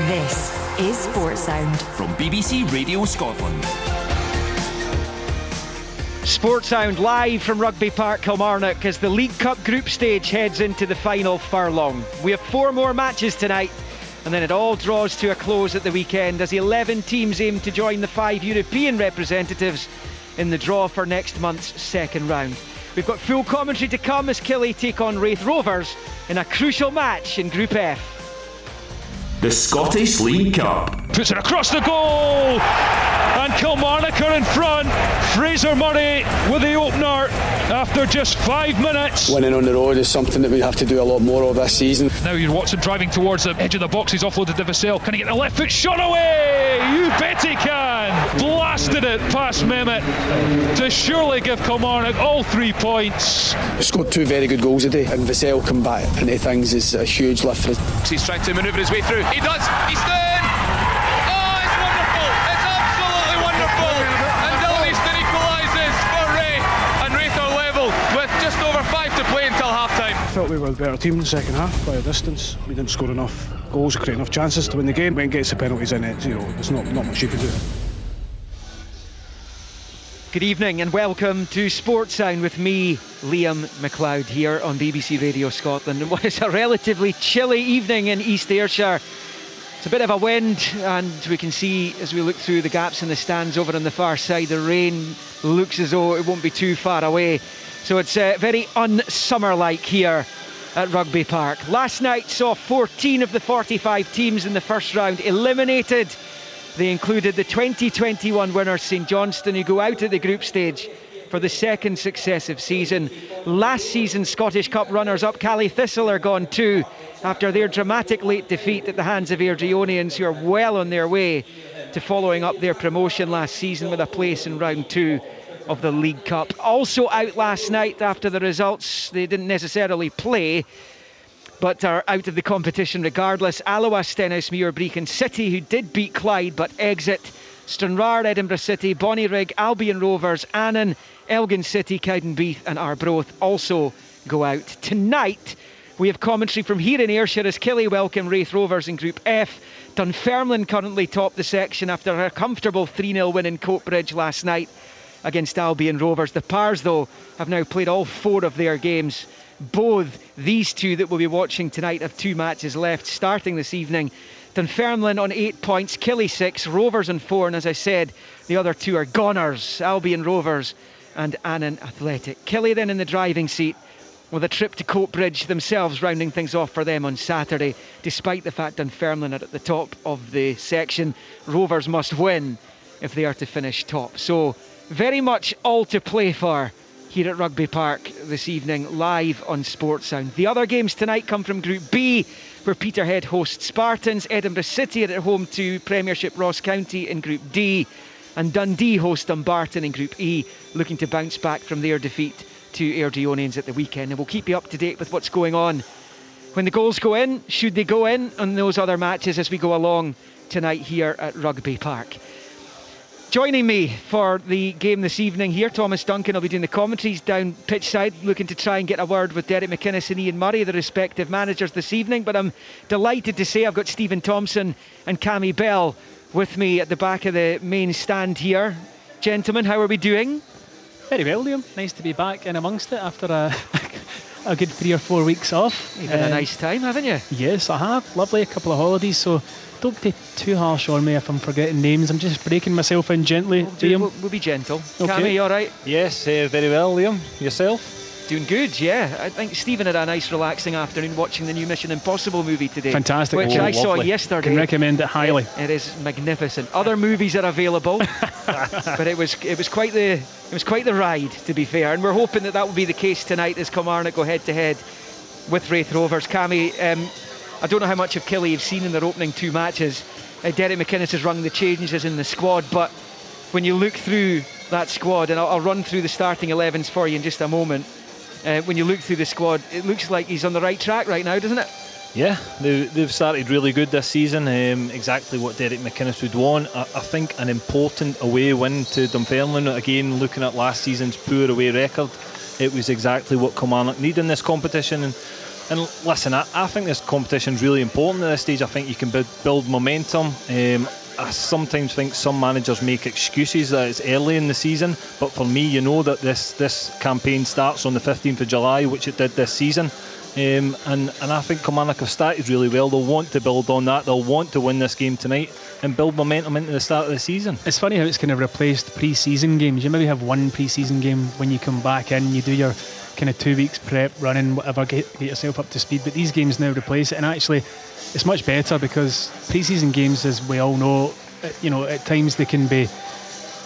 This is Sports Sound from BBC Radio Scotland. Sports Sound live from Rugby Park, Kilmarnock, as the League Cup group stage heads into the final furlong. We have 4 more matches tonight, and then it all draws to a close at the weekend as 11 teams aim to join the 5 European representatives in the draw for next month's second round. We've got full commentary to come as Killie take on Raith Rovers in a crucial match in Group F. The Scottish League Cup. Puts it across the goal, and Kilmarnock are in front. Fraser Murray with the opener after just 5 minutes. Winning on the road is something that we have to do a lot more of this season. Now you're Watson driving towards the edge of the box. He's offloaded to Vassell. Can he get the left foot shot away? You bet he can. Blasted it past Mehmet to surely give Kilmarnock all 3 points. We scored 2 very good goals today, and Vassell come back into things is a huge lift for us. He's trying to manoeuvre his way through. He does. He's in. Oh, it's wonderful. It's absolutely wonderful. And Dylan Easton equalises for Raith. And Raith are level with just over 5 to play until half-time. I felt we were the better team in the second half by a distance. We didn't score enough goals, create enough chances to win the game. When it gets the penalties in it, there's not much you can do. Good evening and welcome to Sports Sound with me, Liam McLeod, here on BBC Radio Scotland. And what is a relatively chilly evening in East Ayrshire. It's a bit of a wind, and we can see as we look through the gaps in the stands over on the far side, the rain looks as though it won't be too far away. So it's very unsummer-like here at Rugby Park. Last night saw 14 of the 45 teams in the first round eliminated. They included the 2021 winners St Johnstone, who go out at the group stage for the second successive season. Last season's Scottish Cup runners-up Caley Thistle are gone too after their dramatic late defeat at the hands of Airdrieonians, who are well on their way to following up their promotion last season with a place in round 2 of the League Cup. Also out last night after the results, they didn't necessarily play, but are out of the competition regardless. Alloa, Stenhousemuir, Brecon City, who did beat Clyde but exit. Stranraer, Edinburgh City, Bonnyrigg, Albion Rovers, Annan, Elgin City, Cowdenbeath and Arbroath also go out. Tonight we have commentary from here in Ayrshire as Killie welcome Raith Rovers in Group F. Dunfermline currently top the section after a comfortable 3-0 win in Coatbridge last night against Albion Rovers. The Pars, though, have now played all 4 of their games. Both these two that we'll be watching tonight have 2 matches left starting this evening. Dunfermline on 8 points, Killie 6, Rovers on 4, and as I said, the other 2 are goners, Albion Rovers and Annan Athletic. Killie then in the driving seat with a trip to Coatbridge themselves rounding things off for them on Saturday. Despite the fact Dunfermline are at the top of the section, Rovers must win if they are to finish top. So very much all to play for here at Rugby Park this evening, live on Sports Sound. The other games tonight come from Group B, where Peterhead hosts Spartans. Edinburgh City are at home to Premiership Ross County in Group D, and Dundee host Dumbarton in Group E, looking to bounce back from their defeat to Airdrieonians at the weekend. And we'll keep you up to date with what's going on when the goals go in, should they go in, on those other matches as we go along tonight here at Rugby Park. Joining me for the game this evening here, Thomas Duncan will be doing the commentaries down pitch side, looking to try and get a word with Derek McInnes and Ian Murray, the respective managers this evening. But I'm delighted to say I've got Stephen Thompson and Cammy Bell with me at the back of the main stand here. Gentlemen, how are we doing? Very well, Liam. Nice to be back in amongst it after a good 3 or 4 weeks off. You've had a nice time, haven't you? Yes, I have. Lovely, a couple of holidays, so don't be too harsh on me if I'm forgetting names. I'm just breaking myself in gently. We'll be gentle. Okay. Cammy, you alright? Yes, very well, Liam. Yourself? Doing good, yeah. I think Stephen had a nice relaxing afternoon watching the new Mission Impossible movie today. Fantastic. Which I saw yesterday. Can recommend it highly. It is magnificent. Other movies are available, but it was quite the ride, to be fair. And we're hoping that will be the case tonight as Kilmarnock go head to head with Raith Rovers. Cammy, I don't know how much of Killie you've seen in their opening 2 matches. Derek McInnes has rung the changes in the squad, but when you look through that squad, and I'll run through the starting 11s for you in just a moment. When you look through the squad, it looks like he's on the right track right now, doesn't it? Yeah, they've started really good this season. Exactly what Derek McInnes would want. I think an important away win to Dunfermline. Again, looking at last season's poor away record, it was exactly what Kilmarnock need in this competition. And And listen, I think this competition is really important at this stage. I think you can build momentum. I sometimes think some managers make excuses that it's early in the season, but for me, you know that this campaign starts on the 15th of July, which it did this season. And I think Kilmarnock have started really well. They'll want to build on that. They'll want to win this game tonight and build momentum into the start of the season. It's funny how it's kind of replaced pre-season games. You maybe have one pre-season game when you come back in, you do your kind of 2 weeks prep, running, whatever, get yourself up to speed, but these games now replace it, and actually it's much better because pre-season games, as we all know, at times they can be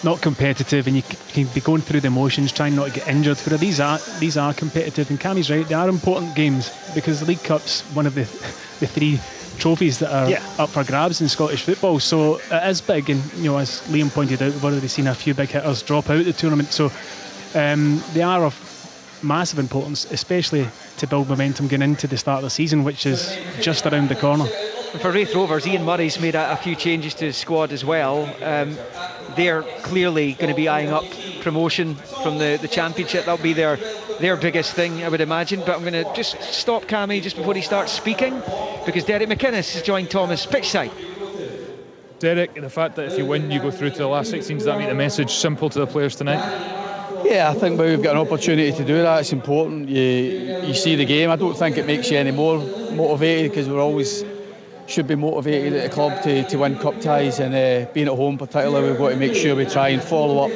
not competitive, and you can be going through the motions trying not to get injured. Where these are competitive, and Cammie's right, they are important games because the League Cup's one of the 3 trophies that are up for grabs in Scottish football, so it is big. And as Liam pointed out, we've already seen a few big hitters drop out of the tournament, so they are of massive importance, especially to build momentum going into the start of the season, which is just around the corner. For Raith Rovers, Ian Murray's made a few changes to his squad as well. They're clearly going to be eyeing up promotion from the Championship. That'll be their biggest thing, I would imagine. But I'm going to just stop Cammie just before he starts speaking, because Derek McInnes has joined Thomas pitchside. Derek, the fact that if you win, you go through to the last 16, does that make the message simple to the players tonight? Yeah, I think we've got an opportunity to do that. It's important. You see the game. I don't think it makes you any more motivated, because we're always should be motivated at the club to win cup ties, and being at home particularly, we've got to make sure we try and follow up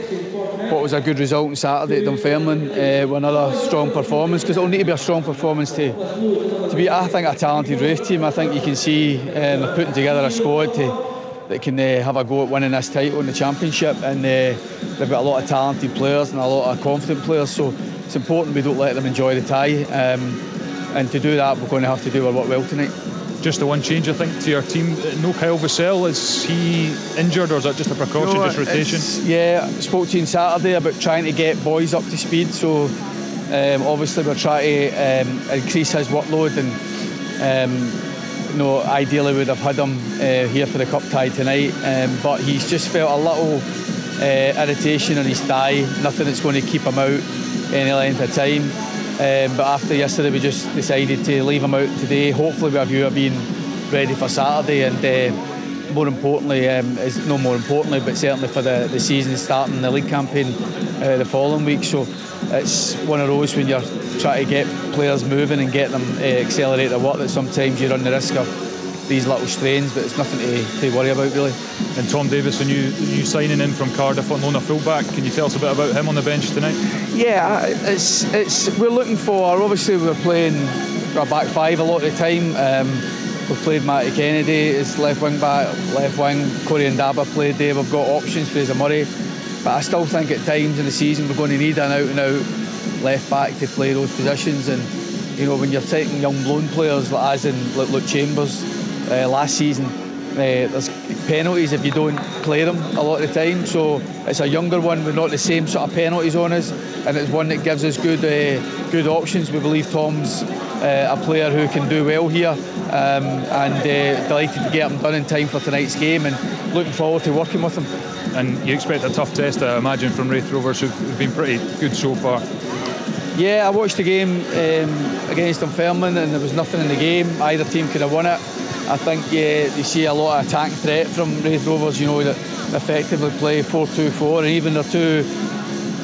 what was a good result on Saturday at Dunfermline with another strong performance, because it'll need to be a strong performance to be, I think, a talented Raith team. I think you can see they're putting together a squad that can have a go at winning this title in the Championship, and they've got a lot of talented players and a lot of confident players, so it's important we don't let them enjoy the tie, and to do that we're going to have to do our work well tonight. Just the one change, I think, to your team. No Kyle Vassell. Is he injured, or is that just a precaution, just rotation? I spoke to you on Saturday about trying to get boys up to speed, so obviously we're trying to increase his workload, and ideally we'd have had him here for the cup tie tonight, but he's just felt a little irritation on his thigh, nothing that's going to keep him out any length of time. But after yesterday, we just decided to leave him out today, hopefully with a view of being ready for Saturday, and more importantly, but certainly for the season starting the league campaign the following week. So it's one of those when you're trying to get players moving and get them accelerate their work, that sometimes you run the risk of these little strains, but it's nothing to worry about really. And Tom Davis, a new signing in from Cardiff on loan, a fullback. Can you tell us a bit about him on the bench tonight? Yeah, it's we're looking for, obviously we're playing a back five a lot of the time. We've played Matty Kennedy as left wing, Corey and Daba played there. We've got options, Fraser Murray, but I still think at times in the season we're going to need an out and out left back to play those positions. And when you're taking young loan players like Luke Chambers last season, there's penalties if you don't play them a lot of the time, so it's a younger one with not the same sort of penalties on us, and it's one that gives us good options. We believe Tom's a player who can do well here, and delighted to get him done in time for tonight's game, and looking forward to working with him. And you expect a tough test, I imagine, from Raith Rovers, who've been pretty good so far. Yeah, I watched the game against Dunfermline, and there was nothing in the game. Either team could have won it. I think you see a lot of attack threat from Raith Rovers, that effectively play 4-2-4, and even their two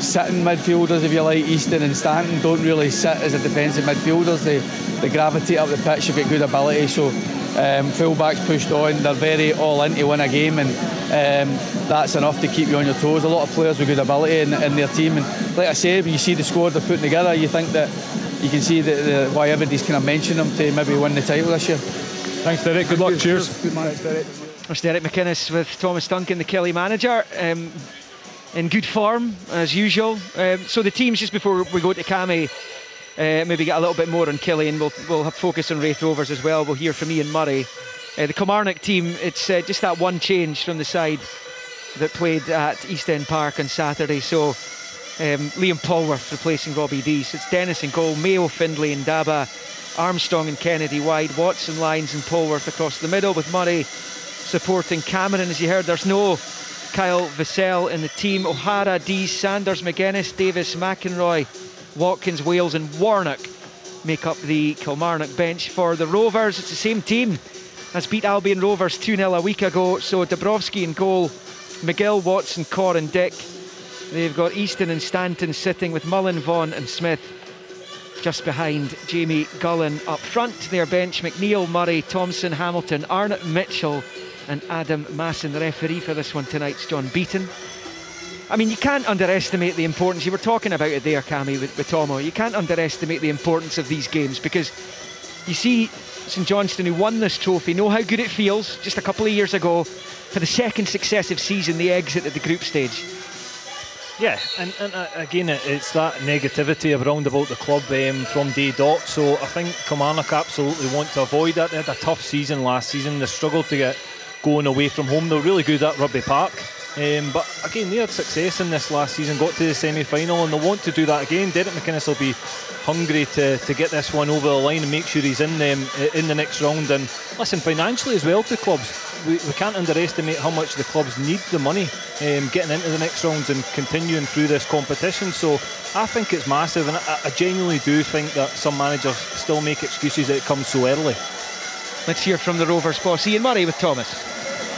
sitting midfielders, if you like, Easton and Stanton, don't really sit as a defensive midfielders. They gravitate up the pitch, they've got good ability, so full-backs pushed on, they're very all in to win a game, and that's enough to keep you on your toes. A lot of players with good ability in their team, and like I said, when you see the squad they're putting together, you think that you can see why everybody's kind of mentioned them to maybe win the title this year. Thanks, Derek. Good luck. Cheers. Good man, Derek. There's Derek McInnes with Thomas Duncan, the Kelly manager, in good form as usual. So the teams, just before we go to Cammie, maybe get a little bit more on Kelly, and we'll have focus on Raith Rovers as well. We'll hear from Ian Murray. The Kilmarnock team, it's just that one change from the side that played at East End Park on Saturday. So Liam Polworth replacing Robbie Dees. It's Dennis in goal, Mayo, Findlay and Daba, Armstrong and Kennedy wide, Watson, Lyons and Polworth across the middle, with Murray supporting Cameron. As you heard, there's no Kyle Vassell in the team. O'Hara, Dees, Sanders, McGuinness, Davis, McInroy, Watkins, Wales and Warnock make up the Kilmarnock bench for the Rovers. It's the same team as beat Albion Rovers 2-0 a week ago. So Dabrowski in goal, McGill, Watson, Corr and Dick. They've got Easton and Stanton sitting with Mullen, Vaughan and Smith just behind Jamie Gullen. Up front, their bench: McNeil, Murray, Thompson, Hamilton, Arnott, Mitchell and Adam Masson. The referee for this one tonight's John Beaton. I mean, you can't underestimate the importance. You were talking about it there, Cammy, with Tomo. You can't underestimate the importance of these games, because you see St Johnstone, who won this trophy, know how good it feels just a couple of years ago. For the second successive season, they exited the group stage. Yeah, and again, it's that negativity around about the club from day dot. So I think Kilmarnock absolutely want to avoid that. They had a tough season last season. They struggled to get going away from home. They were really good at Rugby Park. But again, they had success in this last season, got to the semi-final, and they want to do that again. Derek McInnes will be hungry to get this one over the line and make sure he's in the next round. And listen, financially as well to clubs, we can't underestimate how much the clubs need the money getting into the next rounds and continuing through this competition. So I think it's massive, and I genuinely do think that some managers still make excuses that it comes so early. Let's hear from the Rovers boss, Ian Murray, with Thomas.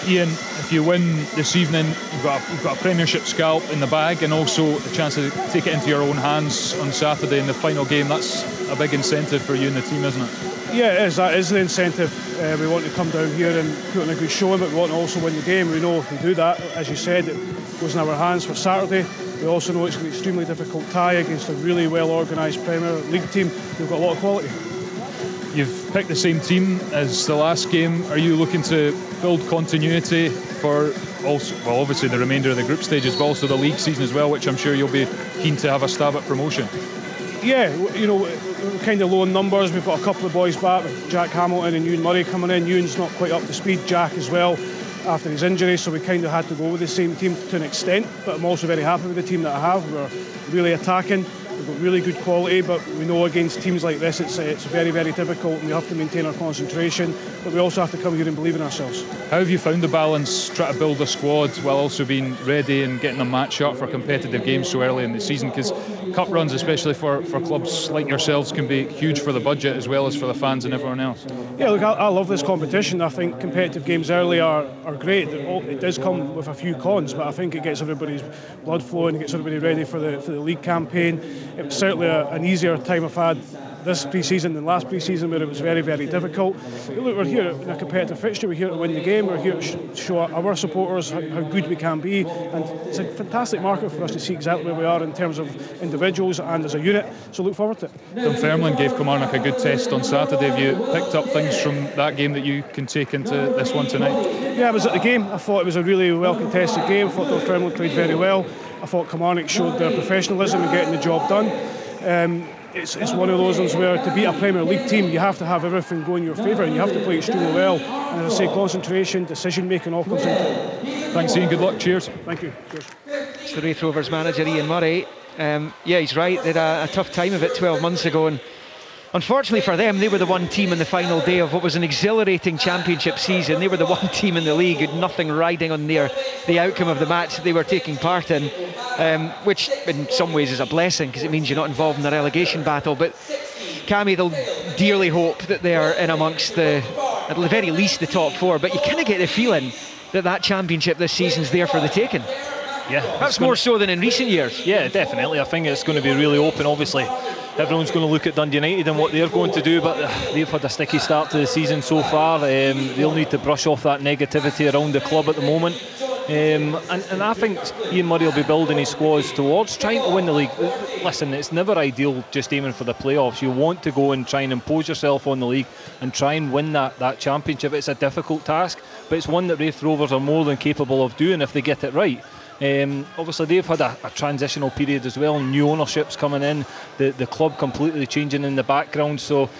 Ian, if you win this evening, you've got a Premiership scalp in the bag, and also a chance to take it into your own hands on Saturday in the final game. That's a big incentive for you and the team, isn't it? Yeah, it is. That is the incentive. We want to come down here and put on a good showing, but we want to also win the game. We know if we do that, as you said, it goes in our hands for Saturday. We also know it's an extremely difficult tie against a really well organised Premier League team. We've got a lot of quality. You've picked the same team as the last game. Are you looking to build continuity for also, well, obviously the remainder of the group stages, but also the league season as well, which I'm sure you'll be keen to have a stab at promotion? Yeah, you know, we're kind of low in numbers. We've got a couple of boys back, with Jack Hamilton and Ewan Murray coming in. Ewan's not quite up to speed, Jack as well, after his injury, so we kind of had to go with the same team to an extent, but I'm also very happy with the team that I have. We're really attacking. We've got really good quality, but we know against teams like this it's very, very difficult, and we have to maintain our concentration, but we also have to come here and believe in ourselves. How have you found the balance, trying to build a squad while also being ready and getting a match up for competitive games so early in the season? Because cup runs, especially for clubs like yourselves, can be huge for the budget as well as for the fans and everyone else. Yeah, look, I love this competition. I think competitive games early are great. It does come with a few cons, but I think it gets everybody's blood flowing, it gets everybody ready for the league campaign. It was certainly an easier time I've had this pre-season than last pre-season, where it was very, very difficult. But look, we're here in a competitive fixture, we're here to win the game, we're here to show our supporters how good we can be, and it's a fantastic market for us to see exactly where we are in terms of individuals and as a unit, so look forward to it. Dunfermline gave Kilmarnock a good test on Saturday. Have you picked up things from that game that you can take into this one tonight? Yeah, I was at the game. I thought it was a really well contested game. I thought Dunfermline played very well. I thought Kilmarnock showed their professionalism in getting the job done. It's one of those ones where to beat a Premier League team, you have to have everything go in your favour, and you have to play extremely well. And as I say, concentration, decision making, all comes into it. Thanks, Ian. Good luck. Cheers. Thank you. Cheers. It's the Raith Rovers manager, Ian Murray. Yeah, he's right. They had a tough time of it 12 months ago, and unfortunately for them, they were the one team on the final day of what was an exhilarating championship season. They were the one team in the league who had nothing riding on the outcome of the match that they were taking part in, which in some ways is a blessing, because it means you're not involved in the relegation battle. But Cammy, they'll dearly hope that they're in amongst at the very least the top four, but you kind of get the feeling that championship this season's there for the taking. Yeah, that's more so than in recent years. Yeah, definitely. I think it's going to be really open. Obviously, everyone's going to look at Dundee United and what they're going to do, but they've had a sticky start to the season so far. They'll need to brush off that negativity around the club at the moment. And I think Ian Murray will be building his squads towards trying to win the league. Listen, it's never ideal just aiming for the playoffs. You want to go and try and impose yourself on the league and try and win that championship. It's a difficult task, but it's one that Raith Rovers are more than capable of doing if they get it right. Obviously they've had a transitional period as well, new ownerships coming in, the club completely changing in the background, so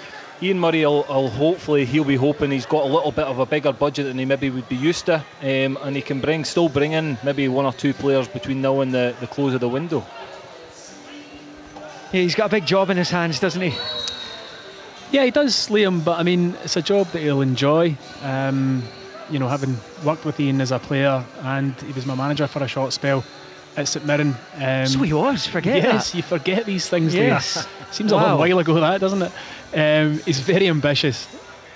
Ian Murray he'll be hoping he's got a little bit of a bigger budget than he maybe would be used to, and he can still bring in maybe one or two players between now and the close of the window. Yeah, he's got a big job in his hands, doesn't he? Yeah, he does, Liam, but I mean, it's a job that he'll enjoy. You know, having worked with Ian as a player, and he was my manager for a short spell, at St Mirren. So he was, forget yes, that. you forget these things. Yes. Seems a little while ago, that, doesn't it? He's very ambitious,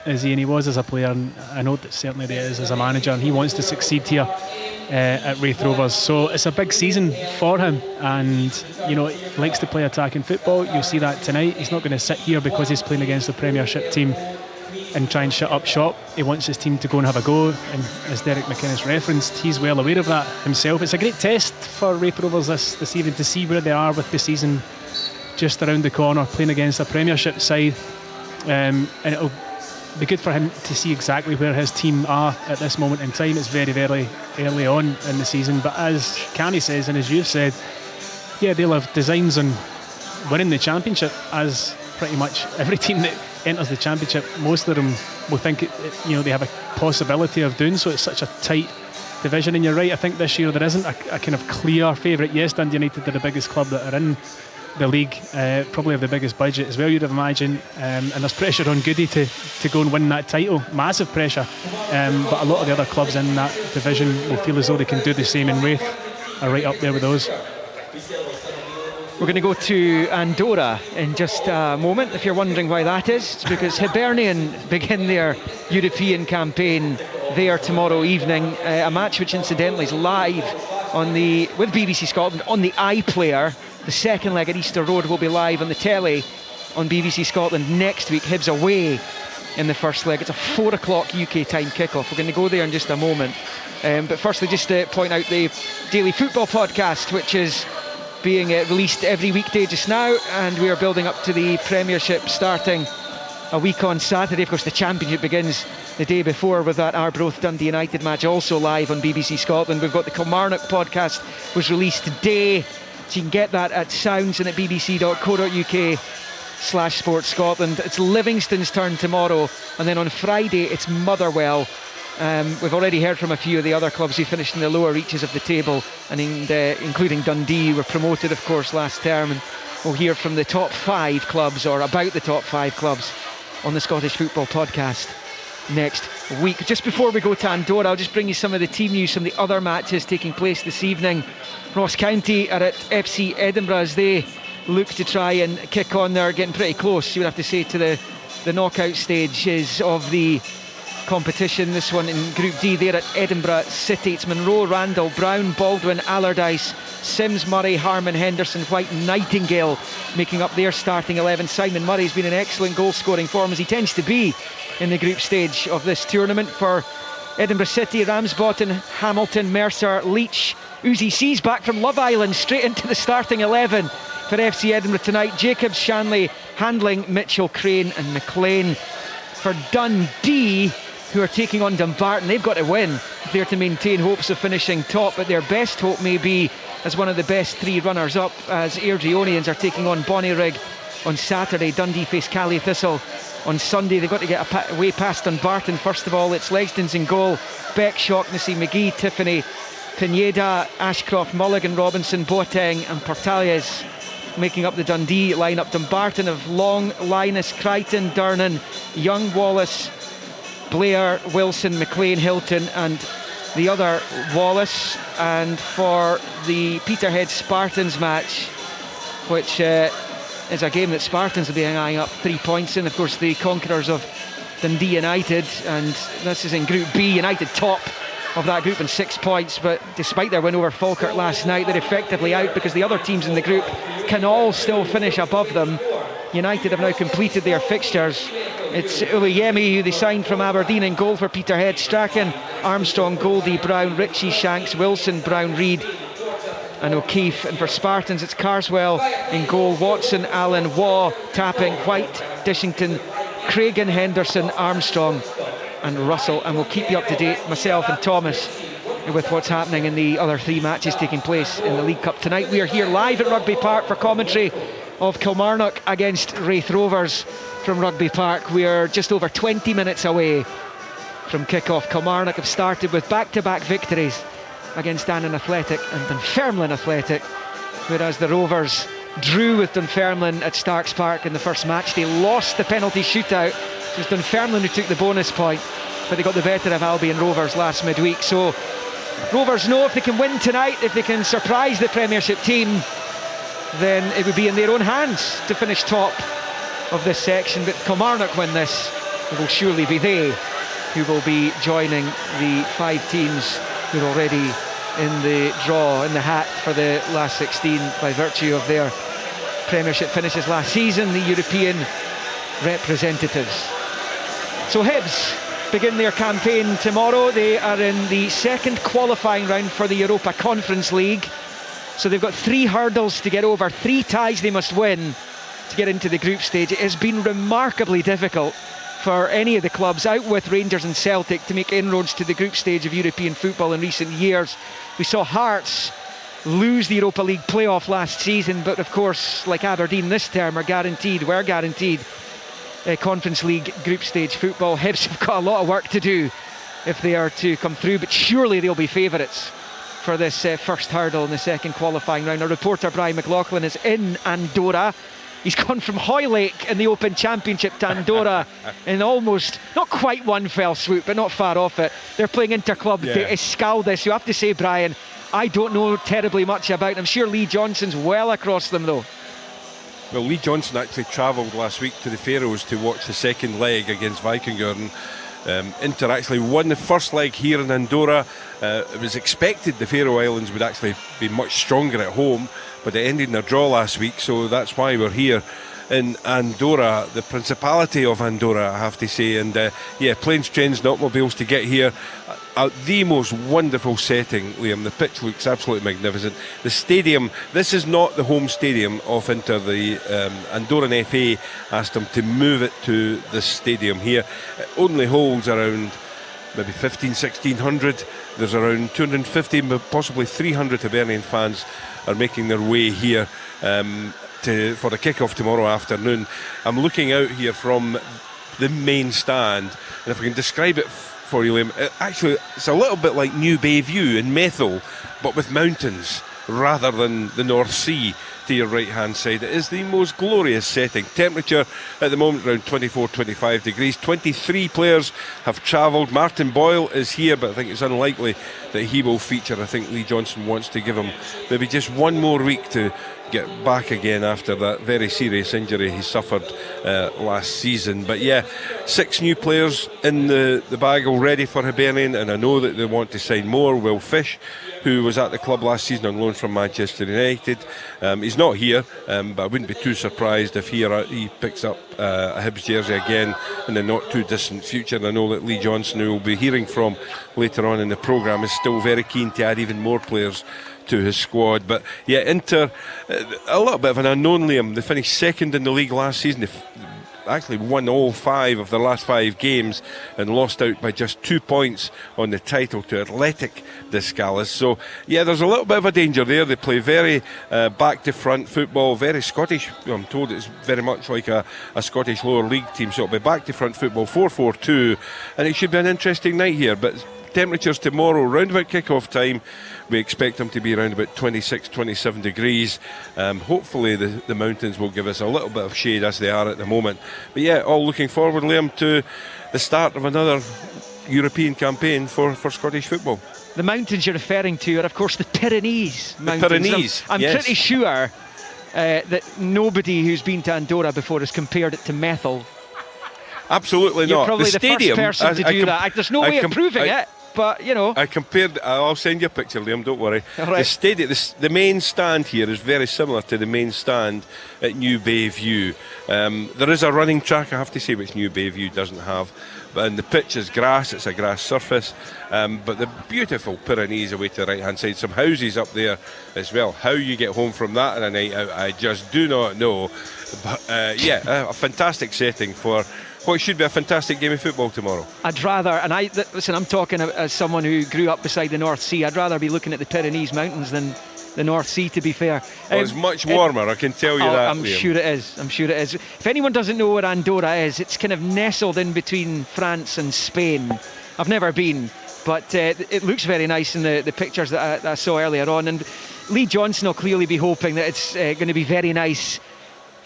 is he? And he was as a player, and I know that certainly he is as a manager, and he wants to succeed here at Raith Rovers. So it's a big season for him, and he likes to play attacking football. You'll see that tonight. He's not going to sit here because he's playing against the Premiership team and try and shut up shop. He wants his team to go and have a go, and as Derek McInnes referenced, he's well aware of that himself. It's a great test for Raith Rovers this evening to see where they are with the season just around the corner, playing against a Premiership side, and it'll be good for him to see exactly where his team are at this moment in time. It's very, very early on in the season, but as Canny says, and as you've said, they'll have designs on winning the Championship, as pretty much every team that enters the Championship, most of them will think they have a possibility of doing so. It's such a tight division, and you're right, I think this year there isn't a kind of clear favourite. Yes, Dundee United are the biggest club that are in the league, probably have the biggest budget as well, you'd imagine, and there's pressure on Goody to go and win that title, massive pressure, but a lot of the other clubs in that division will feel as though they can do the same, and Raith are right up there with those. We're going to go to Andorra in just a moment. If you're wondering why that is, it's because Hibernian begin their European campaign there tomorrow evening. A match which incidentally is live with BBC Scotland on the iPlayer. The second leg at Easter Road will be live on the telly on BBC Scotland next week. Hibs away in the first leg. It's a 4 o'clock UK time kickoff. We're going to go there in just a moment. But firstly, just to point out the Daily Football Podcast, which is being released every weekday just now, and we are building up to the Premiership starting a week on Saturday. Of course, the Championship begins the day before with that Arbroath Dundee United match, also live on BBC Scotland. We've got the Kilmarnock podcast, was released today, so you can get that at sounds and at bbc.co.uk/Sports Scotland. It's Livingston's turn tomorrow, and then on Friday it's Motherwell. We've already heard from a few of the other clubs who finished in the lower reaches of the table, and including Dundee, were promoted of course last term, and we'll hear from the top 5 clubs, or about the top 5 clubs, on the Scottish Football Podcast next week. Just before we go to Andorra, I'll just bring you some of the team news from the other matches taking place this evening. Ross County are at FC Edinburgh as they look to try and kick on. They're getting pretty close, you would have to say, to the knockout stages of the competition. This one in Group D, they're at Edinburgh City. It's Monroe, Randall, Brown, Baldwin, Allardyce, Sims, Murray, Harman, Henderson, White, Nightingale making up their starting 11. Simon Murray's been in excellent goal scoring form, as he tends to be in the group stage of this tournament. For Edinburgh City, Ramsbottom, Hamilton, Mercer, Leach, Uzi C's back from Love Island straight into the starting 11 for FC Edinburgh tonight. Jacobs, Shanley, Handling, Mitchell, Crane and McLean. For Dundee, who are taking on Dumbarton, they've got to win if they're to maintain hopes of finishing top, but their best hope may be as one of the best 3 runners-up, as Airdrieonians are taking on Bonnyrigg on Saturday. Dundee face Cally Thistle on Sunday. They've got to get way past Dumbarton. First of all, it's Legston's in goal, Beck, Shaughnessy, McGee, Tiffany, Pineda, Ashcroft, Mulligan, Robinson, Boateng and Portales making up the Dundee lineup. Dumbarton of Long, Linus, Crichton, Durnan, Young, Wallace, Blair, Wilson, McLean, Hilton and the other Wallace. And for the Peterhead Spartans match, which is a game that Spartans will be eyeing up 3 points in, of course, the conquerors of Dundee United, and this is in Group B. United top of that group on 6 points, but despite their win over Falkirk last night, they're effectively out because the other teams in the group can all still finish above them. United have now completed their fixtures. It's Uluyemi, who they signed from Aberdeen, in goal for Peterhead. Strachan, Armstrong, Goldie, Brown, Ritchie, Shanks, Wilson, Brown, Reid and O'Keefe. And for Spartans, it's Carswell in goal, Watson, Allen, Waugh, Tapping, White, Dishington, Cragen, Henderson, Armstrong and Russell. And we'll keep you up to date, myself and Thomas, with what's happening in the other 3 matches taking place in the League Cup tonight. We are here live at Rugby Park for commentary of Kilmarnock against Raith Rovers from Rugby Park. We are just over 20 minutes away from kick-off. Kilmarnock have started with back-to-back victories against Annan Athletic and Dunfermline Athletic, whereas the Rovers drew with Dunfermline at Starks Park in the first match. They lost the penalty shootout. It was Dunfermline who took the bonus point, but they got the better of Albion Rovers last midweek. So Rovers know if they can win tonight, if they can surprise the Premiership team, then it would be in their own hands to finish top of this section. But Kilmarnock win this, it will surely be they who will be joining the 5 teams who are already in the draw, in the hat for the last 16 by virtue of their Premiership finishes last season, the European representatives. So Hibs begin their campaign tomorrow. They are in the second qualifying round for the Europa Conference League. So they've got 3 hurdles to get over, 3 ties they must win to get into the group stage. It has been remarkably difficult for any of the clubs, out with Rangers and Celtic, to make inroads to the group stage of European football in recent years. We saw Hearts lose the Europa League playoff last season, but of course, like Aberdeen this term, were guaranteed Conference League group stage football. Hibs have got a lot of work to do if they are to come through, but surely they'll be favourites for this first hurdle in the second qualifying round. Our reporter Brian McLaughlin is in Andorra. He's gone from Hoylake in the Open Championship to Andorra in almost, not quite one fell swoop, but not far off it. They're playing Interclub de Escaldes. You have to say, Brian, I don't know terribly much about them. I'm sure Lee Johnson's well across them though. Well, Lee Johnson actually travelled last week to the Faroes to watch the second leg against Vikingur. Inter actually won the first leg here in Andorra. It was expected the Faroe Islands would actually be much stronger at home, but they ended in a draw last week, so that's why we're here in Andorra, the Principality of Andorra, I have to say. And planes, trains and automobiles to get here. The most wonderful setting, Liam. The pitch looks absolutely magnificent. The stadium, this is not the home stadium of Inter. The Andorran FA asked them to move it to this stadium here. It only holds around maybe 1,600. There's around 250, possibly 300 Hibernian fans are making their way here for the kick-off tomorrow afternoon. I'm looking out here from the main stand, and if I can describe it for you, Liam, actually it's a little bit like New Bayview in Methil, but with mountains rather than the North Sea to your right hand side. It is the most glorious setting. Temperature at the moment around 24-25 degrees. 23 players have travelled. Martin Boyle is here, but I think it's unlikely that he will feature. I think Lee Johnson wants to give him maybe just one more week to get back again after that very serious injury he suffered last season. But 6 new players in the bag already for Hibernian, and I know that they want to sign more. Will Fish, who was at the club last season on loan from Manchester United, he's not here, but I wouldn't be too surprised if he picks up a Hibs jersey again in the not too distant future. And I know that Lee Johnson, who we'll be hearing from later on in the programme, is still very keen to add even more players to his squad. But Inter, a little bit of an unknown, Liam. They finished second in the league last season. They actually won all 5 of their last 5 games and lost out by just 2 points on the title to Athletic de Escaldes. So there's a little bit of a danger there. They play very back to front football, very Scottish. I'm told it's very much like a Scottish lower league team, so it'll be back to front football, 4-4-2, and it should be an interesting night here. But temperatures tomorrow, round about kick-off time, we expect them to be around about 26-27 degrees. Hopefully the mountains will give us a little bit of shade as they are at the moment. But all looking forward, Liam, to the start of another European campaign for Scottish football. The mountains you're referring to are, of course, the Pyrenees mountains. The Pyrenees, I'm pretty sure that nobody who's been to Andorra before has compared it to Methil. Absolutely You're not. probably the first person to do that. There's no way of proving it. But I compared. I'll send you a picture, Liam. Don't worry. Right. The main stand here is very similar to the main stand at New Bayview. There is a running track, I have to say, which New Bayview doesn't have. And the pitch is grass. It's a grass surface. But the beautiful Pyrenees away to the right hand side. Some houses up there as well. How you get home from that on a night out, I just do not know. But a fantastic setting for what should be a fantastic game of football tomorrow. I'd rather, and listen, I'm talking as someone who grew up beside the North Sea, I'd rather be looking at the Pyrenees Mountains than the North Sea, to be fair. It's much warmer, I can tell you that. I'm sure it is. If anyone doesn't know where Andorra is, it's kind of nestled in between France and Spain. I've never been, but it looks very nice in the pictures that I saw earlier on. And Lee Johnson will clearly be hoping that it's going to be very nice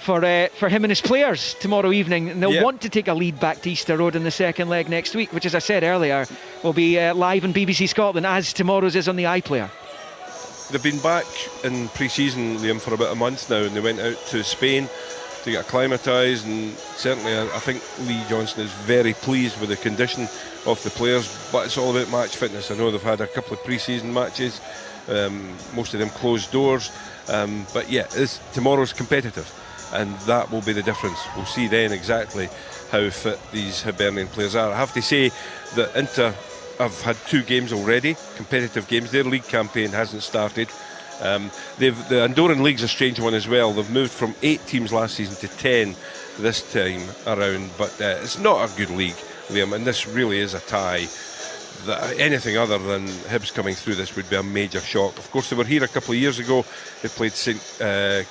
for him and his players tomorrow evening, and they'll Yeah. want to take a lead back to Easter Road in the second leg next week, which, as I said earlier, will be live on BBC Scotland, as tomorrow's is on the iPlayer. They've been back in pre-season, Liam, for about a month now, and they went out to Spain to get acclimatised, and certainly I think Lee Johnson is very pleased with the condition of the players, but it's all about match fitness. I know they've had a couple of pre-season matches, most of them closed doors, but yeah, tomorrow's competitive, and that will be the difference. We'll see then exactly how fit these Hibernian players are. I have to say that Inter have had 2 games already, competitive games. Their league campaign hasn't started. The Andorran League's a strange one as well. They've moved from 8 teams last season to 10 this time around, but it's not a good league, Liam, and this really is a tie. That anything other than Hibs coming through this would be a major shock. Of course, they were here a couple of years ago. They played St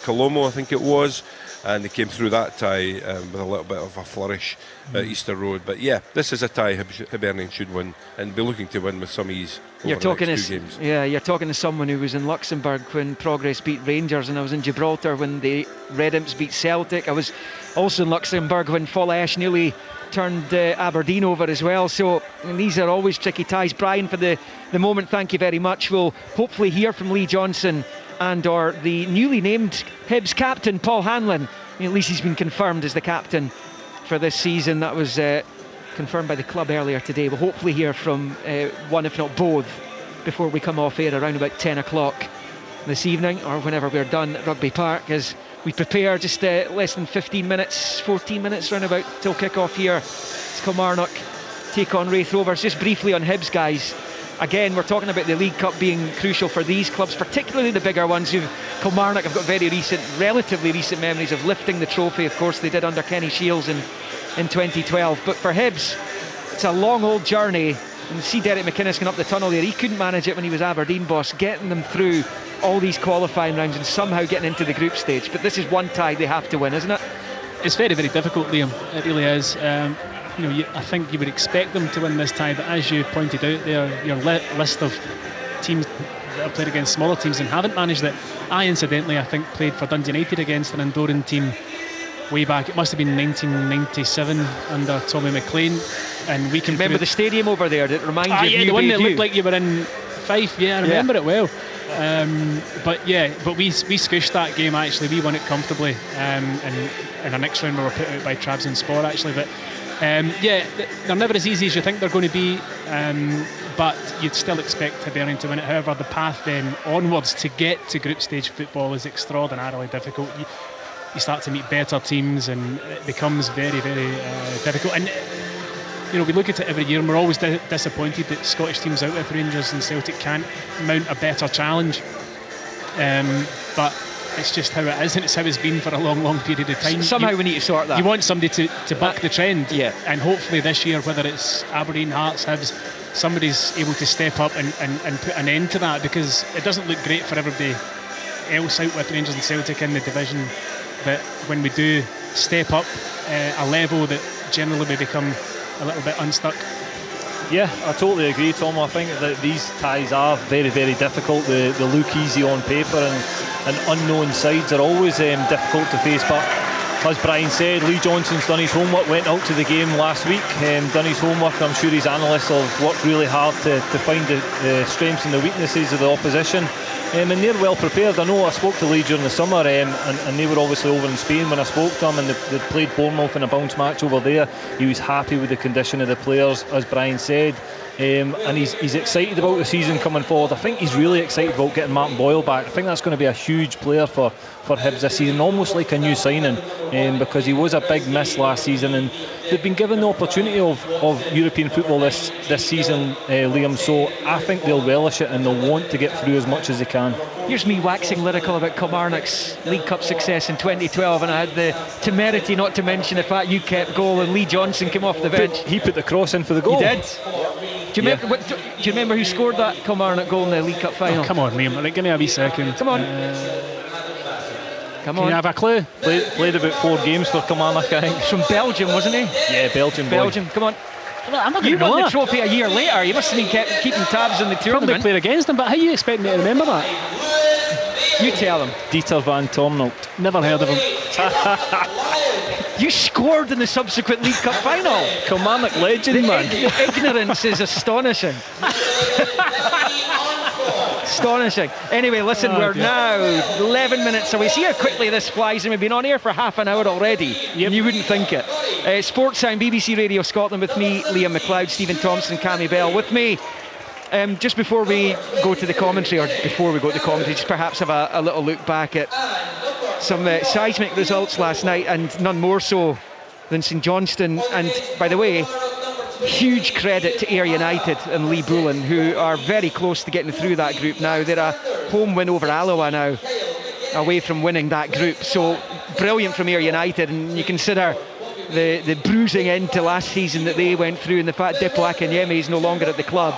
Colombo, I think it was, and they came through that tie with a little bit of a flourish at Easter Road. But yeah, this is a tie Hibernian should win, and be looking to win with some ease over the next 2 games. Yeah, you're talking to someone who was in Luxembourg when Progress beat Rangers, and I was in Gibraltar when the Red Imps beat Celtic. I was also in Luxembourg when Follash nearly turned Aberdeen over as well. So these are always tricky ties. Brian, for the moment, thank you very much. We'll hopefully hear from Lee Johnson and or the newly named Hibs captain, Paul Hanlon. At least he's been confirmed as the captain for this season. That was confirmed by the club earlier today. We'll hopefully hear from one, if not both, before we come off air around about 10 o'clock this evening, or whenever we're done at Rugby Park, as we prepare just less than 14 minutes round about till kick-off here. It's Kilmarnock take on Raith Rovers. Just briefly on Hibs, guys. Again, we're talking about the League Cup being crucial for these clubs, particularly the bigger ones. Kilmarnock have got relatively recent memories of lifting the trophy. Of course, they did under Kenny Shiels in 2012. But for Hibs, it's a long old journey. And see Derek McInnes going up the tunnel there. He couldn't manage it when he was Aberdeen boss, getting them through all these qualifying rounds and somehow getting into the group stage. But this is one tie they have to win, isn't it? It's very, very difficult, Liam. It really is. I think you would expect them to win this tie, but as you pointed out there, your list of teams that have played against smaller teams and haven't managed it. I think played for Dundee United against an Andorran team way back. It must have been 1997 under Tommy McLean, and we can remember the stadium over there that reminds you of yeah, the one that looked like you were in Fife. Yeah, I remember it well. But we squished that game. Actually, we won it comfortably. In our next round we were put out by Trabzonspor actually. But they're never as easy as you think they're going to be. But you'd still expect Hibernian to win it. However, the path then onwards to get to group stage football is extraordinarily difficult. You start to meet better teams, and it becomes very, very difficult. And we look at it every year, and we're always disappointed that Scottish teams out with Rangers and Celtic can't mount a better challenge. But it's just how it is, and it's how it's been for a long, long period of time. Somehow we need to sort that. You want somebody to buck the trend, yeah. And hopefully this year, whether it's Aberdeen, Hearts, Hibs, somebody's able to step up and put an end to that, because it doesn't look great for everybody else out with Rangers and Celtic in the division. That when we do step up a level, that generally we become a little bit unstuck. Yeah, I totally agree, Tom. I think that these ties are very, very difficult. They look easy on paper, and unknown sides are always difficult to face. But as Brian said, Lee Johnson's done his homework, went out to the game last week, done his homework. I'm sure his analysts have worked really hard to find the strengths and the weaknesses of the opposition. And they're well prepared. I know I spoke to Lee during the summer, and they were obviously over in Spain when I spoke to him, and they played Bournemouth in a bounce match over there. He was happy with the condition of the players, as Brian said, and he's excited about the season coming forward. I think he's really excited about getting Martin Boyle back. I think that's going to be a huge player for Hibs this season, almost like a new signing, because he was a big miss last season, and they've been given the opportunity of European football this season, Liam, so I think they'll relish it and they'll want to get through as much as they can. Here's me waxing lyrical about Kilmarnock's League Cup success in 2012, and I had the temerity not to mention the fact you kept goal and Lee Johnson came off the bench. He put the cross in for the goal. He did. Do you remember who scored that Kilmarnock goal in the League Cup final? Oh, come on, Liam, give me a wee second. Come on. Can you have a clue? Played about 4 games for Kilmarnock, I think. He's from Belgium, wasn't he? Yeah, Belgium. Come on. I'm not you won the trophy a year later. You must have been keeping tabs on the tournament. Probably played against him, but how are you expecting me to remember that? You tell him. Dieter van Tomnolt. Never heard of him. You scored in the subsequent League Cup final. Kilmarnock legend, man. The ignorance is astonishing. Astonishing. Anyway, listen, we're now 11 minutes away. See how quickly this flies, and we've been on air for half an hour already. And you wouldn't think it. Sports Sound, BBC Radio Scotland, with me, Liam McLeod, Stephen Thompson, Cammy Bell with me. Just before we go to the commentary, just perhaps have a little look back at some seismic results last night, and none more so than St Johnstone. And by the way, huge credit to Ayr United and Lee Bullen, who are very close to getting through that group now. They're a home win over Alloa now, away from winning that group. So brilliant from Ayr United, and you consider the bruising end to last season that they went through, and the fact Dipo Akinyemi is no longer at the club.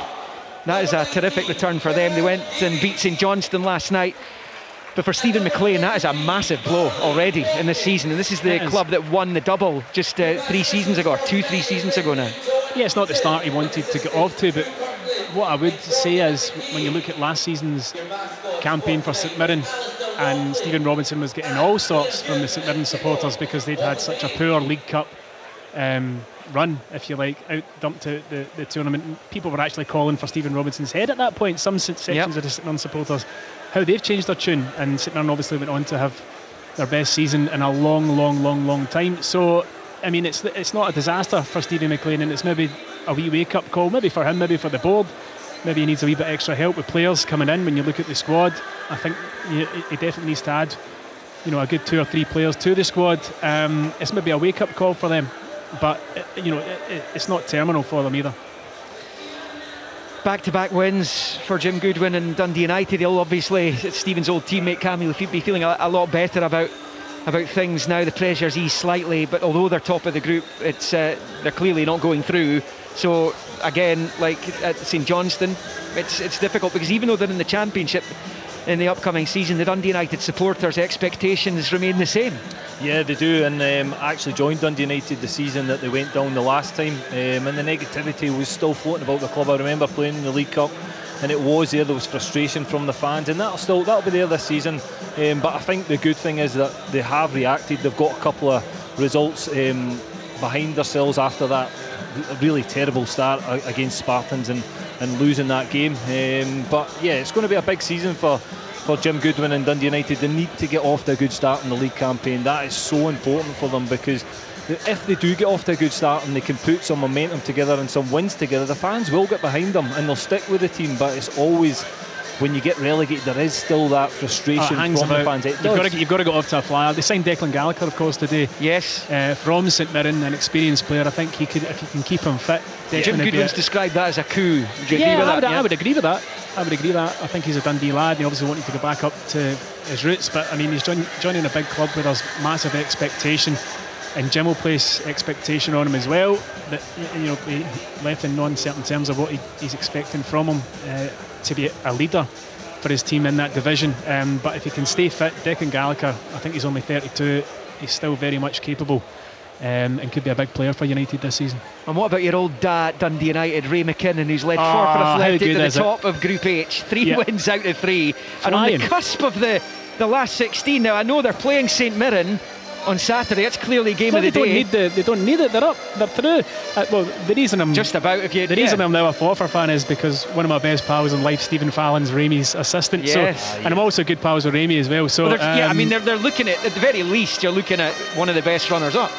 That is a terrific return for them. They went and beat St Johnstone last night. But for Stephen McLean, that is a massive blow already in this season. And this is the club that won the double just 3 seasons ago, or 2-3 seasons ago now. Yeah, it's not the start he wanted to get off to, but what I would say is, when you look at last season's campaign for St Mirren, and Stephen Robinson was getting all sorts from the St Mirren supporters because they'd had such a poor League Cup run, if you like, out dumped to the tournament. And people were actually calling for Stephen Robinson's head at that point, some sections of the St Mirren supporters. How they've changed their tune, and St Mirren obviously went on to have their best season in a long time. So I mean, it's not a disaster for Stephen McLean, and it's maybe a wee wake-up call, maybe for him, maybe for the board. Maybe he needs a wee bit extra help with players coming in. When you look at the squad, I think he definitely needs to add, a good 2 or 3 players to the squad. It's maybe a wake-up call for them, but it's not terminal for them either. Back-to-back wins for Jim Goodwin and Dundee United. He'll obviously, Stephen's old teammate Cammy, will be feeling a lot better about things now. The pressure's eased slightly, but although they're top of the group, it's they're clearly not going through. So again, like at St Johnstone, it's difficult, because even though they're in the Championship in the upcoming season, the Dundee United supporters' expectations remain the same. Yeah, they do, and I actually joined Dundee United the season that they went down the last time, and the negativity was still floating about the club. I remember playing in the League Cup, and it was there was frustration from the fans, and that'll be there this season. But I think the good thing is that they have reacted. They've got a couple of results behind themselves after that really terrible start against Spartans and losing that game. But yeah, it's going to be a big season for Jim Goodwin and Dundee United. They need to get off to a good start in the league campaign. That is so important for them, because if they do get off to a good start and they can put some momentum together and some wins together, the fans will get behind them and they'll stick with the team. But it's always, when you get relegated, there is still that frustration from the fans. You've got to go off to a flyer. They signed Declan Gallagher, of course, today. Yes. From St Mirren, an experienced player. I think he could, if you can keep him fit. Jim Goodwin's described that as a coup. Would you agree with that? I would agree with that. I think he's a Dundee lad. He obviously wanted to go back up to his roots, but I mean, he's joining a big club where there's massive expectation, and Jim will place expectation on him as well. That he left in non-certain terms of what he's expecting from him to be a leader for his team in that division. But if he can stay fit, Declan Gallagher, I think he's only 32. He's still very much capable. And could be a big player for United this season. And what about your old dad, Dundee United, Ray McKinnon, who's led Forfar Athletic to the top of Group H, 3 wins out of 3, and on the cusp of the last 16. Now I know they're playing St Mirren on Saturday. It's clearly game of the day. They don't need it. They're up. They're through. Well, the reason I'm just about reason I'm now a Forfar fan is because one of my best pals in life, Stephen Fallon's Ramey's assistant. Yes. So, and I'm also good pals with Ramey as well. So I mean, they're looking at the very least, you're looking at one of the best runners up,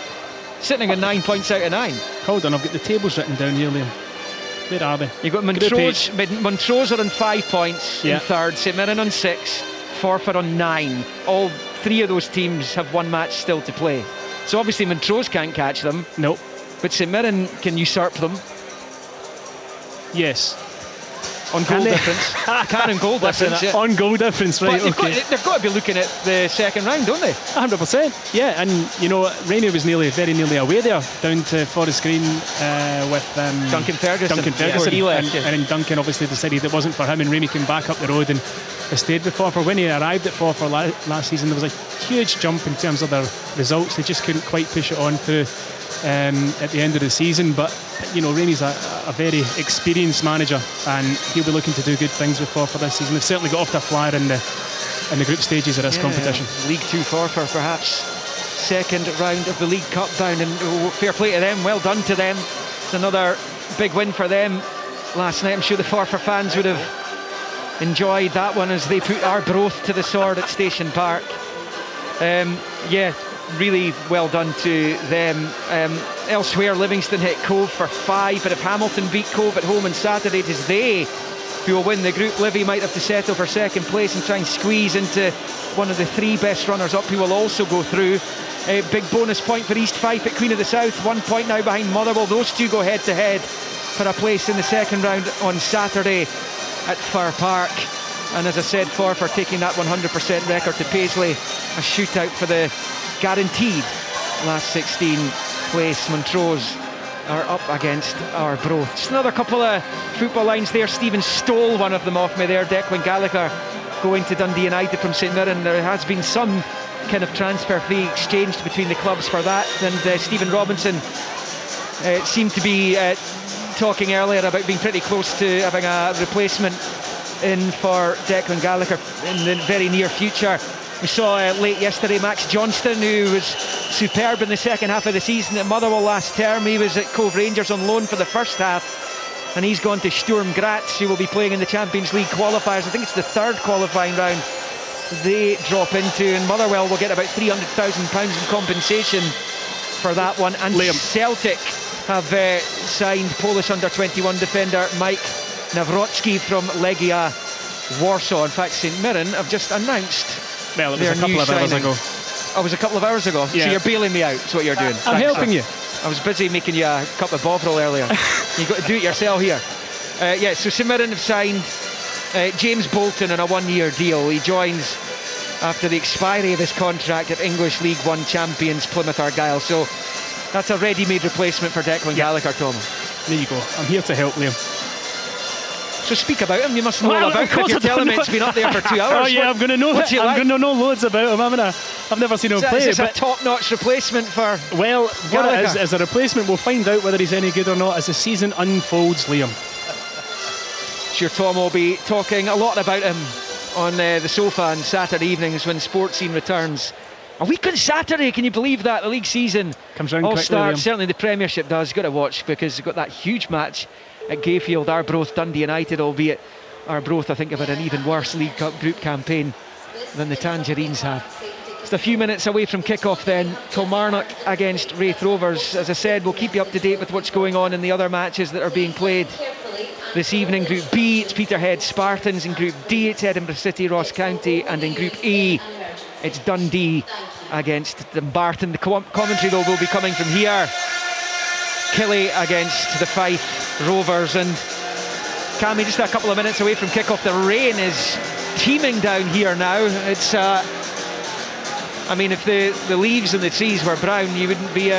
sitting at 9 points out of 9. Hold on, I've got the tables written down here, Liam. Where are they? You've got Montrose. Montrose are on 5 points in third, St Mirren on 6, Forfar on 9. All 3 of those teams have one match still to play. So obviously Montrose can't catch them. Nope. But St Mirren can usurp them. Yes. On goal difference. Can on goal difference. Yeah. On goal difference, right? But they've got to be looking at the second round, don't they? 100%. Yeah, and Rainier was very nearly away there, down to Forest Green with Duncan Ferguson. And then Duncan obviously decided it wasn't for him, and Raimi came back up the road and stayed with Forfar. When he arrived at Forfar last season, there was a huge jump in terms of their results. They just couldn't quite push it on through at the end of the season. But Raimi's a very experienced manager, and he'll be looking to do good things with Forfar this season. They've certainly got off to a flyer in in the group stages of this competition. League 2 Forfar, perhaps second round of the League Cup bound, and fair play to them, well done to them. It's another big win for them last night. I'm sure the Forfar fans would have enjoyed that one as they put Arbroath to the sword at Station Park. Really well done to them. Elsewhere, Livingston hit Cove for 5, but if Hamilton beat Cove at home on Saturday, it is they who will win the group. Livy might have to settle for second place and try and squeeze into one of the 3 best runners up who will also go through. A big bonus point for East Fife at Queen of the South, 1 point now behind Motherwell. Those two go head to head for a place in the second round on Saturday at Fir Park. And as I said, Forfar taking that 100% record to Paisley, a shootout for the guaranteed last 16 place. Montrose are up against Arbroath. Just another couple of football lines there. Stephen stole one of them off me there. Declan Gallagher going to Dundee United from St Mirren. There has been some kind of transfer fee exchanged between the clubs for that, and Stephen Robinson seemed to be talking earlier about being pretty close to having a replacement in for Declan Gallagher in the very near future. We saw late yesterday Max Johnston, who was superb in the second half of the season at Motherwell last term. He was at Cove Rangers on loan for the first half, and he's gone to Sturm Graz, who will be playing in the Champions League qualifiers. I think it's the third qualifying round they drop into, and Motherwell will get about £300,000 in compensation for that one. And Liam. Celtic have signed Polish under-21 defender Mike Nawrocki from Legia Warsaw. In fact, St Mirren have just announced it was a couple of hours ago. Oh, it was a couple of hours ago? Yeah. So you're bailing me out, is what you're doing. I'm helping you. I was busy making you a cup of Bovril earlier. You've got to do it yourself here. So St Mirren have signed James Bolton on a 1-year deal. He joins after the expiry of his contract at English League One champions Plymouth Argyle. So that's a ready-made replacement for Declan Gallagher, Tom. There you go. I'm here to help, Liam. So speak about him. You must know all about him. You're telling me it's been up there for 2 hours. Oh yeah, I'm going to know. I'm going to know loads about him. I've never seen him play. Is this a top-notch replacement for? Well, what it is a replacement. We'll find out whether he's any good or not as the season unfolds, Liam. Sure, Tom will be talking a lot about him on the sofa on Saturday evenings when Sports Scene returns. A week on Saturday, can you believe that? The league season comes round all quickly, starts. Liam. Certainly the Premiership does. You've got to watch because you've got that huge match at Gayfield, Arbroath, Dundee United, albeit Arbroath I think have had an even worse League Cup group campaign than the Tangerines have. Just a few minutes away from kick-off then, Kilmarnock against Raith Rovers. As I said, we'll keep you up to date with what's going on in the other matches that are being played this evening. Group B, it's Peterhead Spartans. In Group D, it's Edinburgh City, Ross County. And in Group E, it's Dundee against Dumbarton. The commentary though will be coming from here. Killie against the Fife Rovers. And Cammy, just a couple of minutes away from kick-off. The rain is teeming down here now. It's I mean, if the leaves and the trees were brown, you wouldn't be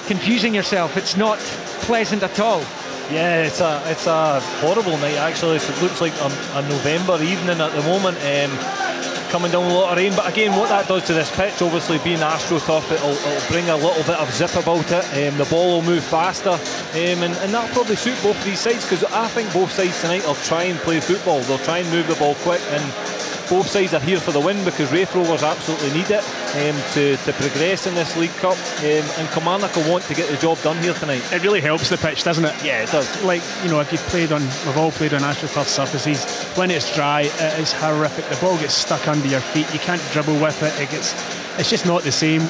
confusing yourself. It's not pleasant at all. Yeah, it's a horrible night actually. So it looks like a November evening at the moment. Coming down a lot of rain, but again, what that does to this pitch, obviously being AstroTurf, it'll bring a little bit of zip about it. The ball will move faster, and that'll probably suit both of these sides, because I think both sides tonight will try and play football. They'll try and move the ball quick, and both sides are here for the win because Raith Rovers absolutely need it to progress in this League Cup, and Kilmarnock will want to get the job done here tonight. It really helps the pitch, doesn't it? Yeah, it does. Like, you know, if we've all played on AstroTurf surfaces, when it's dry, it is horrific. The ball gets stuck under your feet. You can't dribble with it. It's just not the same.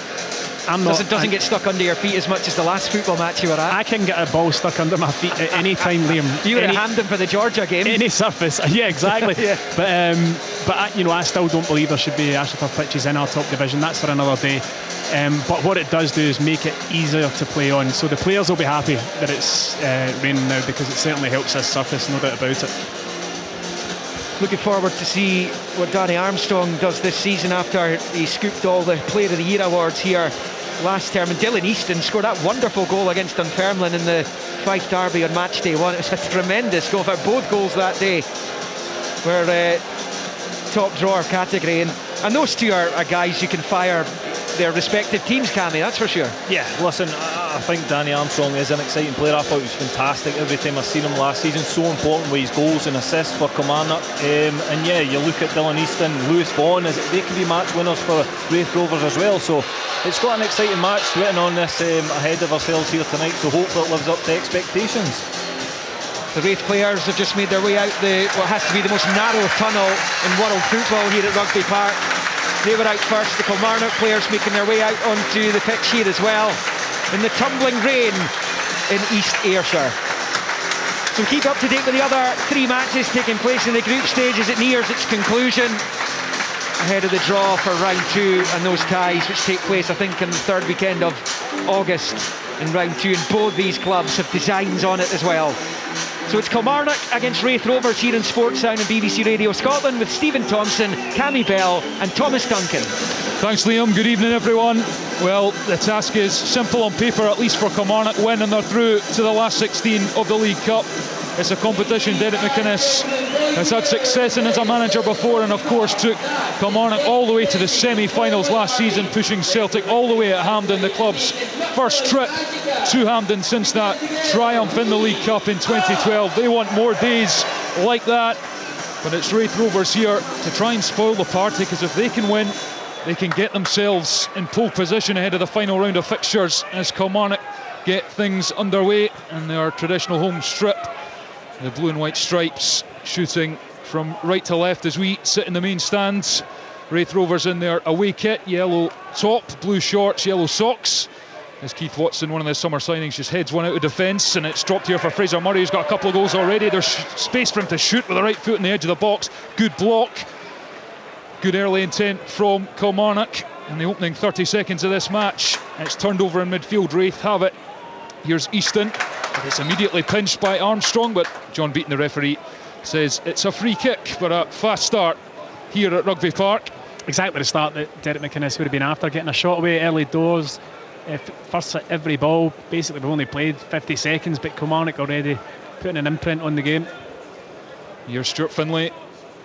It doesn't get stuck under your feet as much as the last football match you were at. I can get a ball stuck under my feet at any time, Liam. You were at Hampden for the Georgia game. Any surface, yeah, exactly. Yeah. But I still don't believe there should be AstroTurf pitches in our top division. That's for another day. But what it does do is make it easier to play on. So the players will be happy that it's raining now, because it certainly helps this surface, no doubt about it. Looking forward to see what Danny Armstrong does this season after he scooped all the Player of the Year awards here last term. And Dylan Easton scored that wonderful goal against Dunfermline in the Fife Derby on match day 1. It was a tremendous goal. In fact, both goals that day were top drawer category, and those two are guys you can fire their respective teams, Cammy, that's for sure. Yeah, listen, I think Danny Armstrong is an exciting player. I thought he was fantastic every time I've seen him last season. So important with his goals and assists for Kilmarnock. And yeah, you look at Dylan Easton, Lewis Vaughan, they can be match winners for Raith Rovers as well. So it's got an exciting match written on this ahead of ourselves here tonight. So hopefully it lives up to expectations. The Raith players have just made their way out what has to be the most narrow tunnel in world football here at Rugby Park. They were out first. The Kilmarnock players making their way out onto the pitch here as well in the tumbling rain in East Ayrshire. So keep up to date with the other 3 matches taking place in the group stage as it nears its conclusion ahead of the draw for round 2 and those ties which take place I think in the 3rd weekend of August in round 2, and both these clubs have designs on it as well. So it's Kilmarnock against Raith Rovers here in Sports Sound and BBC Radio Scotland with Stephen Thompson, Cammy Bell and Thomas Duncan. Thanks Liam, good evening everyone. Well, the task is simple on paper, at least for Kilmarnock, winning they're through to the last 16 of the League Cup. It's a competition Derek McInnes has had success in as a manager before, and of course took Kilmarnock all the way to the semi-finals last season, pushing Celtic all the way at Hampden, the club's first trip to Hampden since that triumph in the League Cup in 2012. They want more days like that, but it's Raith Rovers here to try and spoil the party, because if they can win, they can get themselves in pole position ahead of the final round of fixtures as Kilmarnock get things underway in their traditional home strip. The blue and white stripes shooting from right to left as we sit in the main stands. Raith Rovers in their away kit, yellow top, blue shorts, yellow socks. As Keith Watson, one of the summer signings, just heads one out of defence, and it's dropped here for Fraser Murray, who's got a couple of goals already. There's space for him to shoot with the right foot on the edge of the box. Good block, good early intent from Kilmarnock in the opening 30 seconds of this match. It's turned over in midfield, Raith have it. Here's Easton. It's immediately pinched by Armstrong, but John Beaton, the referee, says it's a free kick, but a fast start here at Rugby Park. Exactly the start that Derek McInnes would have been after, getting a shot away early doors. First at every ball. Basically we've only played 50 seconds, but Kilmarnock already putting an imprint on the game. Here's Stuart Finlay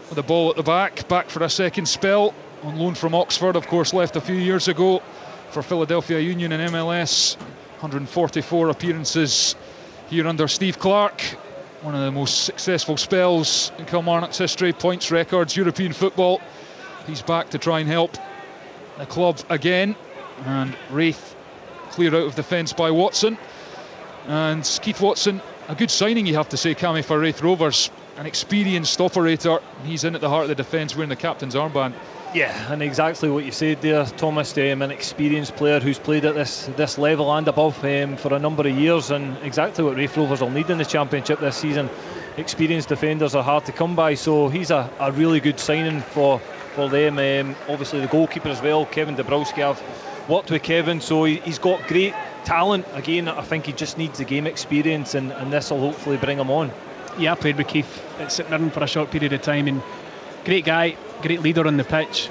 with the ball at the back for a second spell, on loan from Oxford, of course, left a few years ago for Philadelphia Union in MLS. 144 appearances here under Steve Clarke, one of the most successful spells in Kilmarnock's history, points records, European football. He's back to try and help the club again, and Raith cleared out of defence by Watson. And Keith Watson, a good signing you have to say, Cammy, for Raith Rovers, an experienced operator. He's in at the heart of the defence wearing the captain's armband. Yeah, and exactly what you said there, Thomas, an experienced player who's played at this level and above for a number of years, and exactly what Raith Rovers will need in the Championship this season. Experienced defenders are hard to come by, so he's a really good signing for them. Obviously the goalkeeper as well, Kevin Dabrowski. I've worked with Kevin, so he's got great talent. Again, I think he just needs the game experience, and this will hopefully bring him on. Yeah, I played with Keith at St Mirren for a short period of time, and great guy, great leader on the pitch.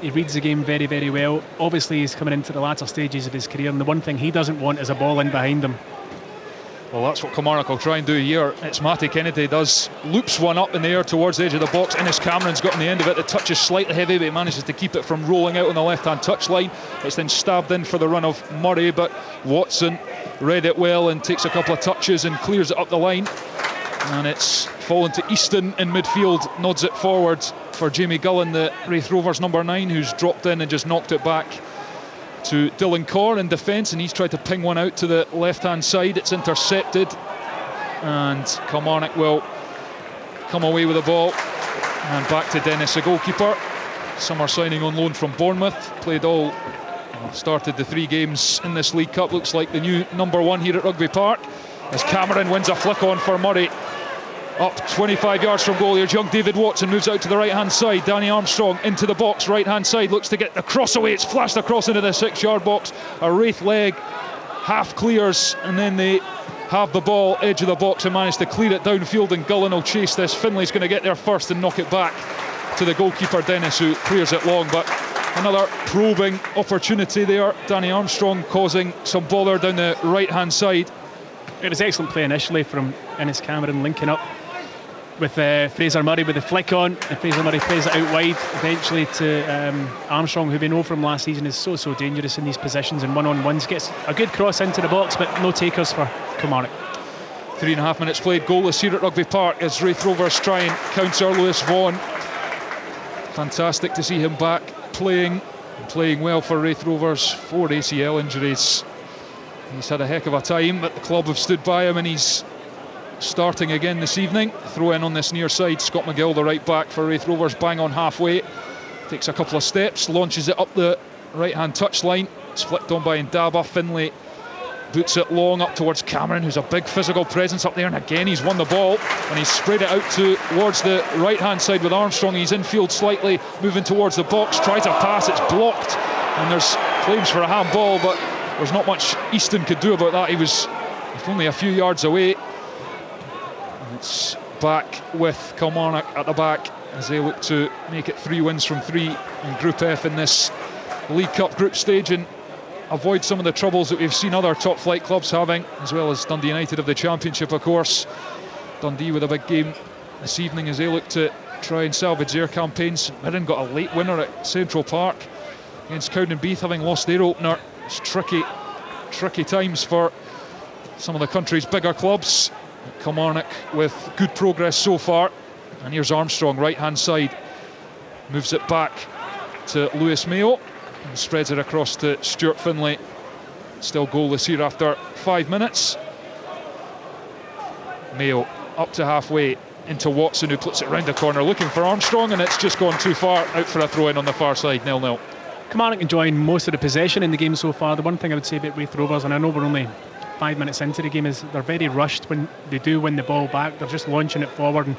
He reads the game very, very well. Obviously he's coming into the latter stages of his career, and the one thing he doesn't want is a ball in behind him. Well, that's what Kilmarnock will try and do here. It's Matty Kennedy loops one up in the air towards the edge of the box. Innes Cameron's got on the end of it. The touch is slightly heavy, but he manages to keep it from rolling out on the left-hand touchline. It's then stabbed in for the run of Murray, but Watson read it well and takes a couple of touches and clears it up the line. And it's fallen to Easton in midfield, nods it forward for Jamie Gullen, the Raith Rovers number 9, who's dropped in and just knocked it back to Dylan Corr in defence, and he's tried to ping one out to the left-hand side. It's intercepted, and Kilmarnock will come away with the ball. And back to Dennis, the goalkeeper. Summer signing on loan from Bournemouth. Started the 3 games in this League Cup. Looks like the new number 1 here at Rugby Park. As Cameron wins a flick on for Murray. Up 25 yards from goal. Here's young David Watson, moves out to the right hand side. Danny Armstrong into the box, right hand side, looks to get the cross away. It's flashed across into the 6-yard box. A Raith leg half clears, and then they have the ball edge of the box and manage to clear it downfield, and Gullen will chase this. Finlay's going to get there first and knock it back to the goalkeeper Dennis, who clears it long. But another probing opportunity there. Danny Armstrong causing some bother down the right hand side. It was excellent play initially from Innes Cameron, linking up with Fraser Murray with the flick on, and Fraser Murray plays it out wide eventually to Armstrong, who we know from last season is so dangerous in these positions and one-on-ones. Gets a good cross into the box, but no takers for Kilmarnock. 3.5 minutes played, goalless here at Rugby Park as Raith Rovers try and counter Lewis Vaughan. Fantastic to see him back playing well for Raith Rovers. 4 ACL injuries. He's had a heck of a time, but the club have stood by him, and he's starting again this evening. Throw in on this near side. Scott McGill, the right back for Raith Rovers, bang on halfway. Takes a couple of steps, launches it up the right hand touchline. It's flicked on by Ndaba. Finlay boots it long up towards Cameron, who's a big physical presence up there, and again he's won the ball and he's sprayed it out towards the right hand side with Armstrong. He's infield slightly, moving towards the box, tries a pass, it's blocked, and there's claims for a handball, but there's not much Easton could do about that. He was only a few yards away. And it's back with Kilmarnock at the back as they look to make it 3 wins from 3 in Group F in this League Cup group stage, and avoid some of the troubles that we've seen other top flight clubs having, as well as Dundee United of the Championship, of course. Dundee with a big game this evening as they look to try and salvage their campaigns. Mirren got a late winner at Central Park against Cowdenbeath, having lost their opener. It's tricky times for some of the country's bigger clubs. Kilmarnock with good progress so far, and here's Armstrong, right hand side, moves it back to Lewis Mayo and spreads it across to Stuart Finlay. Still goalless here after 5 minutes. Mayo up to halfway into Watson, who puts it round the corner looking for Armstrong, and it's just gone too far, out for a throw in on the far side. 0-0. Kilmarnock enjoying most of the possession in the game so far. The one thing I would say about Raith Rovers, and I know we're only 5 minutes into the game, is they're very rushed when they do win the ball back. They're just launching it forward, and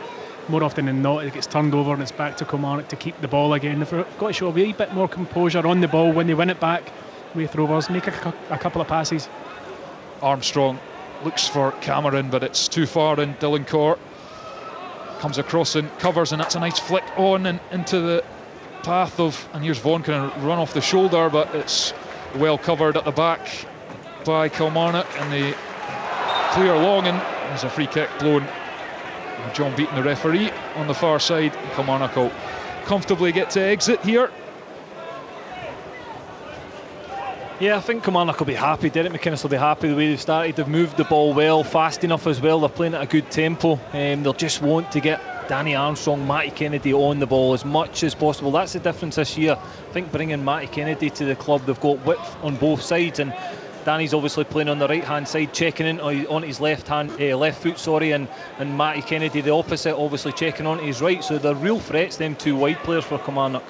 more often than not it gets turned over and it's back to Kilmarnock to keep the ball again. They've got to show a wee bit more composure on the ball when they win it back. Raith Rovers make a couple of passes. Armstrong looks for Cameron, but it's too far, and Dylan Corr comes across and covers, and that's a nice flick on and into the path of, and here's Vaughan kind of run off the shoulder, but it's well covered at the back by Kilmarnock, and they clear long, and there's a free kick blown. John Beaton, the referee, on the far side. Kilmarnock will comfortably get to exit here. Yeah, I think Kilmarnock will be happy. Derek McInnes will be happy the way they've started. They've moved the ball well, fast enough as well. They're playing at a good tempo. They'll just want to get Danny Armstrong, Matty Kennedy on the ball as much as possible. That's the difference this year. I think bringing Matty Kennedy to the club, they've got width on both sides, and Danny's obviously playing on the right hand side, checking in on his left foot, and Matty Kennedy the opposite, obviously checking on his right. So they're real threats, them two wide players for Kilmarnock.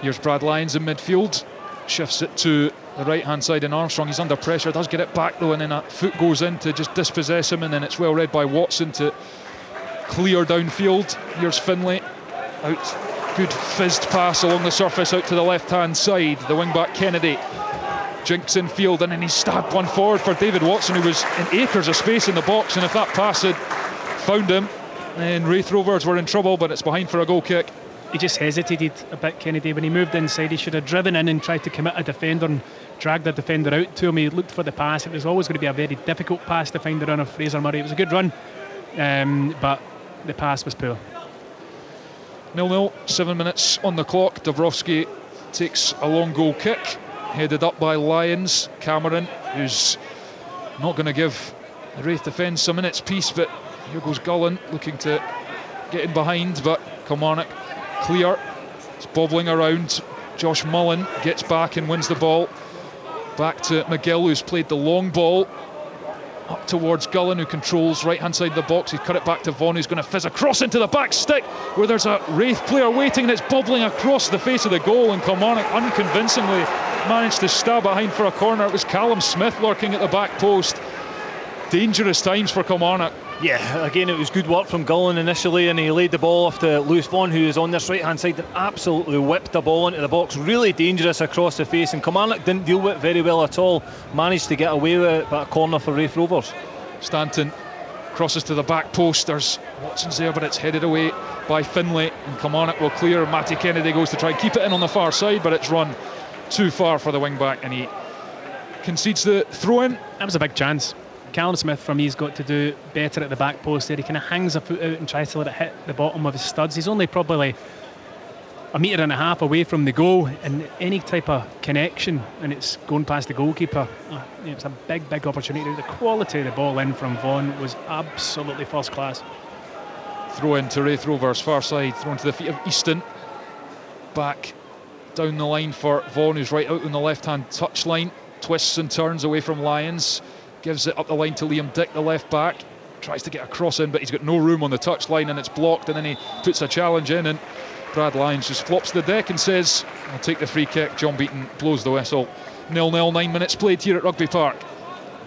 Here's Brad Lyons in midfield, shifts it to the right hand side, and Armstrong, he's under pressure, does get it back though, and then a foot goes in to just dispossess him, and then it's well read by Watson to clear downfield. Here's Finlay out, good fizzed pass along the surface out to the left hand side. The wing back Kennedy jinks in field, and then he stabbed one forward for David Watson, who was in acres of space in the box, and if that pass had found him, then Raith Rovers were in trouble, but it's behind for a goal kick. He just hesitated a bit, Kennedy, when he moved inside. He should have driven in and tried to commit a defender and drag the defender out to him. He looked for the pass. It was always going to be a very difficult pass to find the run of Fraser Murray. It was a good run, but the pass was poor. 0-0, 7 minutes on the clock. Dabrowski takes a long goal kick, headed up by Lyons. Cameron, who's not going to give the Raith defence some minutes peace, but here goes Gullen looking to get in behind, but Kilmarnock clear. It's bobbling around. Josh Mullen gets back and wins the ball. Back to McGill, who's played the long ball up towards Gullen, who controls right hand side of the box. He's cut it back to Vaughan, who's going to fizz across into the back stick, where there's a Raith player waiting, and it's bobbling across the face of the goal, and Kilmarnock unconvincingly managed to stab behind for a corner. It was Callum Smith lurking at the back post. Dangerous times for Kilmarnock. Yeah, again, it was good work from Gullen initially, and he laid the ball off to Lewis Vaughan, who is on this right hand side, and absolutely whipped the ball into the box. Really dangerous across the face, and Kilmarnock didn't deal with it very well at all. Managed to get away with it, but a corner for Raith Rovers. Stanton crosses to the back post. There's Watson's there, but it's headed away by Finlay, and Kilmarnock will clear. Matty Kennedy goes to try and keep it in on the far side, but it's run too far for the wing back, and he concedes the throw in. That was a big chance. Callum Smith, for me, has got to do better at the back post there. He kind of hangs a foot out and tries to let it hit the bottom of his studs. He's only probably a metre and a half away from the goal, and any type of connection, and it's going past the goalkeeper. It's a big opportunity. The quality of the ball in from Vaughan was absolutely first class. Throw into Raith Rovers, far side, thrown to the feet of Easton. Back down the line for Vaughan, who's right out on the left-hand touchline. Twists and turns away from Lyons. Gives it up the line to Liam Dick, the left back. Tries to get a cross in, but he's got no room on the touchline, and it's blocked, and then he puts a challenge in, and Brad Lyons just flops the deck and says, I'll take the free kick. John Beaton blows the whistle. 0-0, 9 minutes played here at Rugby Park.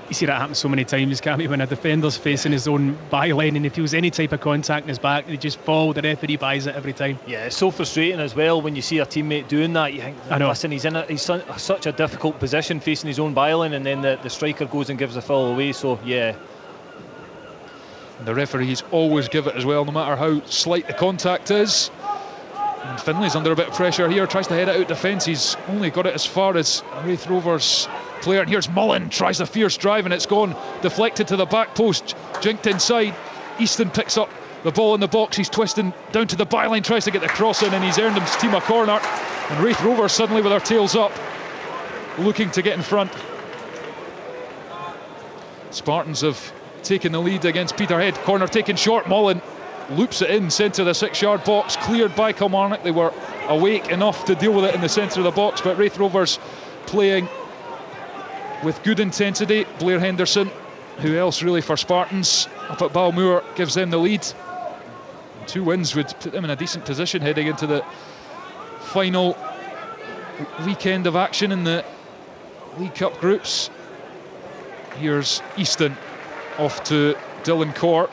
You see that happen so many times, can't you, when a defender's facing his own byline and he feels any type of contact in his back, they just fall, the referee buys it every time. Yeah, it's so frustrating as well when you see a teammate doing that. You think, listen, he's such a difficult position facing his own byline, and then the striker goes and gives the foul away, so yeah. And the referees always give it as well, no matter how slight the contact is. And Finlay's under a bit of pressure here, tries to head it out defence. He's only got it as far as Raith Rovers player. And here's Mullen, tries a fierce drive, and it's gone deflected to the back post, jinked inside. Easton picks up the ball in the box. He's twisting down to the byline, tries to get the cross in, and he's earned his team a corner. And Raith Rovers suddenly with their tails up, looking to get in front. Spartans have taken the lead against Peterhead. Corner taken short. Mullen loops it in centre of the 6-yard box, cleared by Kilmarnock. They were awake enough to deal with it in the centre of the box, but Raith Rovers playing with good intensity. Blair Henderson, who else really for Spartans up at Balmoor, gives them the lead. 2 wins would put them in a decent position heading into the final weekend of action in the League Cup groups. Here's Easton off to Dylan Corr,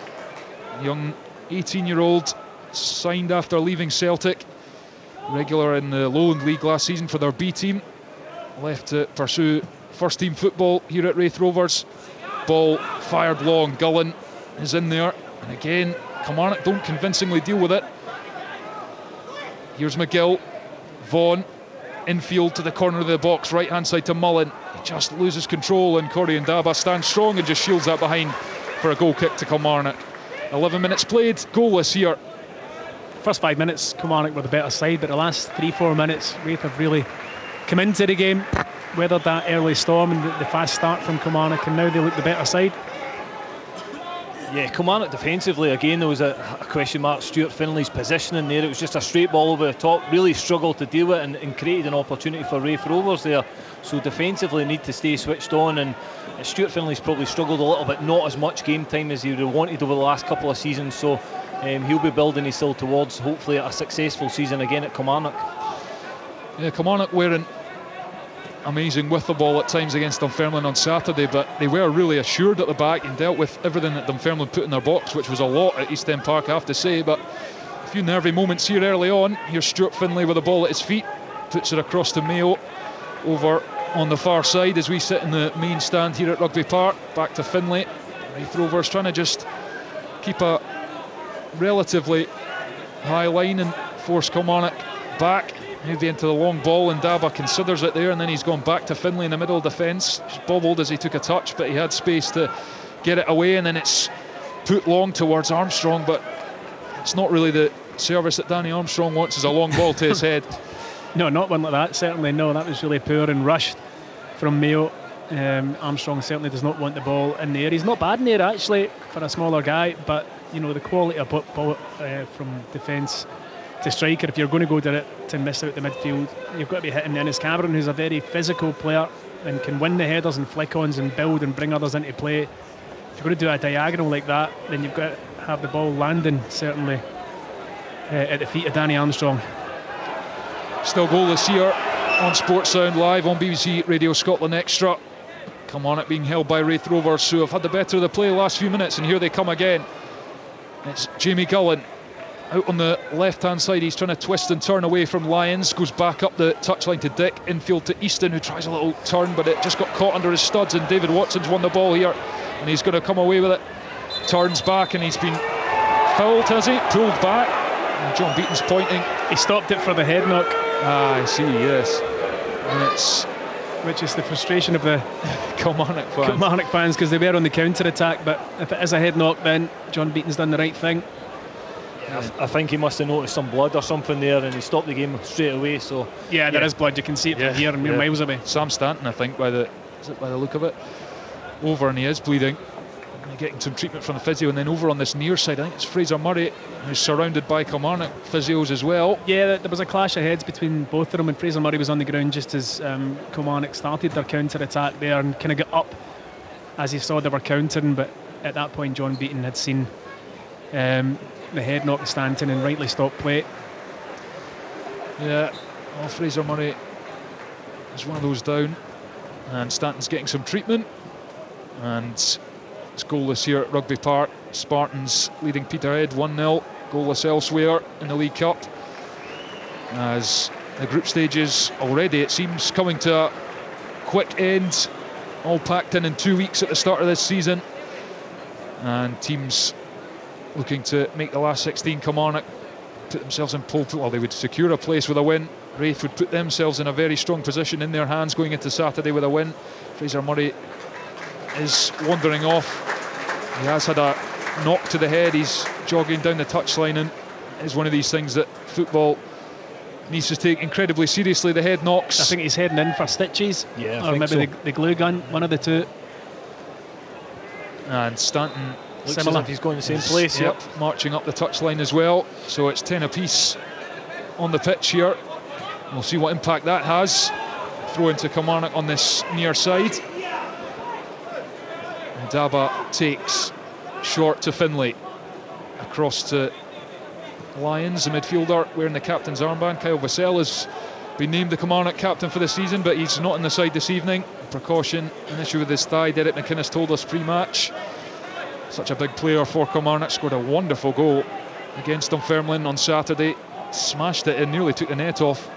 young 18-year-old, signed after leaving Celtic, regular in the Lowland League last season for their B team, left to pursue first team football here at Raith Rovers. Ball fired long, Gullen is in there, and again Kilmarnock don't convincingly deal with it. Here's McGill, Vaughan, infield to the corner of the box, right hand side to Mullen. He just loses control, and Corey Ndaba stands strong and just shields that behind for a goal kick to Kilmarnock. 11 minutes played, goalless here. First 5 minutes, Kilmarnock were the better side, but the last 3-4 minutes, Raith have really come into the game, weathered that early storm and the fast start from Kilmarnock, and now they look the better side. Yeah, Kilmarnock defensively, again, there was a question mark. Stuart Finley's positioning there, it was just a straight ball over the top, really struggled to deal with it, and created an opportunity for Raith Rovers there. So defensively need to stay switched on, and Stuart Finley's probably struggled a little bit, not as much game time as he would have wanted over the last couple of seasons, so he'll be building his still towards hopefully a successful season again at Kilmarnock. Yeah, Kilmarnock weren't amazing with the ball at times against Dunfermline on Saturday, but they were really assured at the back and dealt with everything that Dunfermline put in their box, which was a lot at East End Park, I have to say. But a few nervy moments here early on. Here's Stuart Finley with the ball at his feet, puts it across to Mayo over on the far side as we sit in the main stand here at Rugby Park. Back to Finley. Raith Rovers trying to just keep a relatively high line and force Kilmarnock back. Maybe into the long ball, and Daba considers it there, and then he's gone back to Finley in the middle defence. Just bobbled as he took a touch, but he had space to get it away, and then it's put long towards Armstrong, but it's not really the service that Danny Armstrong wants, is a long ball to his head. No, not one like that, certainly no. That was really poor and rushed from Mayo. Armstrong certainly does not want the ball in the air. He's not bad in the air actually for a smaller guy, but you know the quality of ball from defence to striker, if you're going to go direct and miss out the midfield, you've got to be hitting Ennis Cameron, who's a very physical player and can win the headers and flick-ons and build and bring others into play. If you're going to do a diagonal like that, then you've got to have the ball landing certainly at the feet of Danny Armstrong. Still goalless here on Sports Sound live on BBC Radio Scotland Extra. Kilmarnock being held by Raith Rovers, who have had the better of the play the last few minutes, and here they come again. It's Jamie Gullen out on the left hand side. He's trying to twist and turn away from Lyons, goes back up the touchline to Dick, infield to Easton, who tries a little turn, but it just got caught under his studs, and David Watson's won the ball here, and he's going to come away with it. Turns back, and he's been fouled, has he? Pulled back, and John Beaton's pointing. He stopped it for the head knock. I see, yes. And it's which is the frustration of the Kilmarnock fans, because they were on the counter-attack. But if it is a head knock, then John Beaton's done the right thing. I think he must have noticed some blood or something there, and he stopped the game straight away. So yeah, there is blood. You can see it from here and mere miles away. Sam Stanton, I think, by the look of it, over, and he is bleeding. And getting some treatment from the physio, and then over on this near side, I think it's Fraser Murray, who's surrounded by Kilmarnock physios as well. Yeah, there was a clash of heads between both of them, and Fraser Murray was on the ground just as Kilmarnock started their counter-attack there, and kind of got up as he saw they were countering. But at that point, John Beaton had seen the head knock to Stanton and rightly stopped play. Yeah, well, Fraser Murray is one of those down, and Stanton's getting some treatment, and it's goalless here at Rugby Park. Spartans leading Peterhead 1-0, goalless elsewhere in the League Cup, as the group stages already, it seems, coming to a quick end, all packed in 2 weeks at the start of this season, and teams looking to make the last 16. Kilmarnock put themselves in pole, well, they would secure a place with a win. Raith would put themselves in a very strong position in their hands going into Saturday with a win. Fraser Murray is wandering off. He has had a knock to the head. He's jogging down the touchline, and it is one of these things that football needs to take incredibly seriously, the head knocks. I think he's heading in for stitches, yeah, or maybe the glue gun, one of the two. And Stanton looks similar. as if he's going the same place. Yep, marching up the touchline as well. So it's 10 apiece on the pitch here. We'll see what impact that has. Throw into Kilmarnock on this near side. And Daba takes short to Finlay. Across to Lyons, the midfielder wearing the captain's armband. Kyle Vassell has been named the Kilmarnock captain for the season, but he's not in the side this evening. Precaution, an issue with his thigh. Derek McInnes told us pre-match. Such a big player for Kilmarnock, scored a wonderful goal against Dunfermline on Saturday, smashed it in, nearly took the net off,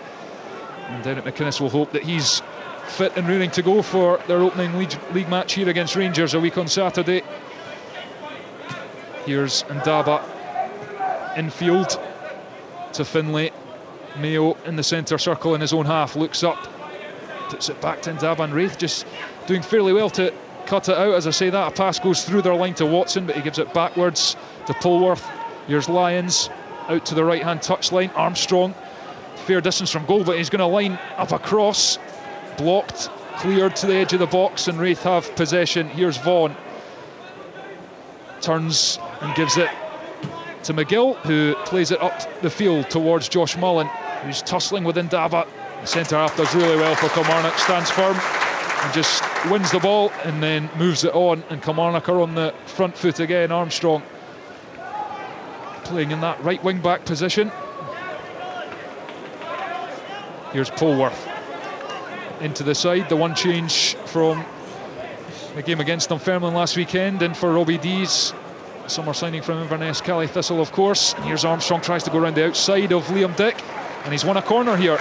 and Derek McInnes will hope that he's fit and ready to go for their opening league match here against Rangers a week on Saturday. Here's Ndaba infield to Finlay. Mayo in the centre circle in his own half, looks up, puts it back to Ndaba, and Raith just doing fairly well to cut it out. As I say that, a pass goes through their line to Watson, but he gives it backwards to Polworth. Here's Lyons out to the right hand touchline. Armstrong, fair distance from goal, but he's going to line up a cross, blocked, cleared to the edge of the box, and Raith have possession. Here's Vaughan, turns and gives it to McGill, who plays it up the field towards Josh Mullen, who's tussling with Ndaba. The centre half does really well for Kilmarnock, stands firm and just wins the ball and then moves it on, and Kilmarnock are on the front foot again. Armstrong playing in that right wing back position. Here's Polworth into the side, the one change from the game against Dunfermline last weekend, in for Robbie Dees, summer signing from Inverness, Cally Thistle of course. And here's Armstrong, tries to go around the outside of Liam Dick, and he's won a corner here.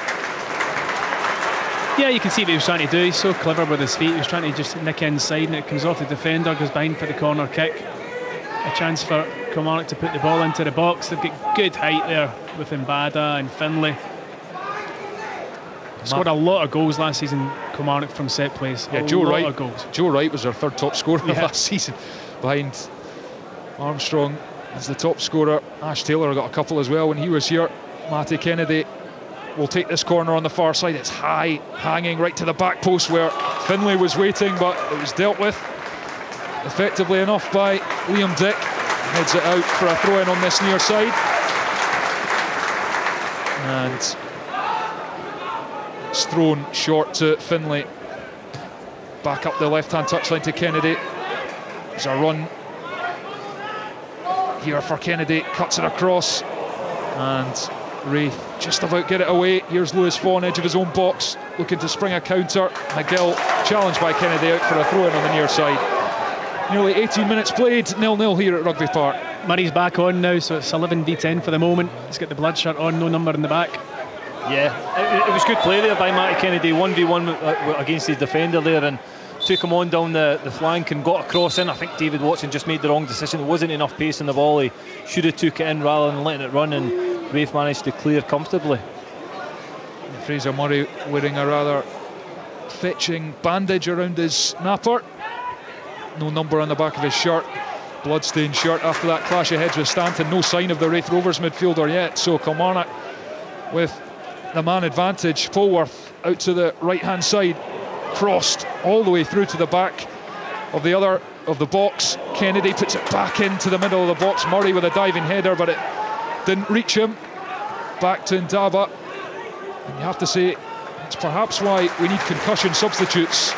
Yeah, you can see what he was trying to do. He's so clever with his feet. He was trying to just nick inside, and it comes off the defender, goes behind for the corner kick. A chance for Kilmarnock to put the ball into the box. They've got good height there with Mbada and Finlay. Scored a lot of goals last season, Kilmarnock, from set plays. Yeah, Joe Wright was their third top scorer last season, behind Armstrong as the top scorer. Ash Taylor got a couple as well when he was here. Matty Kennedy will take this corner on the far side. It's high, hanging right to the back post where Finlay was waiting, but it was dealt with effectively enough by Liam Dick. Heads it out for a throw-in on this near side, and it's thrown short to Finlay. Back up the left-hand touchline to Kennedy. There's a run here for Kennedy, cuts it across, and Raith just about get it away. Here's Lewis Vaughan, edge of his own box, looking to spring a counter. McGill challenged by Kennedy, out for a throw-in on the near side. Nearly 18 minutes played, 0-0 here at Rugby Park. Murray's back on now, so it's 11v10 for the moment. He's got the blood shirt on, no number in the back. Yeah, it was good play there by Matty Kennedy, 1v1 against his defender there, and took him on down the flank and got a cross in. I think David Watson just made the wrong decision. There wasn't enough pace in the ball. He should have took it in rather than letting it run, and Raith managed to clear comfortably. Fraser Murray wearing a rather fetching bandage around his napper. No number on the back of his shirt. Bloodstained shirt after that clash of heads with Stanton. No sign of the Raith Rovers midfielder yet. So Kilmarnock with the man advantage. Polworth out to the right hand side, crossed all the way through to the back of the box. Kennedy puts it back into the middle of the box. Murray with a diving header, but it didn't reach him. Back to Ndaba, and you have to say it's perhaps why we need concussion substitutes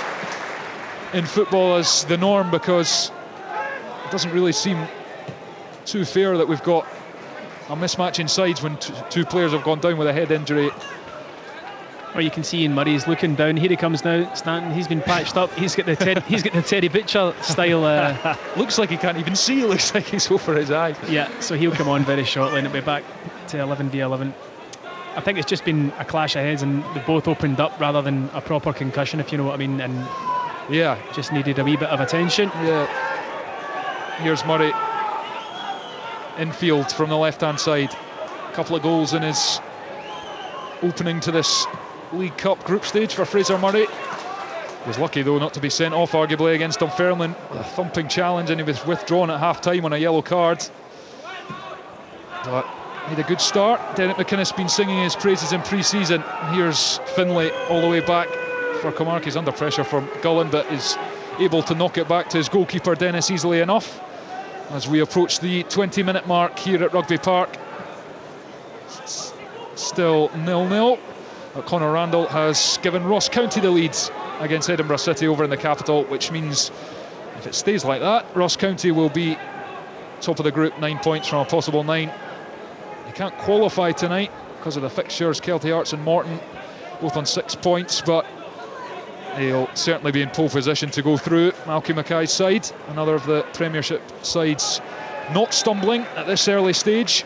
in football as the norm, because it doesn't really seem too fair that we've got a mismatch in sides when two players have gone down with a head injury. Well, you can see Ian Murray's looking down. Here he comes now, Stanton. He's been patched up. He's got the Teddy Butcher style. Looks like he can't even see. Looks like he's over his eye. Yeah, so he'll come on very shortly, and it'll be back to 11v11. I think it's just been a clash of heads, and they both opened up rather than a proper concussion, if you know what I mean. And yeah, just needed a wee bit of attention. Yeah. Here's Murray infield from the left-hand side. A couple of goals in his opening to this League Cup group stage for Fraser Murray. He was lucky though not to be sent off arguably against Dunfermline with a thumping challenge, and he was withdrawn at half-time on a yellow card. But made a good start. Derek McInnes been singing his praises in pre-season. Here's Finlay all the way back for Kilmarnock. He's under pressure from Gullen, but is able to knock it back to his goalkeeper Dennis easily enough. As we approach the 20-minute mark here at Rugby Park, still 0-0. Conor Randall has given Ross County the lead against Edinburgh City over in the capital, which means if it stays like that, Ross County will be top of the group, 9 points from a possible 9. They can't qualify tonight because of the fixtures. Kelty Hearts and Morton both on 6 points, but they'll certainly be in pole position to go through. Malky Mackay's side, another of the Premiership sides not stumbling at this early stage.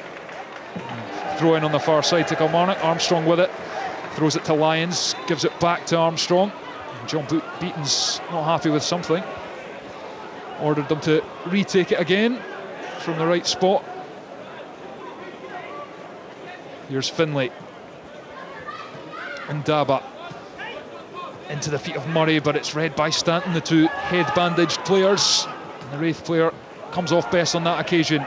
Throw in on the far side to Kilmarnock. Armstrong with it, throws it to Lyons, gives it back to Armstrong. John Beaton's not happy with something, ordered them to retake it again from the right spot. Here's Finlay and Daba into the feet of Murray, but it's read by Stanton, the two head bandaged players, and the Raith player comes off best on that occasion.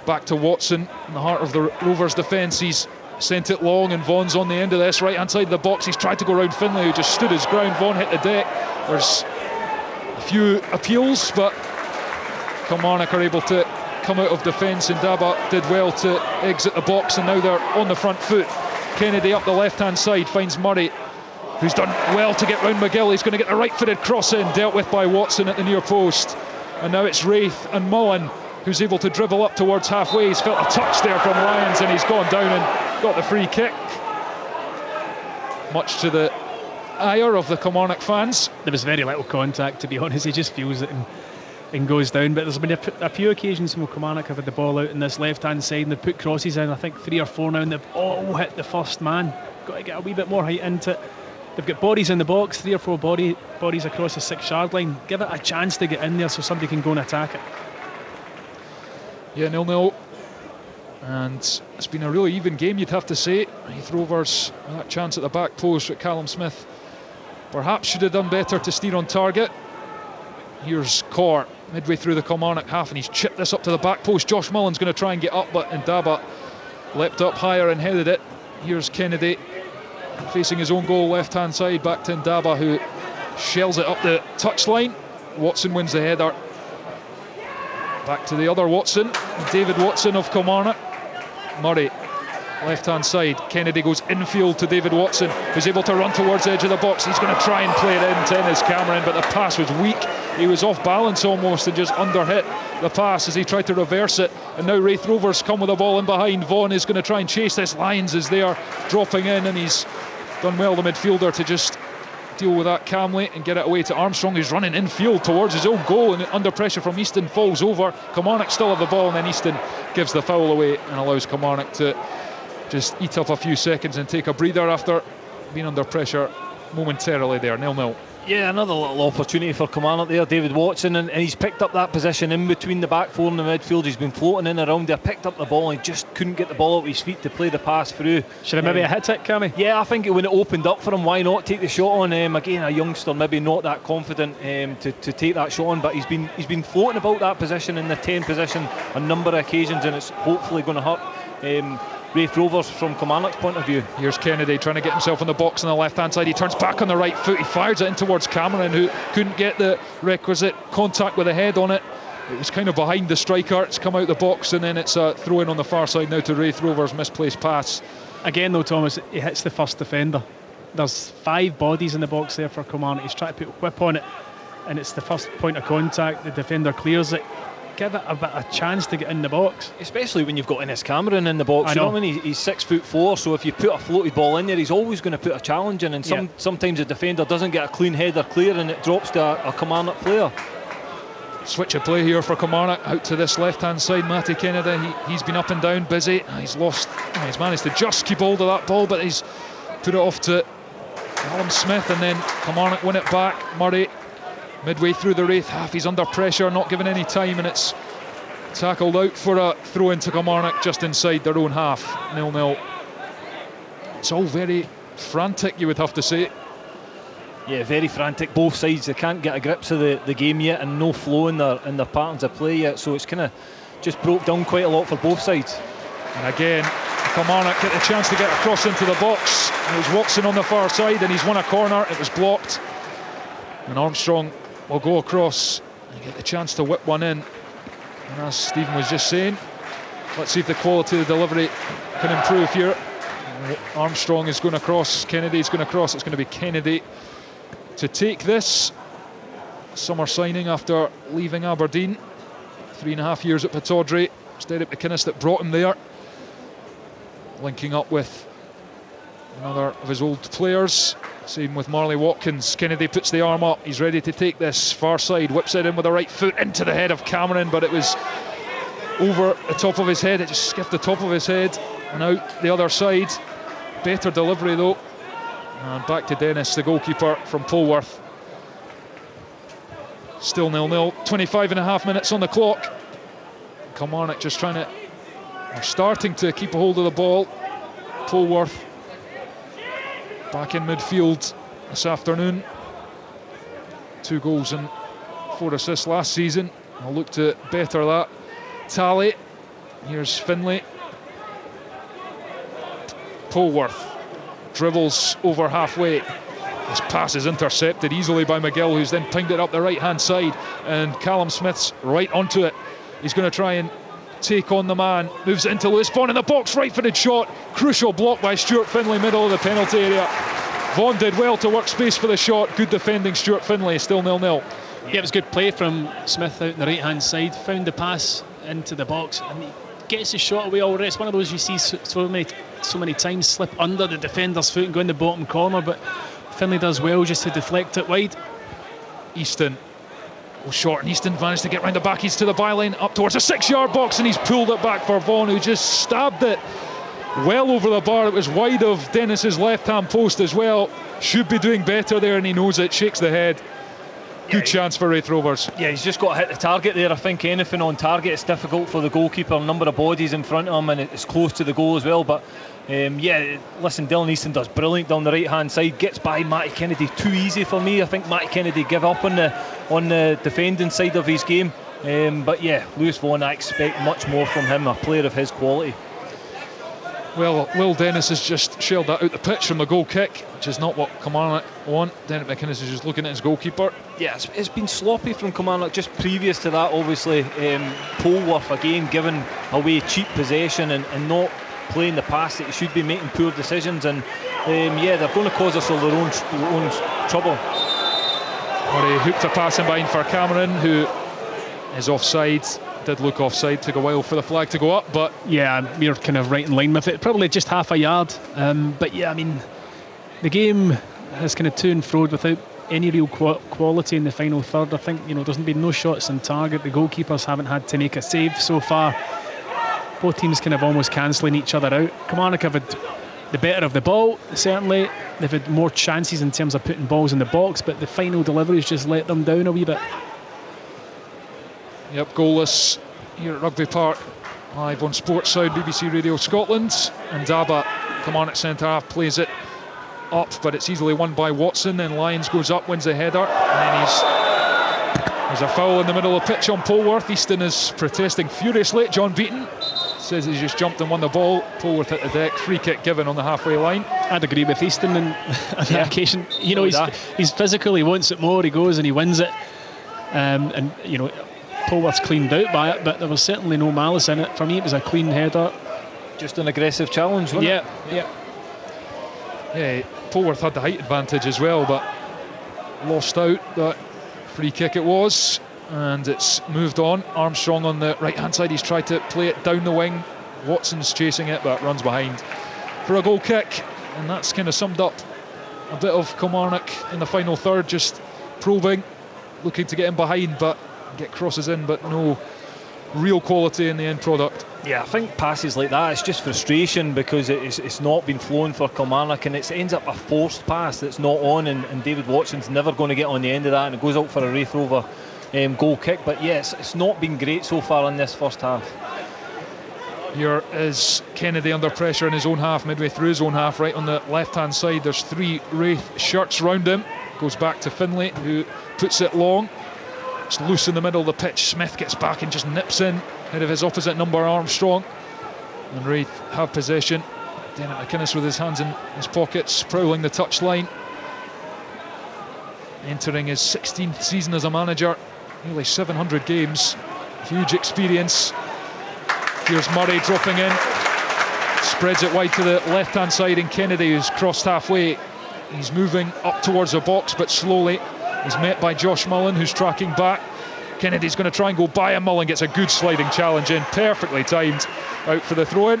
Back to Watson in the heart of the Rovers defence. He's sent it long, and Vaughan's on the end of this right hand side of the box. He's tried to go round Finlay, who just stood his ground. Vaughan hit the deck. There's a few appeals, but Kilmarnock are able to come out of defence, and Daba did well to exit the box, and now they're on the front foot. Kennedy up the left hand side finds Murray, who's done well to get round McGill. He's going to get the right footed cross in, dealt with by Watson at the near post, and now it's Raith and Mullen who's able to dribble up towards halfway. He's felt a touch there from Lyons, and he's gone down and got the free kick, much to the ire of the Kilmarnock fans. There was very little contact, to be honest. He just feels it and goes down. But there's been a few occasions when Kilmarnock have had the ball out in this left hand side, and they've put crosses in, I think 3 or 4 now, and they've all hit the first man. Got to get a wee bit more height into it. They've got bodies in the box, 3 or 4 bodies across the 6-yard line. Give it a chance to get in there so somebody can go and attack it. Yeah, 0-0, and it's been a really even game, you'd have to say. Raith Rovers, that chance at the back post with Callum Smith perhaps should have done better to steer on target. Here's Corr midway through the Kilmarnock half, and he's chipped this up to the back post. Josh Mullen's going to try and get up, but Ndaba leapt up higher and headed it. Here's Kennedy facing his own goal, left hand side, back to Ndaba, who shells it up the touchline. Watson wins the header. Back to the other Watson, David Watson of Kilmarnock. Murray, left hand side. Kennedy goes infield to David Watson, who's able to run towards the edge of the box. He's going to try and play it in to Ennis Cameron, but the pass was weak. He was off balance almost and just underhit the pass as he tried to reverse it. And now Raith Rovers come with the ball in behind. Vaughan is going to try and chase this. Lyons is there dropping in, and he's done well, the midfielder, to just deal with that calmly and get it away to Armstrong, who's running infield towards his own goal, and under pressure from Easton falls over. Kilmarnock still have the ball, and then Easton gives the foul away and allows Kilmarnock to just eat up a few seconds and take a breather after being under pressure momentarily there. 0-0. Yeah, another little opportunity for Kilmarnock there, David Watson, and he's picked up that position in between the back four and the midfield. He's been floating in around there, picked up the ball, and he just couldn't get the ball up his feet to play the pass through. Should have maybe hit it, Cammy? Yeah, I think when it opened up for him, why not take the shot on? Again, a youngster, maybe not that confident to take that shot on, but he's been floating about that position in the 10 position a number of occasions, and it's hopefully going to hurt Raith Rovers from Kilmarnock's point of view. Here's Kennedy trying to get himself on the box on the left hand side. He turns back on the right foot, he fires it in towards Cameron, who couldn't get the requisite contact with the head on it. It was kind of behind the striker. It's come out the box, and then it's a throw in on the far side now to Raith Rovers. Misplaced pass again though, Thomas. He hits the first defender. There's 5 bodies in the box there for Kilmarnock. He's trying to put a whip on it, and it's the first point of contact. The defender clears it. Give it a bit of chance to get in the box, especially when you've got Innes Cameron in the box. I know. You know what I mean? He's 6'4", so if you put a floated ball in there, he's always going to put a challenge in, and sometimes the defender doesn't get a clean header clear, and it drops to a Kilmarnock player. Switch of play here for Kilmarnock, out to this left hand side. Matty Kennedy, he's been up and down, busy. He's managed to just keep hold of that ball, but he's put it off to Callum Smith, and then Kilmarnock win it back. Murray midway through the Raith half, he's under pressure, not given any time, and it's tackled out for a throw into Kilmarnock just inside their own half. 0-0. It's all very frantic, you would have to say. Yeah, very frantic. Both sides, they can't get a grips of the game yet, and no flow in their patterns of play yet, so it's kind of just broke down quite a lot for both sides. And again, Kilmarnock get the chance to get across into the box. It was Watson on the far side, and he's won a corner. It was blocked, and Armstrong will go across and get the chance to whip one in. And as Stephen was just saying, let's see if the quality of the delivery can improve here. Armstrong is going across, Kennedy's going across. It's going to be Kennedy to take this. Summer signing after leaving Aberdeen, 3.5 years at Pittodrie. It's Derek McInnes that brought him there, linking up with another of his old players. Same with Marley Watkins. Kennedy puts the arm up, he's ready to take this far side, whips it in with the right foot into the head of Cameron, but it was over the top of his head. It just skipped the top of his head and out the other side. Better delivery though. And back to Dennis, the goalkeeper from Polworth. Still 0-0, 25.5 minutes on the clock. Kilmarnock just starting to keep a hold of the ball. Polworth back in midfield this afternoon. 2 goals and 4 assists last season. I'll look to better that tally. Here's Finlay. Polworth dribbles over halfway. This pass is intercepted easily by McGill, who's then pinged it up the right hand side, and Callum Smith's right onto it. He's going to try and take on the man, moves it into Lewis Vaughan in the box, right-footed shot, crucial block by Stuart Finlay, middle of the penalty area. Vaughan did well to work space for the shot, good defending Stuart Finlay, still 0-0. Yeah, it was good play from Smith out on the right hand side, found the pass into the box, and he gets his shot away already. It's one of those you see so many times slip under the defender's foot and go in the bottom corner, but Finlay does well just to deflect it wide. Easton was short, and Easton managed to get round the back. He's to the byline, up towards a 6-yard box, and he's pulled it back for Vaughan, who just stabbed it well over the bar. It was wide of Dennis's left-hand post as well. Should be doing better there, and he knows it. Shakes the head. Good chance for Raith Rovers. Yeah, he's just got to hit the target there. I think anything on target is difficult for the goalkeeper. A number of bodies in front of him, and it's close to the goal as well. But listen, Dylan Easton does brilliant down the right hand side, gets by Matty Kennedy too easy for me. I think Matty Kennedy give up on the defending side of his game. But yeah, Lewis Vaughan, I expect much more from him, a player of his quality. Well, Will Dennis has just shelled that out the pitch from the goal kick, which is not what Kilmarnock want. Derek McInnes is just looking at his goalkeeper. Yeah, it's been sloppy from Kilmarnock just previous to that, obviously. Polworth again giving away cheap possession and not playing the pass that he should be, making poor decisions, and they're going to cause us all their own trouble. Murray hooked a pass in behind for Cameron, who is offside. Did look offside, took a while for the flag to go up, but yeah, we're kind of right in line with it, probably just half a yard, but yeah, I mean, the game has kind of to and fro without any real quality in the final third. I think, there's been no shots on target. The goalkeepers haven't had to make a save so far. Both teams kind of almost cancelling each other out. Kilmarnock have had the better of the ball, certainly. They've had more chances in terms of putting balls in the box, but the final deliveries just let them down a wee bit. Yep, goalless here at Rugby Park. Live on Sports Sound, BBC Radio Scotland. And Daba, Kilmarnock centre half, plays it up, but it's easily won by Watson. Then Lyons goes up, wins the header, and then there's a foul in the middle of the pitch on Polworth. Easton is protesting furiously. John Beaton says he's just jumped and won the ball. Polworth hit the deck, free kick given on the halfway line. I'd agree with Easton on that occasion. You know, he's physical, he wants it more, he goes and he wins it. And you know, Polworth's cleaned out by it, but there was certainly no malice in it. For me, it was a clean header. Just an aggressive challenge, wasn't it? Yeah, Polworth had the height advantage as well, but lost out. That free kick it was, and it's moved on. Armstrong on the right hand side, he's tried to play it down the wing. Watson's chasing it, but runs behind for a goal kick, and that's kind of summed up a bit of Kilmarnock in the final third, just probing, looking to get in behind, but get crosses in, but no real quality in the end product. Yeah, I think passes like that, it's just frustration because it's not been flowing for Kilmarnock, and it ends up a forced pass that's not on, and David Watson's never going to get on the end of that, and it goes out for a Raith Rover goal kick. But yes, it's not been great so far in this first half. Here is Kennedy under pressure in his own half, midway through his own half, right on the left hand side. There's 3 Raith shirts round him. Goes back to Finlay, who puts it long. It's loose in the middle of the pitch. Smith gets back and just nips in ahead of his opposite number, Armstrong. And Raith have possession. Dennett McInnes with his hands in his pockets, prowling the touchline. Entering his 16th season as a manager, nearly 700 games, huge experience. Here's Murray dropping in, spreads it wide to the left hand side, and Kennedy, who's crossed halfway, he's moving up towards the box but slowly. He's met by Josh Mullen, who's tracking back. Kennedy's going to try and go by him. Mullen gets a good sliding challenge in, perfectly timed, out for the throw-in.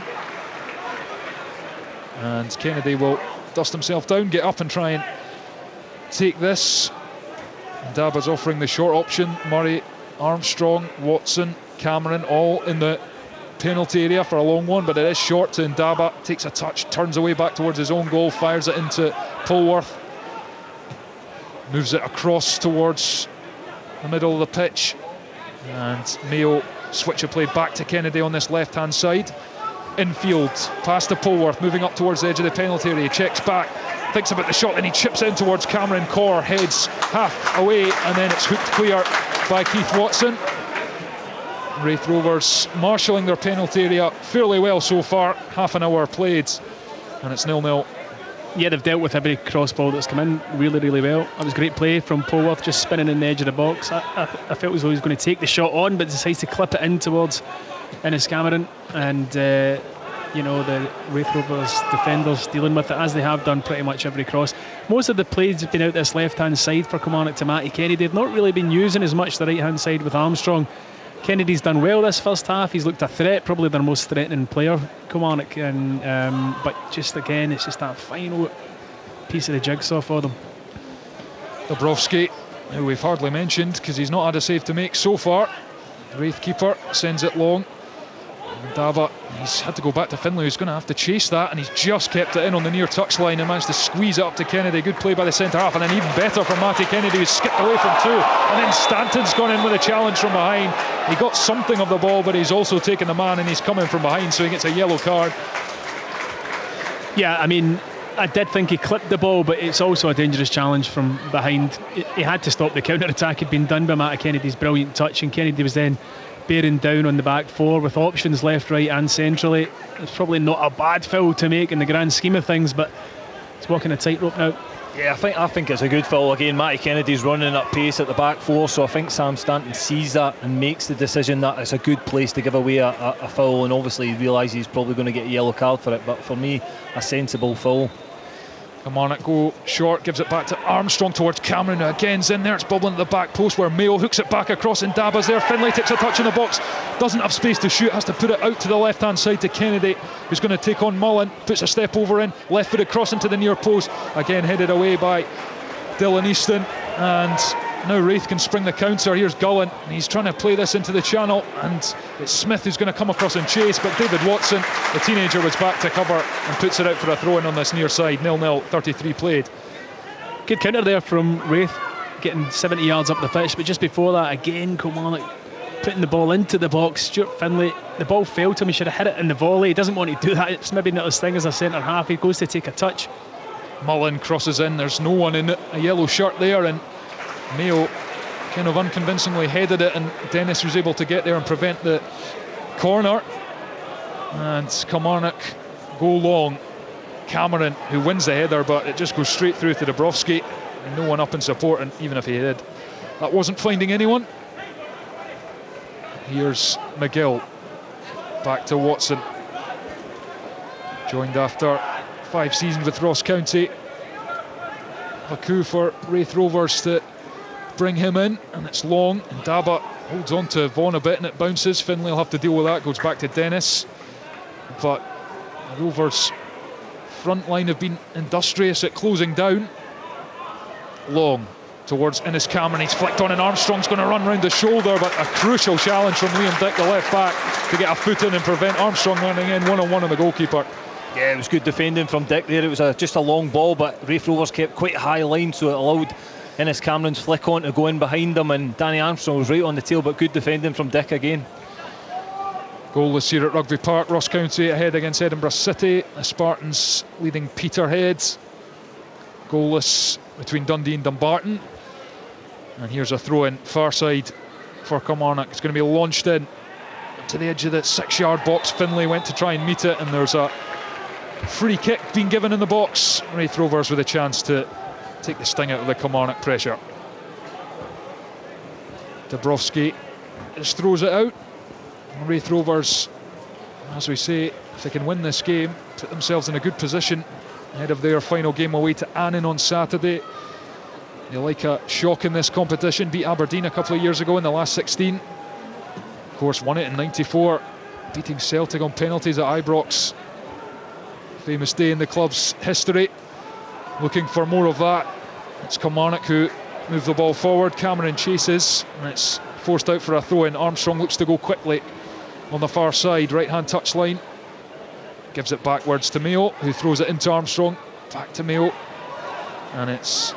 And Kennedy will dust himself down, get up and try and take this. Daba's offering the short option. Murray, Armstrong, Watson, Cameron, all in the penalty area for a long one, but it is short to Ndaba. Takes a touch, turns away back towards his own goal, fires it into Polworth. Moves it across towards the middle of the pitch, and Mayo switch of play back to Kennedy on this left hand side. Infield, past to Polworth, moving up towards the edge of the penalty area. He checks back, thinks about the shot, then he chips in towards Cameron Corr, heads half away, and then it's hooked clear by Keith Watson. Raith Rovers marshalling their penalty area fairly well so far. Half an hour played, and it's 0-0. Yeah, they've dealt with every cross ball that's come in really, really well. It was great play from Polworth, just spinning in the edge of the box. I felt as though he was going to take the shot on, but decides to clip it in towards Innes Cameron, and you know, the Raith Rovers defenders dealing with it as they have done pretty much every cross. Most of the plays have been out this left hand side for Kilmarnock to Matty Kennedy. They've not really been using as much the right hand side with Armstrong. Kennedy's done well this first half. He's looked a threat, probably their most threatening player, Kilmarnock, and but just again, it's just that final piece of the jigsaw for them. Dabrowski, who we've hardly mentioned because he's not had a save to make so far. The Raith keeper sends it long. Daba, he's had to go back to Finlay, who's going to have to chase that, and he's just kept it in on the near touchline and managed to squeeze it up to Kennedy. Good play by the centre half, and then even better from Matty Kennedy, who skipped away from 2, and then Stanton's gone in with a challenge from behind. He got something of the ball, but he's also taken the man, and he's coming from behind, so he gets a yellow card. Yeah, I mean, I did think he clipped the ball, but it's also a dangerous challenge from behind. He had to stop the counter-attack. Had been done by Matty Kennedy's brilliant touch, and Kennedy was then bearing down on the back 4 with options left, right and centrally. It's probably not a bad foul to make in the grand scheme of things, but it's walking a tightrope now. Yeah, I think it's a good foul. Again, Matty Kennedy's running at pace at the back 4, so I think Sam Stanton sees that and makes the decision that it's a good place to give away a foul, and obviously he realises he's probably going to get a yellow card for it, but for me, a sensible foul. Kilmarnock go short, gives it back to Armstrong towards Cameron, who again's in there. It's bubbling at the back post where Mayo hooks it back across, and Daba's there. Finlay takes a touch in the box, doesn't have space to shoot, has to put it out to the left hand side to Kennedy, who's going to take on Mullen, puts a step over in, left footed cross into the near post, again headed away by Dylan Easton, and now Raith can spring the counter. Here's Gullen, and he's trying to play this into the channel, and it's Smith who's going to come across and chase, but David Watson, the teenager, was back to cover and puts it out for a throw-in on this near side. 0-0, 33 played. Good counter there from Raith, getting 70 yards up the pitch, but just before that, again, Kilmarnock putting the ball into the box. Stuart Finlay, the ball fell to him, he should have hit it in the volley. He doesn't want to do that, it's maybe not his thing as a centre half. He goes to take a touch. Mullen crosses in, there's no one in a yellow shirt there, and Mayo kind of unconvincingly headed it, and Dennis was able to get there and prevent the corner. And Kilmarnock go long. Cameron, who wins the header, but it just goes straight through to Dabrowski. No one up in support, and even if he did, that wasn't finding anyone. Here's McGill, back to Watson, joined after 5 seasons with Ross County. A coup for Raith Rovers to bring him in, and it's long, and Daba holds on to Vaughan a bit and it bounces. Finlay will have to deal with that, goes back to Dennis, but Rovers front line have been industrious at closing down. Long towards Innes Cameron, he's flicked on, and Armstrong's going to run round the shoulder, but a crucial challenge from Liam Dick, the left back, to get a foot in and prevent Armstrong running in one-on-one on the goalkeeper. Yeah, it was good defending from Dick there. It was just a long ball, but Raith Rovers kept quite a high line, so it allowed Innes Cameron's flick on to go in behind him, and Danny Armstrong was right on the tail, but good defending from Dick again. Goalless here at Rugby Park. Ross County ahead against Edinburgh City. The Spartans leading Peterhead. Goalless between Dundee and Dumbarton. And here's a throw in far side for Kilmarnock. It's going to be launched in to the edge of the 6-yard box. Finlay went to try and meet it, and there's a free kick being given in the box. Raith Rovers with a chance to take the sting out of the Kilmarnock pressure. Dabrowski just throws it out. Raith Rovers, as we say, if they can win this game, put themselves in a good position ahead of their final game away to Annan on Saturday. They like a shock in this competition, beat Aberdeen a couple of years ago in the last 16. Of course, won it in 94, beating Celtic on penalties at Ibrox. Famous day in the club's history. Looking for more of that. It's Kilmarnock who move the ball forward. Cameron chases, and it's forced out for a throw in. Armstrong looks to go quickly on the far side, right hand touchline. Gives it backwards to Mayo, who throws it into Armstrong. Back to Mayo, and it's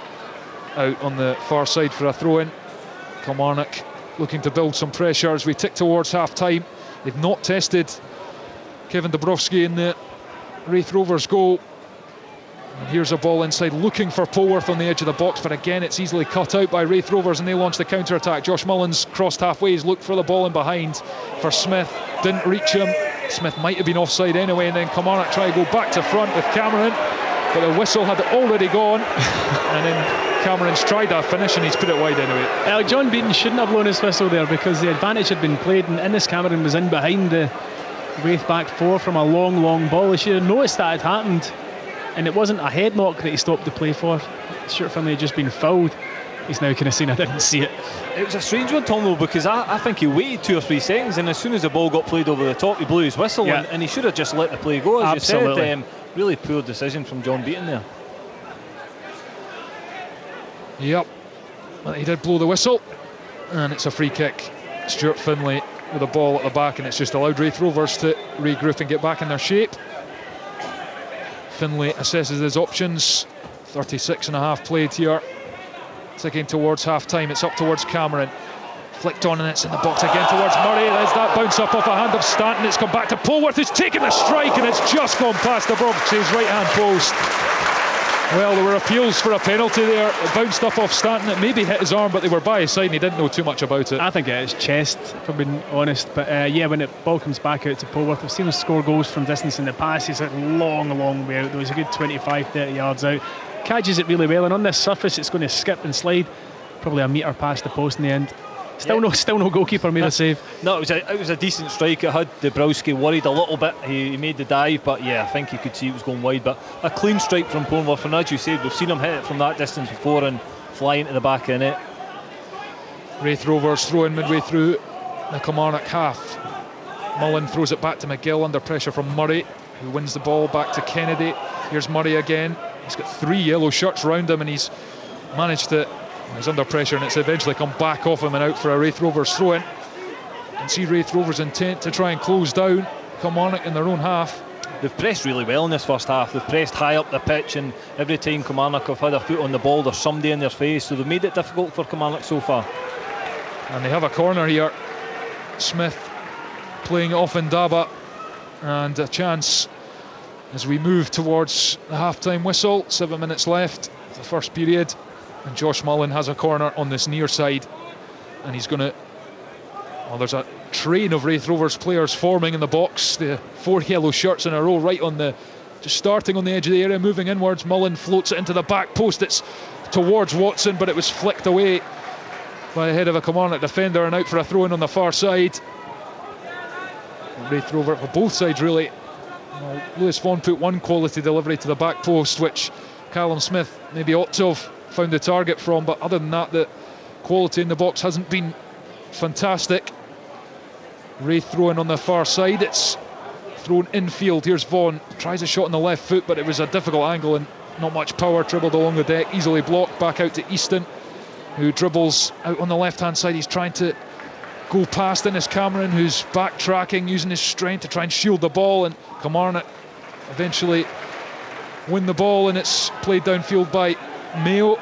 out on the far side for a throw in. Kilmarnock looking to build some pressure as we tick towards half time. They've not tested Kevin Dabrowski in the Raith Rovers goal. And here's a ball inside, looking for Polworth on the edge of the box, but again it's easily cut out by Raith Rovers, and they launch the counter-attack. Josh Mullins crossed halfway, he's looked for the ball in behind for Smith, didn't reach him. Smith might have been offside anyway, and then Kilmarnock try to go back to front with Cameron, but the whistle had already gone, and then Cameron's tried a finish and he's put it wide anyway. John Beaton shouldn't have blown his whistle there, because the advantage had been played, and Innes Cameron was in behind the Raith back four from a long ball. He should have noticed that had happened, and it wasn't a head knock that he stopped the play for. Stuart Finlay had just been fouled. He's now kind of saying I didn't see it. It was a strange one, Tom, though, because I think he waited 2 or 3 seconds, and as soon as the ball got played over the top, he blew his whistle, yeah. and he should have just let the play go, as Absolutely. you said. Really poor decision from John Beaton there. Yep, well, he did blow the whistle, and it's a free kick. Stuart Finlay with a ball at the back, and it's just allowed Raith Rovers to regroup and get back in their shape. Finlay assesses his options. 36.5 played here. Ticking towards half time. It's up towards Cameron. Flicked on, and it's in the box again towards Murray. There's that bounce up off a hand of Stanton. It's come back to Polworth, who's taken the strike, and it's just gone past the Dabrowski's right hand post. Well, there were appeals for a penalty there. It bounced up off Stanton. It maybe hit his arm, but they were by his side and he didn't know too much about it. I think it is chest, if I'm being honest. But yeah, when the ball comes back out to Polworth, I've seen him score goals from distance in the past. He's a long way out. There was a good 25-30 yards out. Catches it really well, and on this surface it's going to skip and slide. Probably a metre past the post in the end. Still no goalkeeper made a save. No, it was a decent strike. It had Dabrowski worried a little bit. He made the dive, but yeah, I think you could see it was going wide. But a clean strike from Polworth, and as you said, we've seen him hit it from that distance before and fly into the back of the net. Raith Rovers throw in midway through the Kilmarnock half. Mullen throws it back to McGill under pressure from Murray, who wins the ball back to Kennedy. Here's Murray again. He's got 3 yellow shirts round him, and he's managed to He's under pressure, and it's eventually come back off him and out for a Raith Rovers throw-in. You can see Raith Rovers' intent to try and close down Kilmarnock in their own half. They've pressed really well in this first half. They've pressed high up the pitch, and every time Kilmarnock have had a foot on the ball, there's somebody in their face, so they've made it difficult for Kilmarnock so far. And they have a corner here. Smith playing it off in Daba, and a chance as we move towards the half-time whistle. 7 minutes left, the first period, and Josh Mullen has a corner on this near side, and he's going to... Well, there's a train of Raith Rovers players forming in the box. The 4 yellow shirts in a row, right on the... just starting on the edge of the area, moving inwards. Mullen floats it into the back post. It's towards Watson, but it was flicked away by the head of a Kilmarnock defender, and out for a throw-in on the far side. Raith Rover, for both sides really. Well, Lewis Vaughan put one quality delivery to the back post, which Callum Smith maybe ought to have found the target from, but other than that, the quality in the box hasn't been fantastic. Raith throwing on the far side, it's thrown infield. Here's Vaughan, tries a shot on the left foot, but it was a difficult angle and not much power. Dribbled along the deck, easily blocked. Back out to Easton, who dribbles out on the left hand side. He's trying to go past Innes Cameron, who's backtracking, using his strength to try and shield the ball, and Kilmarnock eventually win the ball, and it's played downfield by Mayo.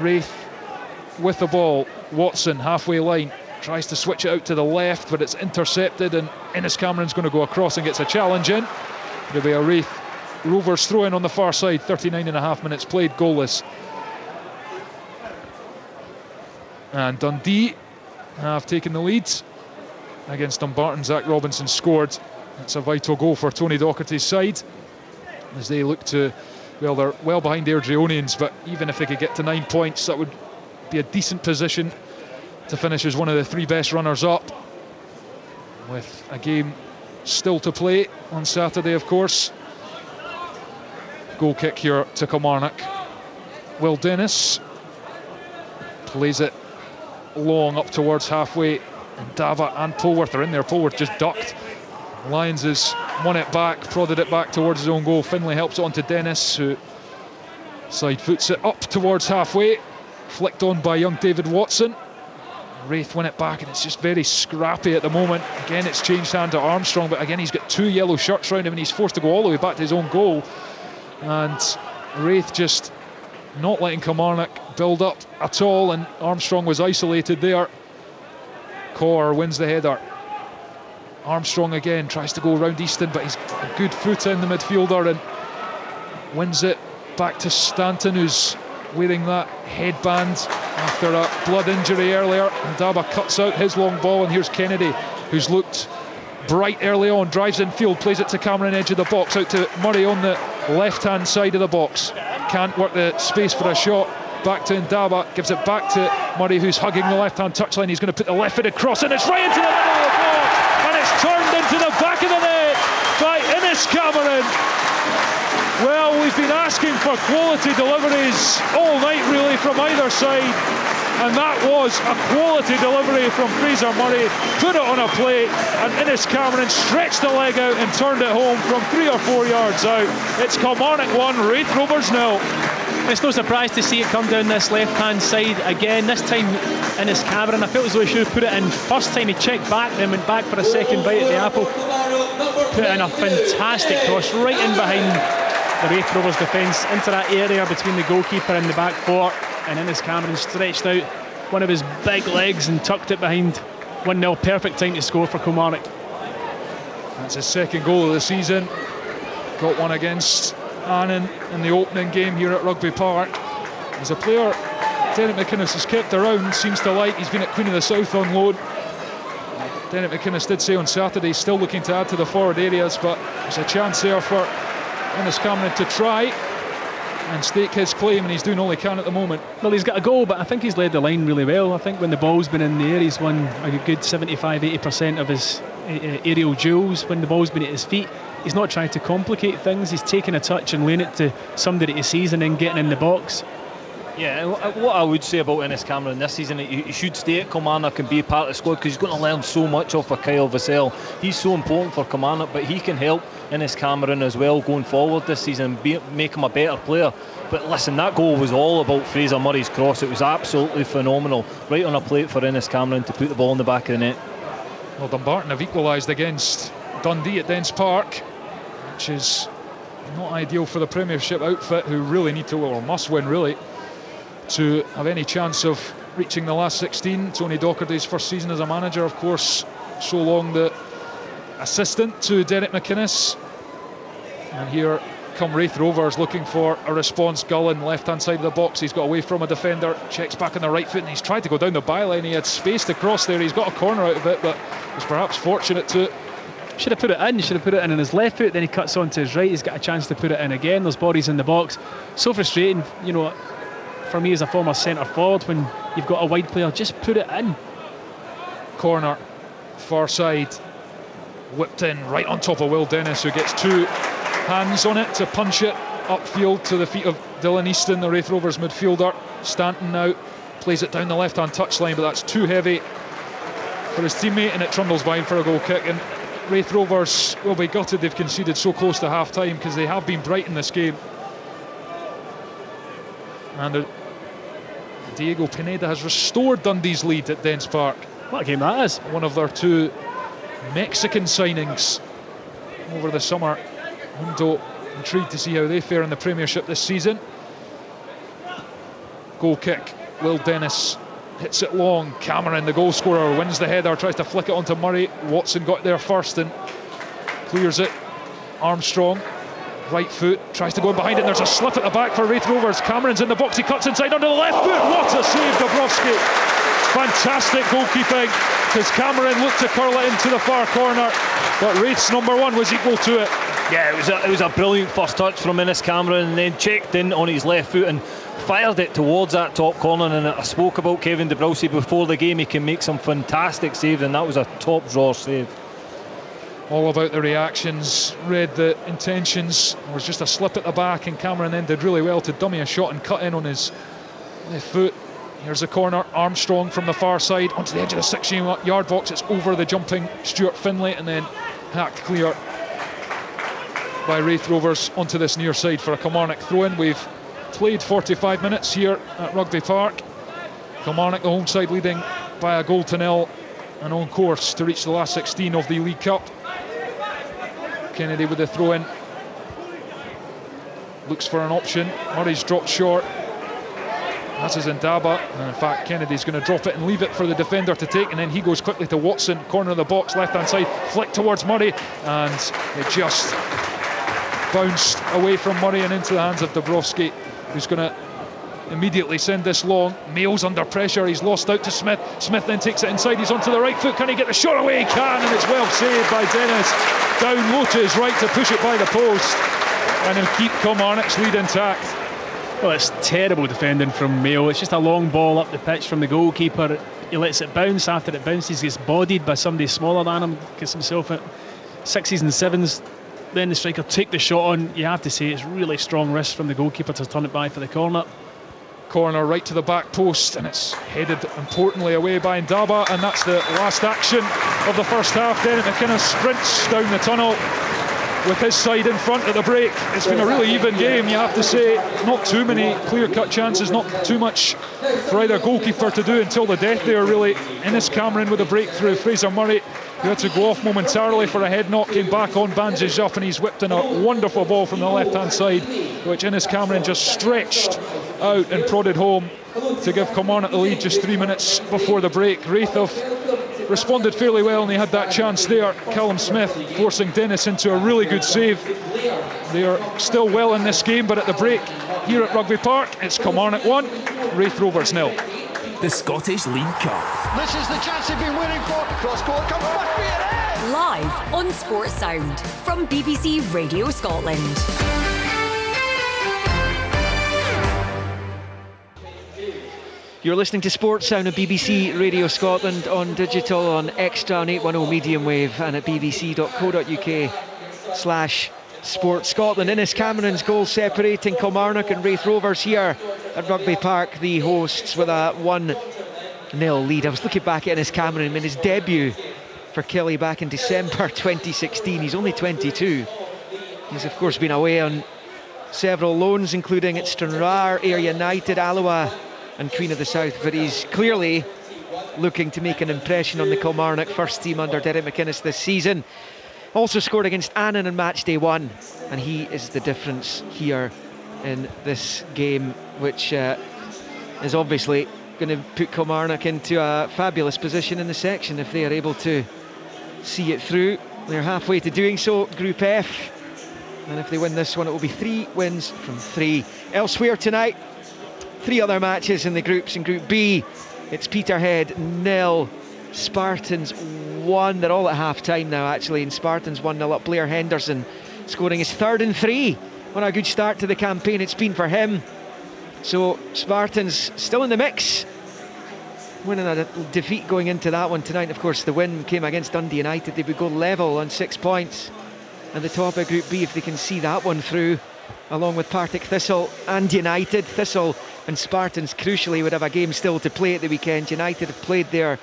Raith with the ball. Watson, halfway line, tries to switch it out to the left, but it's intercepted, and Innes Cameron's going to go across and gets a challenge in. There'll be a Raith Rovers throw-in on the far side. 39.5 minutes played, goalless. And Dundee have taken the lead against Dumbarton. Zach Robinson scored. It's a vital goal for Tony Docherty's side as they look to, well, they're well behind Airdrieonians, but even if they could get to 9 points, that would be a decent position to finish as one of the 3 best runners up, with a game still to play on Saturday, of course. Goal kick here to Kilmarnock. Will Dennis plays it long up towards halfway, and Dava and Polworth are in there. Polworth just ducked. Lyons has won it back, prodded it back towards his own goal. Finlay helps it on to Dennis, who side foots it up towards halfway, flicked on by young David Watson. Raith win it back, and it's just very scrappy at the moment. Again, it's changed hand to Armstrong, but again he's got 2 yellow shirts round him, and he's forced to go all the way back to his own goal. And Raith just not letting Kilmarnock build up at all, and Armstrong was isolated there. Corr wins the header. Armstrong again tries to go around Easton, but he's a good foot in the midfielder and wins it back to Stanton, who's wearing that headband after a blood injury earlier. And Daba cuts out his long ball, and here's Kennedy, who's looked bright early on, drives infield, plays it to Cameron, edge of the box, out to Murray on the left hand side of the box. Can't work the space for a shot. Back to Ndaba, gives it back to Murray, who's hugging the left hand touchline. He's going to put the left footed cross, and it's right into the middle of the box, and it's turned into the back of the net by Innes Cameron. Well, we've been asking for quality deliveries all night really from either side, and that was a quality delivery from Fraser Murray. Put it on a plate, and Innes Cameron stretched the leg out and turned it home from 3 or 4 yards out. It's Kilmarnock 1, Raith Rovers 0. It's no surprise to see it come down this left hand side again. This time Innes Cameron, I felt as though he should have put it in first time. He checked back, then went back for a second bite at the apple. Put in a fantastic cross right in behind the Raith Rovers defence, into that area between the goalkeeper and the back four, and Innes Cameron stretched out one of his big legs and tucked it behind. 1-0, perfect time to score for Kilmarnock. That's his second goal of the season. Got one against Annan in the opening game here at Rugby Park. As a player Derek McInnes has kept around, seems to like. He's been at Queen of the South on loan. Derek McInnes did say on Saturday he's still looking to add to the forward areas, but there's a chance there for Innes Cameron to try and stake his claim, and he's doing all he can at the moment. Well, he's got a goal, but I think he's led the line really well. I think when the ball's been in the air, he's won a good 75-80% of his aerial duels. When the ball's been at his feet, he's not trying to complicate things. He's taking a touch and laying it to somebody he sees and then getting in the box. Yeah, what I would say about Ennis Cameron this season, he should stay at Kilmarnock and be part of the squad, because he's going to learn so much off of Kyle Vassell. He's so important for Kilmarnock, but he can help Ennis Cameron as well going forward this season and make him a better player. But listen, that goal was all about Fraser Murray's cross. It was absolutely phenomenal, right on a plate for Ennis Cameron to put the ball in the back of the net. Well, Dumbarton have equalised against Dundee at Dens Park, which is not ideal for the Premiership outfit, who really need to, or must win really, to have any chance of reaching the last 16. Tony Docherty's first season as a manager, of course, so long the assistant to Derek McInnes. And here come Raith Rovers looking for a response. Gullen, left hand side of the box, he's got away from a defender, checks back on the right foot, and he's tried to go down the byline. He had space to cross there, he's got a corner out of it, but was perhaps fortunate to. Should have put it in his left foot, then he cuts onto his right, he's got a chance to put it in again. There's bodies in the box. So frustrating, you know, for me as a former centre forward, when you've got a wide player, just put it in. Corner, far side, whipped in right on top of Will Dennis, who gets two hands on it to punch it upfield to the feet of Dylan Easton, the Raith Rovers midfielder. Stanton now plays it down the left hand touchline, but that's too heavy for his teammate, and it trundles wide for a goal kick. And Raith Rovers will be gutted they've conceded so close to half time, because they have been bright in this game. And Diego Pineda has restored Dundee's lead at Dens Park. What a game that is. One of their two Mexican signings over the summer window. Intrigued to see how they fare in the Premiership this season. Goal kick, Will Dennis hits it long. Cameron, the goal scorer, wins the header, tries to flick it onto Murray. Watson got there first and clears it. Armstrong, right foot, tries to go in behind it, and there's a slip at the back for Raith Rovers. Cameron's in the box, he cuts inside under the left foot. What a save, Dabrowski. Fantastic goalkeeping, because Cameron looked to curl it into the far corner, but Raith's number one was equal to it. Yeah, it was a brilliant first touch from Ennis Cameron, and then checked in on his left foot and fired it towards that top corner. And I spoke about Kevin Dabrowski before the game, he can make some fantastic saves, and that was a top drawer save. All about the reactions, read the intentions. There was just a slip at the back, and Cameron then did really well to dummy a shot and cut in on his left foot. Here's the corner, Armstrong from the far side onto the edge of the 16-yard box. It's over the jumping Stuart Finlay, and then hacked clear by Raith Rovers onto this near side for a Kilmarnock throw-in. We've played 45 minutes here at Rugby Park. Kilmarnock, the home side, leading by a goal to nil and on course to reach the last 16 of the League Cup. Kennedy with the throw-in, looks for an option. Murray's dropped short, as is Ndaba, and in fact Kennedy's going to drop it and leave it for the defender to take, and then he goes quickly to Watson, corner of the box, left hand side, flick towards Murray, and it just bounced away from Murray and into the hands of Dabrowski, who's going to immediately send this long. Mail's under pressure, he's lost out to Smith. Smith then takes it inside, he's onto the right foot. Can he get the shot away? He can, and it's well saved by Dennis. Down low to his right to push it by the post, and he'll keep Kilmarnock's lead intact. Well, it's terrible defending from Mayo. It's just a long ball up the pitch from the goalkeeper. He lets it bounce. After it bounces, gets bodied by somebody smaller than him, gets himself at 6s and 7s. Then the striker take the shot on. You have to say it's really strong wrist from the goalkeeper to turn it by for the corner. Corner right to the back post, and it's headed importantly away by Ndaba, and that's the last action of the first half. Derek McInnes sprints down the tunnel with his side in front at the break. It's been a really even game, you have to say. Not too many clear-cut chances, not too much for either goalkeeper to do until the death there, really. Ennis Cameron with a breakthrough. Fraser Murray, who had to go off momentarily for a head knock, came back on, bandaged up, and he's whipped in a wonderful ball from the left-hand side, which Ennis Cameron just stretched out and prodded home to give Kilmarnock the lead just 3 minutes before the break. Raith have responded fairly well, and they had that chance there. Callum Smith forcing Dennis into a really good save. They are still well in this game, but at the break here at Rugby Park, it's Kilmarnock 1, Raith Rovers 0. The Scottish League Cup. This is the chance they've been waiting for. Cross court comes back for it. Live on Sports Sound from BBC Radio Scotland. You're listening to Sports Sound on BBC Radio Scotland, on digital, on Extra, on 810 medium wave, and at bbc.co.uk/ Sport Scotland. Innes Cameron's goal separating Kilmarnock and Raith Rovers here at Rugby Park, the hosts, with a 1-0 lead. I was looking back at Innes Cameron in his debut for Killie back in December 2016. He's only 22. He's of course been away on several loans, including at Stranraer, Ayr United, Alloa and Queen of the South, but he's clearly looking to make an impression on the Kilmarnock first team under Derek McInnes this season. Also scored against Annan on match day 1, and he is the difference here in this game, which is obviously going to put Kilmarnock into a fabulous position in the section if they are able to see it through. They're halfway to doing so, Group F, and if they win this one it will be 3 wins from 3. Elsewhere tonight, 3 other matches in the groups. In Group B, it's Peterhead 0, Spartans 1. They're all at half time now actually, and Spartans 1-0 up. Blair Henderson scoring his 3rd in 3. What a good start to the campaign it's been for him. So Spartans still in the mix, winning a defeat going into that one tonight. Of course the win came against Dundee United. They would go level on 6 points at the top of Group B if they can see that one through, along with Partick Thistle and United. Thistle and Spartans crucially would have a game still to play at the weekend. United have played their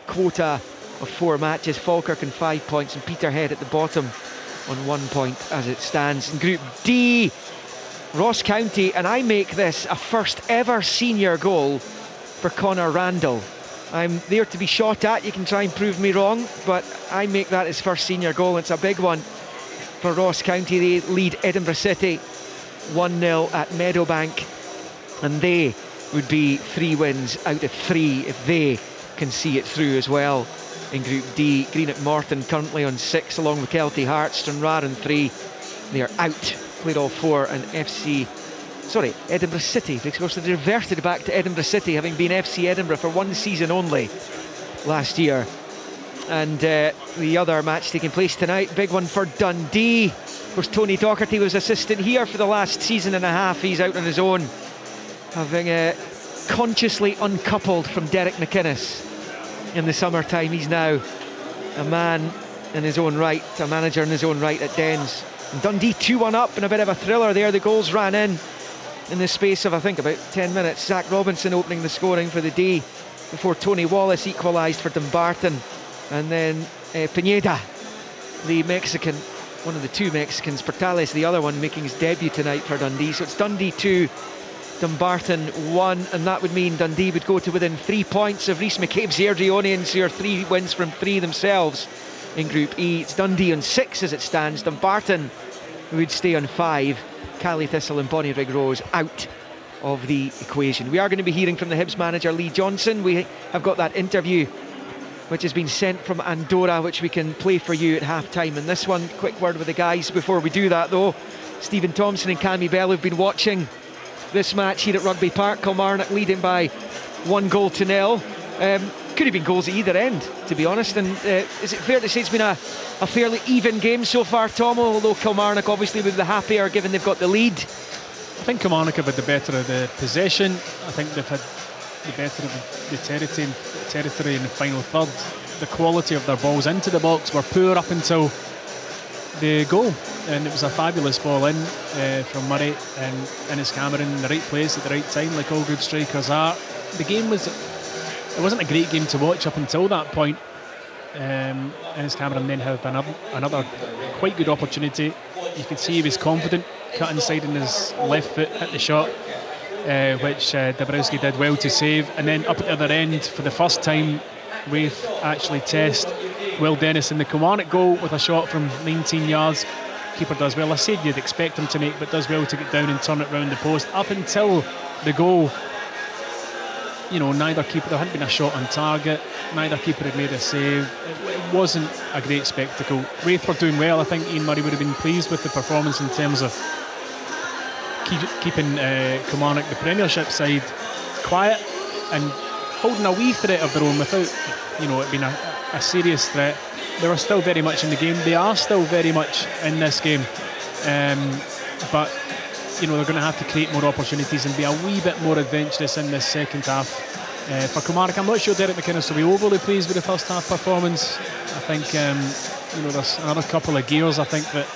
quota of 4 matches. Falkirk on 5 points and Peterhead at the bottom on 1 point as it stands. In Group D, Ross County, and I make this a first ever senior goal for Connor Randall. I'm there to be shot at, you can try and prove me wrong, but I make that his first senior goal. It's a big one for Ross County. They lead Edinburgh City 1-0 at Meadowbank, and they would be 3 wins out of 3 if they can see it through as well. In Group D, Greenock Morton currently on 6 along with Kelty Hearts. Stranraer on 3, they are out, played all 4, and Edinburgh City, because they reverted back to Edinburgh City, having been FC Edinburgh for 1 season only last year. And the other match taking place tonight, big one for Dundee. Of course, Tony Docherty was assistant here for the last season and a half. He's out on his own, having consciously uncoupled from Derek McInnes in the summertime. He's now a man in his own right, a manager in his own right at Dens. And Dundee 2-1 up in a bit of a thriller there. The goals ran in the space of I think about 10 minutes. Zach Robinson opening the scoring for the D before Tony Wallace equalised for Dumbarton, and then Pineda, the Mexican, one of the 2 Mexicans, Portales the other one, making his debut tonight for Dundee. So it's Dundee 2, Dumbarton 1, and that would mean Dundee would go to within 3 points of Rhys McCabe's Airdrieonians, who are 3 wins from 3 themselves in Group E. It's Dundee on 6 as it stands. Dumbarton would stay on 5. Cally Thistle and Bonnyrigg Rose out of the equation. We are going to be hearing from the Hibs manager Lee Johnson. We have got that interview which has been sent from Andorra, which we can play for you at half time. And this one, quick word with the guys before we do that though. Stephen Thompson and Cammy Bell have been watching this match here at Rugby Park. Kilmarnock leading by 1-0. Could have been goals at either end, to be honest. And is it fair to say it's been a fairly even game so far, Tom? Although Kilmarnock obviously would be the happier given they've got the lead. I think Kilmarnock have had the better of the possession. I think they've had the better of the territory in the final third. The quality of their balls into the box were poor up until the goal, and it was a fabulous ball in from Murray and Innes Cameron in the right place at the right time, like all good strikers are. The game it wasn't a great game to watch up until that point. Innes Cameron then had another quite good opportunity. You could see he was confident, cut inside in his left foot, hit the shot, which Dabrowski did well to save. And then up at the other end, for the first time, Raith actually test Will Dennis in the Kilmarnock goal with a shot from 19 yards. Keeper does well. I said you'd expect him to make, but does well to get down and turn it round the post. Up until the goal, neither keeper, there hadn't been a shot on target, neither keeper had made a save. It wasn't a great spectacle. Raith were doing well. I think Ian Murray would have been pleased with the performance in terms of keeping Kilmarnock, the Premiership side, quiet and holding a wee threat of their own without it being a serious threat. They were still very much in the game. They are still very much in this game, but they're going to have to create more opportunities and be a wee bit more adventurous in this second half. For Kilmarnock, I'm not sure Derek McInnes will be overly pleased with the first half performance. I think there's another couple of gears I think that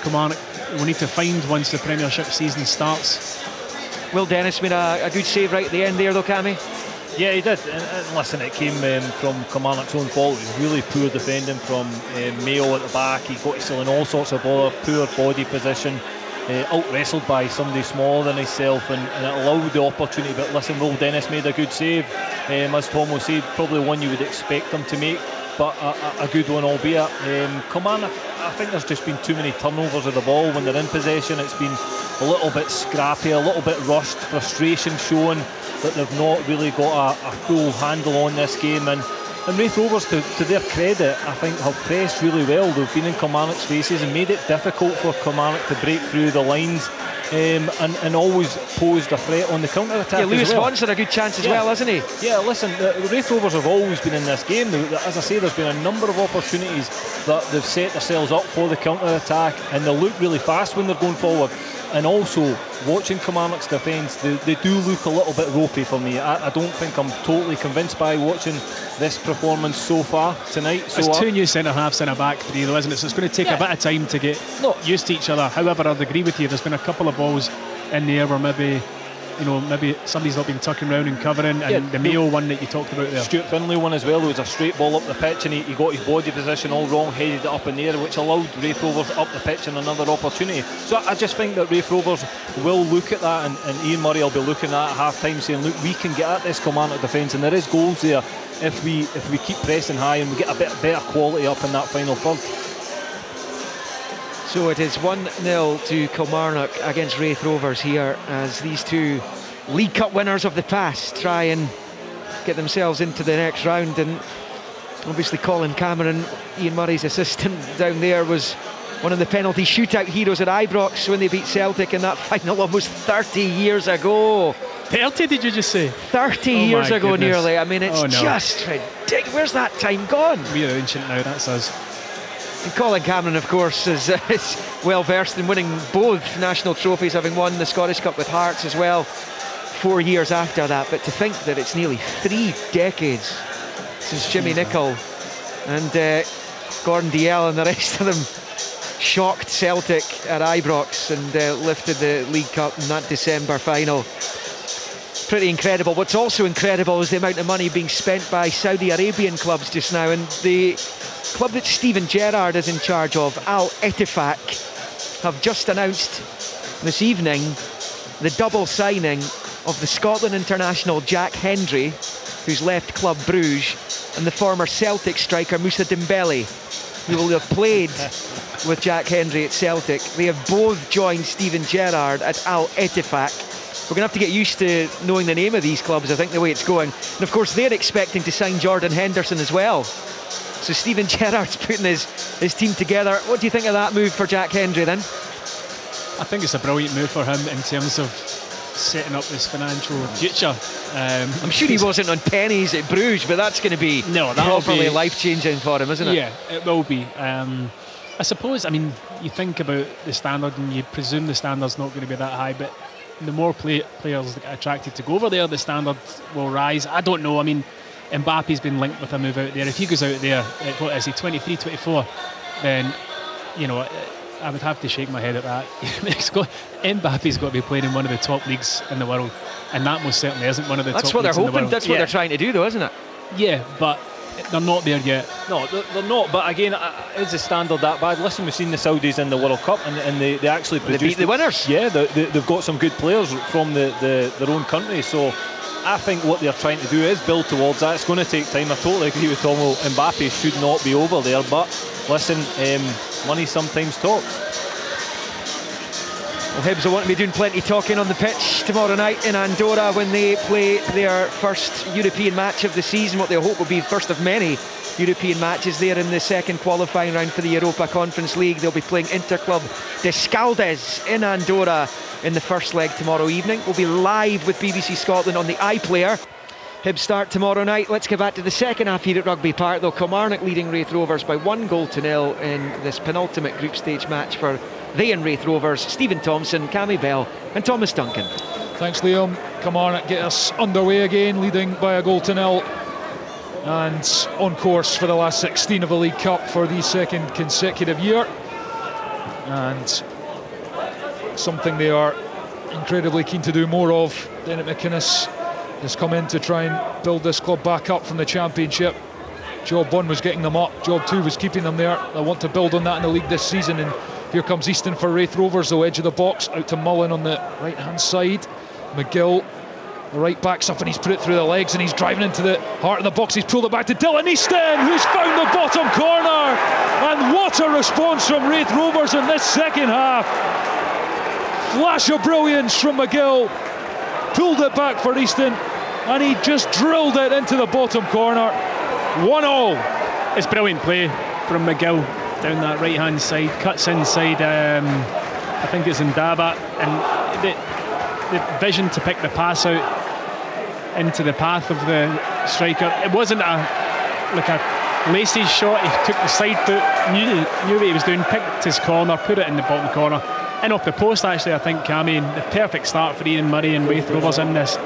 Kilmarnock will need to find once the Premiership season starts. Will Dennis made a good save right at the end there though, Cammy? Yeah, he did. And listen, it came from Kilmarnock's own fault. It was really poor defending from Mayo at the back. He got himself in all sorts of bother, poor body position, out-wrestled by somebody smaller than himself, and it allowed the opportunity. But listen, Will Dennis made a good save. As Tom will say, probably one you would expect him to make, but a good one albeit. Kilmarnock, I think there's just been too many turnovers of the ball when they're in possession. It's been a little bit scrappy, a little bit rushed, frustration showing that they've not really got a full handle on this game. And Raith Rovers, to their credit, I think have pressed really well. They've been in Kilmarnock's faces and made it difficult for Kilmarnock to break through the lines, and always posed a threat on the counter-attack. Yeah, Lewis well. Vaughan's had a good chance as well, hasn't he? Yeah, listen, the Raith Rovers have always been in this game. As I say, there's been a number of opportunities that they've set themselves up for the counter-attack, and they look really fast when they're going forward. And also, watching Kilmarnock's defence, they do look a little bit ropey for me. I don't think I'm totally convinced by watching this performance so far tonight. There's two new centre-halves and a back three though, isn't it? So it's going to take a bit of time to get used to each other. However, I'd agree with you, there's been a couple of balls in the air where maybe somebody's not been tucking around and covering, and the Mayo one that you talked about there. Stuart Finlay one as well. There was a straight ball up the pitch and he got his body position all wrong, headed it up in the air, which allowed Raith Rovers up the pitch and another opportunity. So I just think that Raith Rovers will look at that, and Ian Murray will be looking at half time saying, look, we can get at this Kilmarnock defence, and there is goals there if we keep pressing high and we get a bit better quality up in that final third. So it is 1-0 to Kilmarnock against Raith Rovers here, as these two League Cup winners of the past try and get themselves into the next round. And obviously Colin Cameron, Ian Murray's assistant down there, was one of the penalty shootout heroes at Ibrox when they beat Celtic in that final almost 30 years ago. 30 did you just say? 30 years ago, goodness. Nearly. I mean, it's just ridiculous. Where's that time gone? We're ancient now, that's us. And Colin Cameron, of course, is well versed in winning both national trophies, having won the Scottish Cup with Hearts as well 4 years after that. But to think that it's nearly 3 decades since Jimmy Nicholl and Gordon Dalziel and the rest of them shocked Celtic at Ibrox and lifted the League Cup in that December final. Pretty incredible. What's also incredible is the amount of money being spent by Saudi Arabian clubs just now, and the club that Steven Gerrard is in charge of, Al Ettifaq, have just announced this evening the double signing of the Scotland international Jack Hendry, who's left Club Bruges, and the former Celtic striker Moussa Dembele, who will have played with Jack Hendry at Celtic. They have both joined Steven Gerrard at Al Ettifaq. We're going to have to get used to knowing the name of these clubs, I think, the way it's going. And of course they're expecting to sign Jordan Henderson as well. So Steven Gerrard's putting his team together. What do you think of that move for Jack Hendry then? I think it's a brilliant move for him in terms of setting up his financial future. I'm sure he wasn't on pennies at Bruges, but that's going to be properly life-changing for him, isn't it? Yeah, it will be. I suppose, I mean, you think about the standard and you presume the standard's not going to be that high, but the more players that get attracted to go over there, the standard will rise. I don't know. I mean, Mbappe's been linked with a move out there. If he goes out there, what is he, 23, 24, then, you know, I would have to shake my head at that. Mbappe's got to be playing in one of the top leagues in the world, and that most certainly isn't one of the top leagues in the world. That's what they're hoping. That's what they're trying to do, though, isn't it? Yeah, but they're not there yet. No, they're not. But again, is the standard that bad? Listen, we've seen the Saudis in the World Cup, and they actually produced. They beat the winners. Yeah, they've got some good players from their own country. So I think what they're trying to do is build towards that. It's going to take time. I totally agree with Tom. Mbappe should not be over there. But listen, money sometimes talks. Well, Hibs will want to be doing plenty talking on the pitch tomorrow night in Andorra when they play their first European match of the season, what they'll hope will be the first of many European matches there in the second qualifying round for the Europa Conference League. They'll be playing Interclub Descaldes in Andorra in the first leg tomorrow evening. We'll be live with BBC Scotland on the iPlayer. Hibs start tomorrow night. Let's get back to the second half here at Rugby Park, though. Kilmarnock leading Raith Rovers by 1-0 in this penultimate group stage match for they and Raith Rovers. Stephen Thompson, Cammy Bell and Thomas Duncan. Thanks, Liam. Kilmarnock get us underway again, leading by 1-0, and on course for the last 16 of the League Cup for the second consecutive year. and something they are incredibly keen to do more of. Dennett McInnes has come in to try and build this club back up from the Championship. Job 1 was getting them up, Job 2 was keeping them there. They want to build on that in the league this season, and here comes Easton for Raith Rovers, the edge of the box, out to Mullen on the right hand side. McGill, the right back's up and he's put it through the legs and he's driving into the heart of the box. He's pulled it back to Dylan Easton, who's found the bottom corner, and what a response from Raith Rovers in this second half. Flash of brilliance from McGill, pulled it back for Easton and he just drilled it into the bottom corner. 1-1. It's brilliant play from McGill down that right hand side, cuts inside, I think it's Ndaba, and the vision to pick the pass out into the path of the striker. It wasn't like a lacy shot. He took the side foot, knew what he was doing, picked his corner, put it in the bottom corner, in off the post. Actually, I think, Cammy, the perfect start for Ian Murray and Raith Rovers in this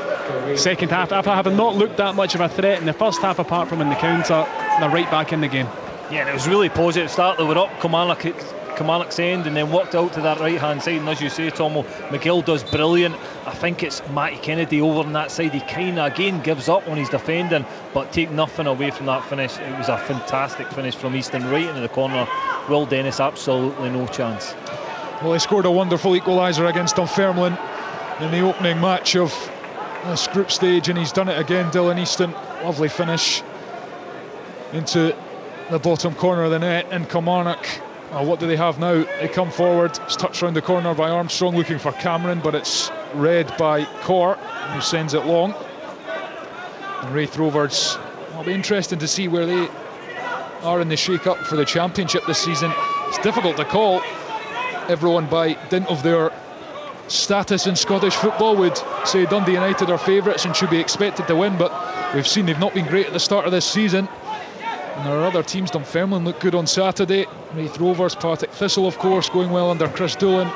second half. After having not looked that much of a threat in the first half, apart from in the counter, they're right back in the game. Yeah, and it was really positive start. They were up Kilmarnock's end and then worked out to that right hand side, and as you say, Tomo, McGill does brilliant. I think it's Matty Kennedy over on that side. He kind of again gives up when he's defending, but take nothing away from that finish. It was a fantastic finish from Easton right into the corner. Will Dennis absolutely no chance. Well, he scored a wonderful equaliser against Dunfermline in the opening match of this group stage, and he's done it again. Dylan Easton, lovely finish into the bottom corner of the net. And Kilmarnock, what do they have now? They come forward, it's touched round the corner by Armstrong looking for Cameron, but it's read by Corr, who sends it long. And Raith Rovers, it'll be interesting to see where they are in the shake-up for the Championship this season. It's difficult to call. Everyone, by dint of their status in Scottish football, would say Dundee United are favourites and should be expected to win, but we've seen they've not been great at the start of this season. And there are other teams. Dunfermline looked good on Saturday. Raith Rovers, Partick Thistle, of course, going well under Chris Doolan.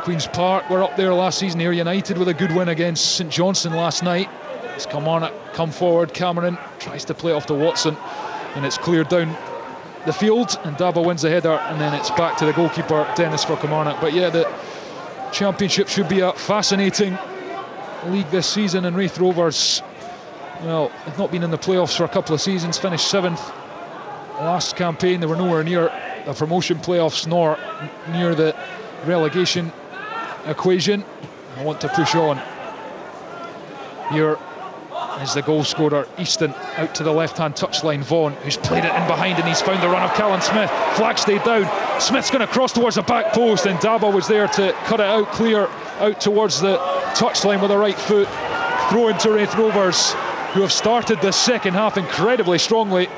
Queen's Park were up there last season. Here United with a good win against St Johnstone last night. As Kilmarnock come forward, Cameron tries to play off to Watson, and it's cleared down the field, and Daba wins the header, and then it's back to the goalkeeper Dennis for Kilmarnock. But yeah, the Championship should be a fascinating league this season, and Raith Rovers, well, they've not been in the playoffs for a couple of seasons, finished 7th last campaign. They were nowhere near the promotion playoffs nor near the relegation equation. I want to push on. Here is the goal scorer Easton, out to the left hand touchline. Vaughan, who's played it in behind, and he's found the run of Callan Smith. Flag stayed down, Smith's going to cross towards the back post, and Daba was there to cut it out clear out towards the touchline with the right foot. Throw into Raith Rovers, who have started the second half incredibly strongly.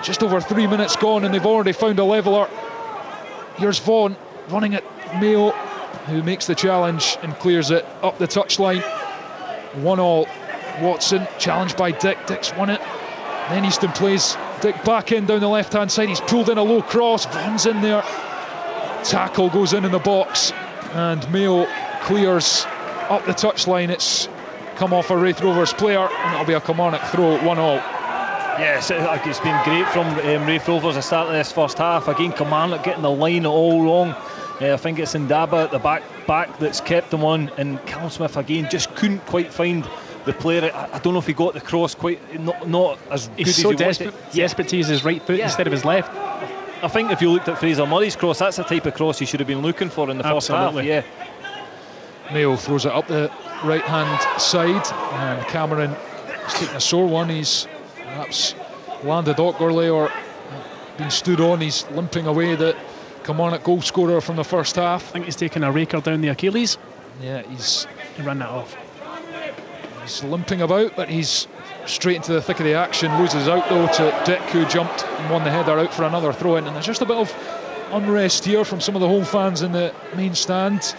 Just over 3 minutes gone and they've already found a leveller. Here's Vaughan running at Mayo, who makes the challenge and clears it up the touchline. 1-1. Watson challenged by Dick. Dick's won it. Then Easton plays Dick back in down the left hand side. He's pulled in a low cross. Vaughan's in there. Tackle goes in the box, and Mayo clears up the touchline. It's come off a Raith Rovers player, and it'll be a Kilmarnock throw. 1-1. Yes, it's been great from Raith Rovers at the start of this first half. Again, Kilmarnock getting the line all wrong. I think it's Ndaba at the back that's kept them on, and Callum Smith again just couldn't quite find the player. I don't know if he got the cross quite, not as good as he wanted. He's so desperate to use his right foot instead of his left. I think if you looked at Fraser Murray's cross, that's the type of cross he should have been looking for in the first half. Yeah. Mayo throws it up the right hand side, and Cameron is taking a sore one. He's perhaps landed awkwardly or been stood on. He's limping away, the Kilmarnock goal scorer from the first half. I think he's taken a raker down the Achilles. Yeah, he ran that off. He's limping about, but he's straight into the thick of the action. Loses out though to Dick, who jumped and won the header, out for another throw in. And there's just a bit of unrest here from some of the home fans in the main stand.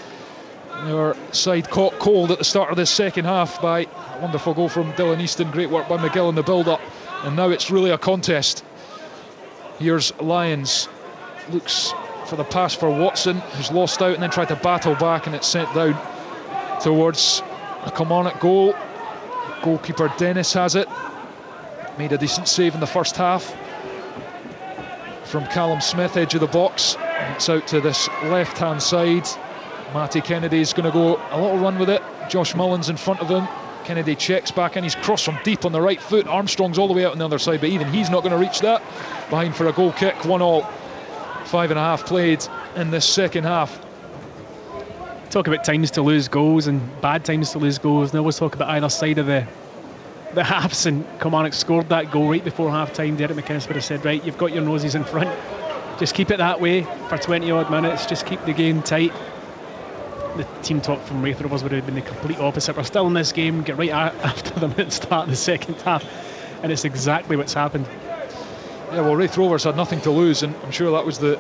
Their side caught cold at the start of this second half by a wonderful goal from Dylan Easton. Great work by McGill in the build-up, and now it's really a contest. Here's Lyons, looks for the pass for Watson, who's lost out and then tried to battle back, and it's sent down towards a Kilmarnock goal. Goalkeeper Dennis has it. Made a decent save in the first half. from Callum Smith, edge of the box. It's out to this left-hand side. Matty Kennedy's going to go a little run with it. Josh Mullins in front of him. Kennedy checks back in. He's crossed from deep on the right foot. Armstrong's all the way out on the other side, but even he's not going to reach that. Behind for a goal kick, 1-1. 5.5 played in this second half. Talk about times to lose goals and bad times to lose goals. And I always talk about either side of the halves, and Kilmarnock scored that goal right before half time. Derek McInnes would have said, right, you've got your noses in front, just keep it that way for 20 odd minutes, just keep the game tight. The team talk from Raith Rovers would have been the complete opposite. We're still in this game, get right after them at the start of the second half, and it's exactly what's happened. Yeah, well, Raith Rovers had nothing to lose, and I'm sure that was the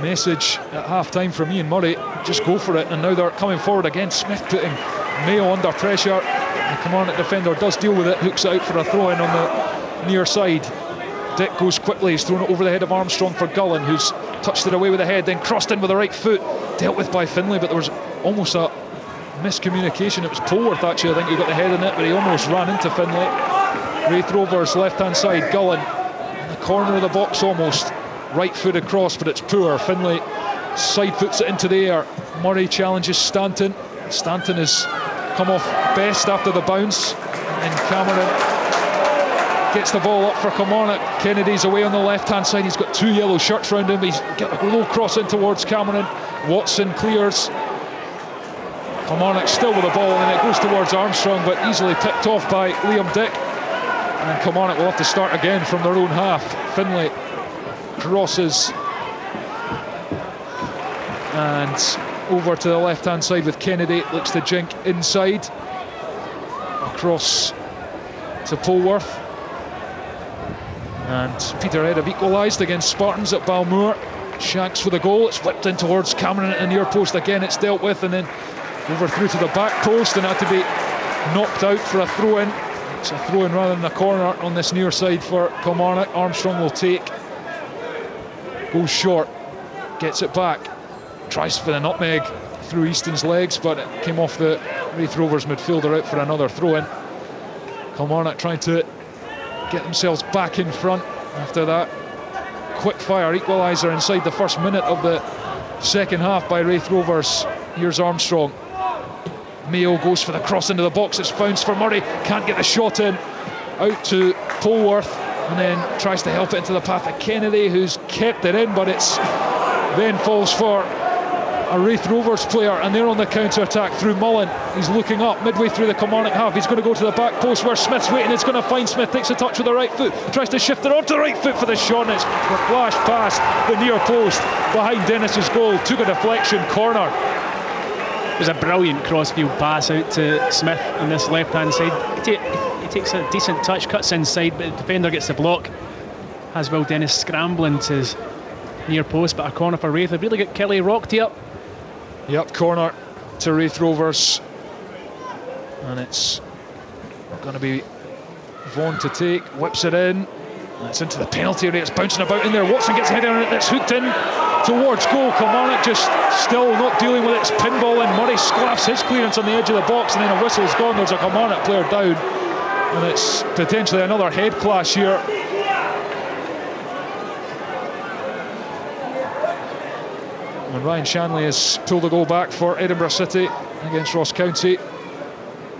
message at half time from Ian Murray. Just go for it. And now they're coming forward again. Smith putting Mayo under pressure. The Kilmarnock defender does deal with it, hooks it out for a throw in on the near side. Dick goes quickly, he's thrown it over the head of Armstrong for Gullen, who's touched it away with the head, then crossed in with the right foot, dealt with by Finlay, but there was almost a miscommunication. It was Polworth actually, I think, who got the head in it, but he almost ran into Finlay. Wraith Rovers left hand side, Gullen in the corner of the box almost, right foot across, but it's poor. Finlay side foots it into the air. Murray challenges Stanton. Stanton has come off best after the bounce, and Cameron gets the ball up for Kilmarnock. Kennedy's away on the left hand side. He's got 2 yellow shirts round him. He's got a low cross in towards Cameron. Watson clears. Kilmarnock still with the ball, and it goes towards Armstrong, but easily picked off by Liam Dick. And Kilmarnock will have to start again from their own half. Finlay crosses and over to the left hand side with Kennedy. Looks to jink inside. Across to Polworth. And Peterhead have equalised against Spartans at Balmoor. Shanks for the goal. It's whipped in towards Cameron at the near post. Again, it's dealt with, and then over through to the back post, and had to be knocked out for a throw-in. It's a throw-in rather than a corner on this near side for Kilmarnock. Armstrong will take. Goes short. Gets it back. Tries for the nutmeg through Easton's legs, but it came off the Raith Rovers midfielder out for another throw-in. Kilmarnock trying to get themselves back in front after that quick fire equaliser inside the first minute of the second half by Raith Rovers. Here's Armstrong. Mayo goes for the cross into the box. It's bounced for Murray, can't get the shot in. Out to Polworth, and then tries to help it into the path of Kennedy, who's kept it in, but it's then falls for a Raith Rovers player, and they're on the counter-attack through Mullen. He's looking up midway through the Kilmarnock half. He's going to go to the back post where Smith's waiting. It's going to find Smith, takes a touch with the right foot, tries to shift it onto the right foot for the shot, and it's flashed past the near post behind Dennis's goal. Took a deflection, corner. It was a brilliant crossfield pass out to Smith on this left hand side. He takes a decent touch, cuts inside, but the defender gets the block. Has Will Dennis scrambling to his near post, but a corner for Raith. They've really got Kelly rocked up. Yep, corner to Raith Rovers, and it's going to be Vaughan to take. Whips it in, and it's into the penalty area. It's bouncing about in there. Watson gets a head on it. It's hooked in towards goal. Kilmarnock just still not dealing with it. It's pinball in. Murray scraps his clearance on the edge of the box, and then a whistle's gone. There's a Kilmarnock player down, and it's potentially another head clash here. And Ryan Shanley has pulled a goal back for Edinburgh City against Ross County.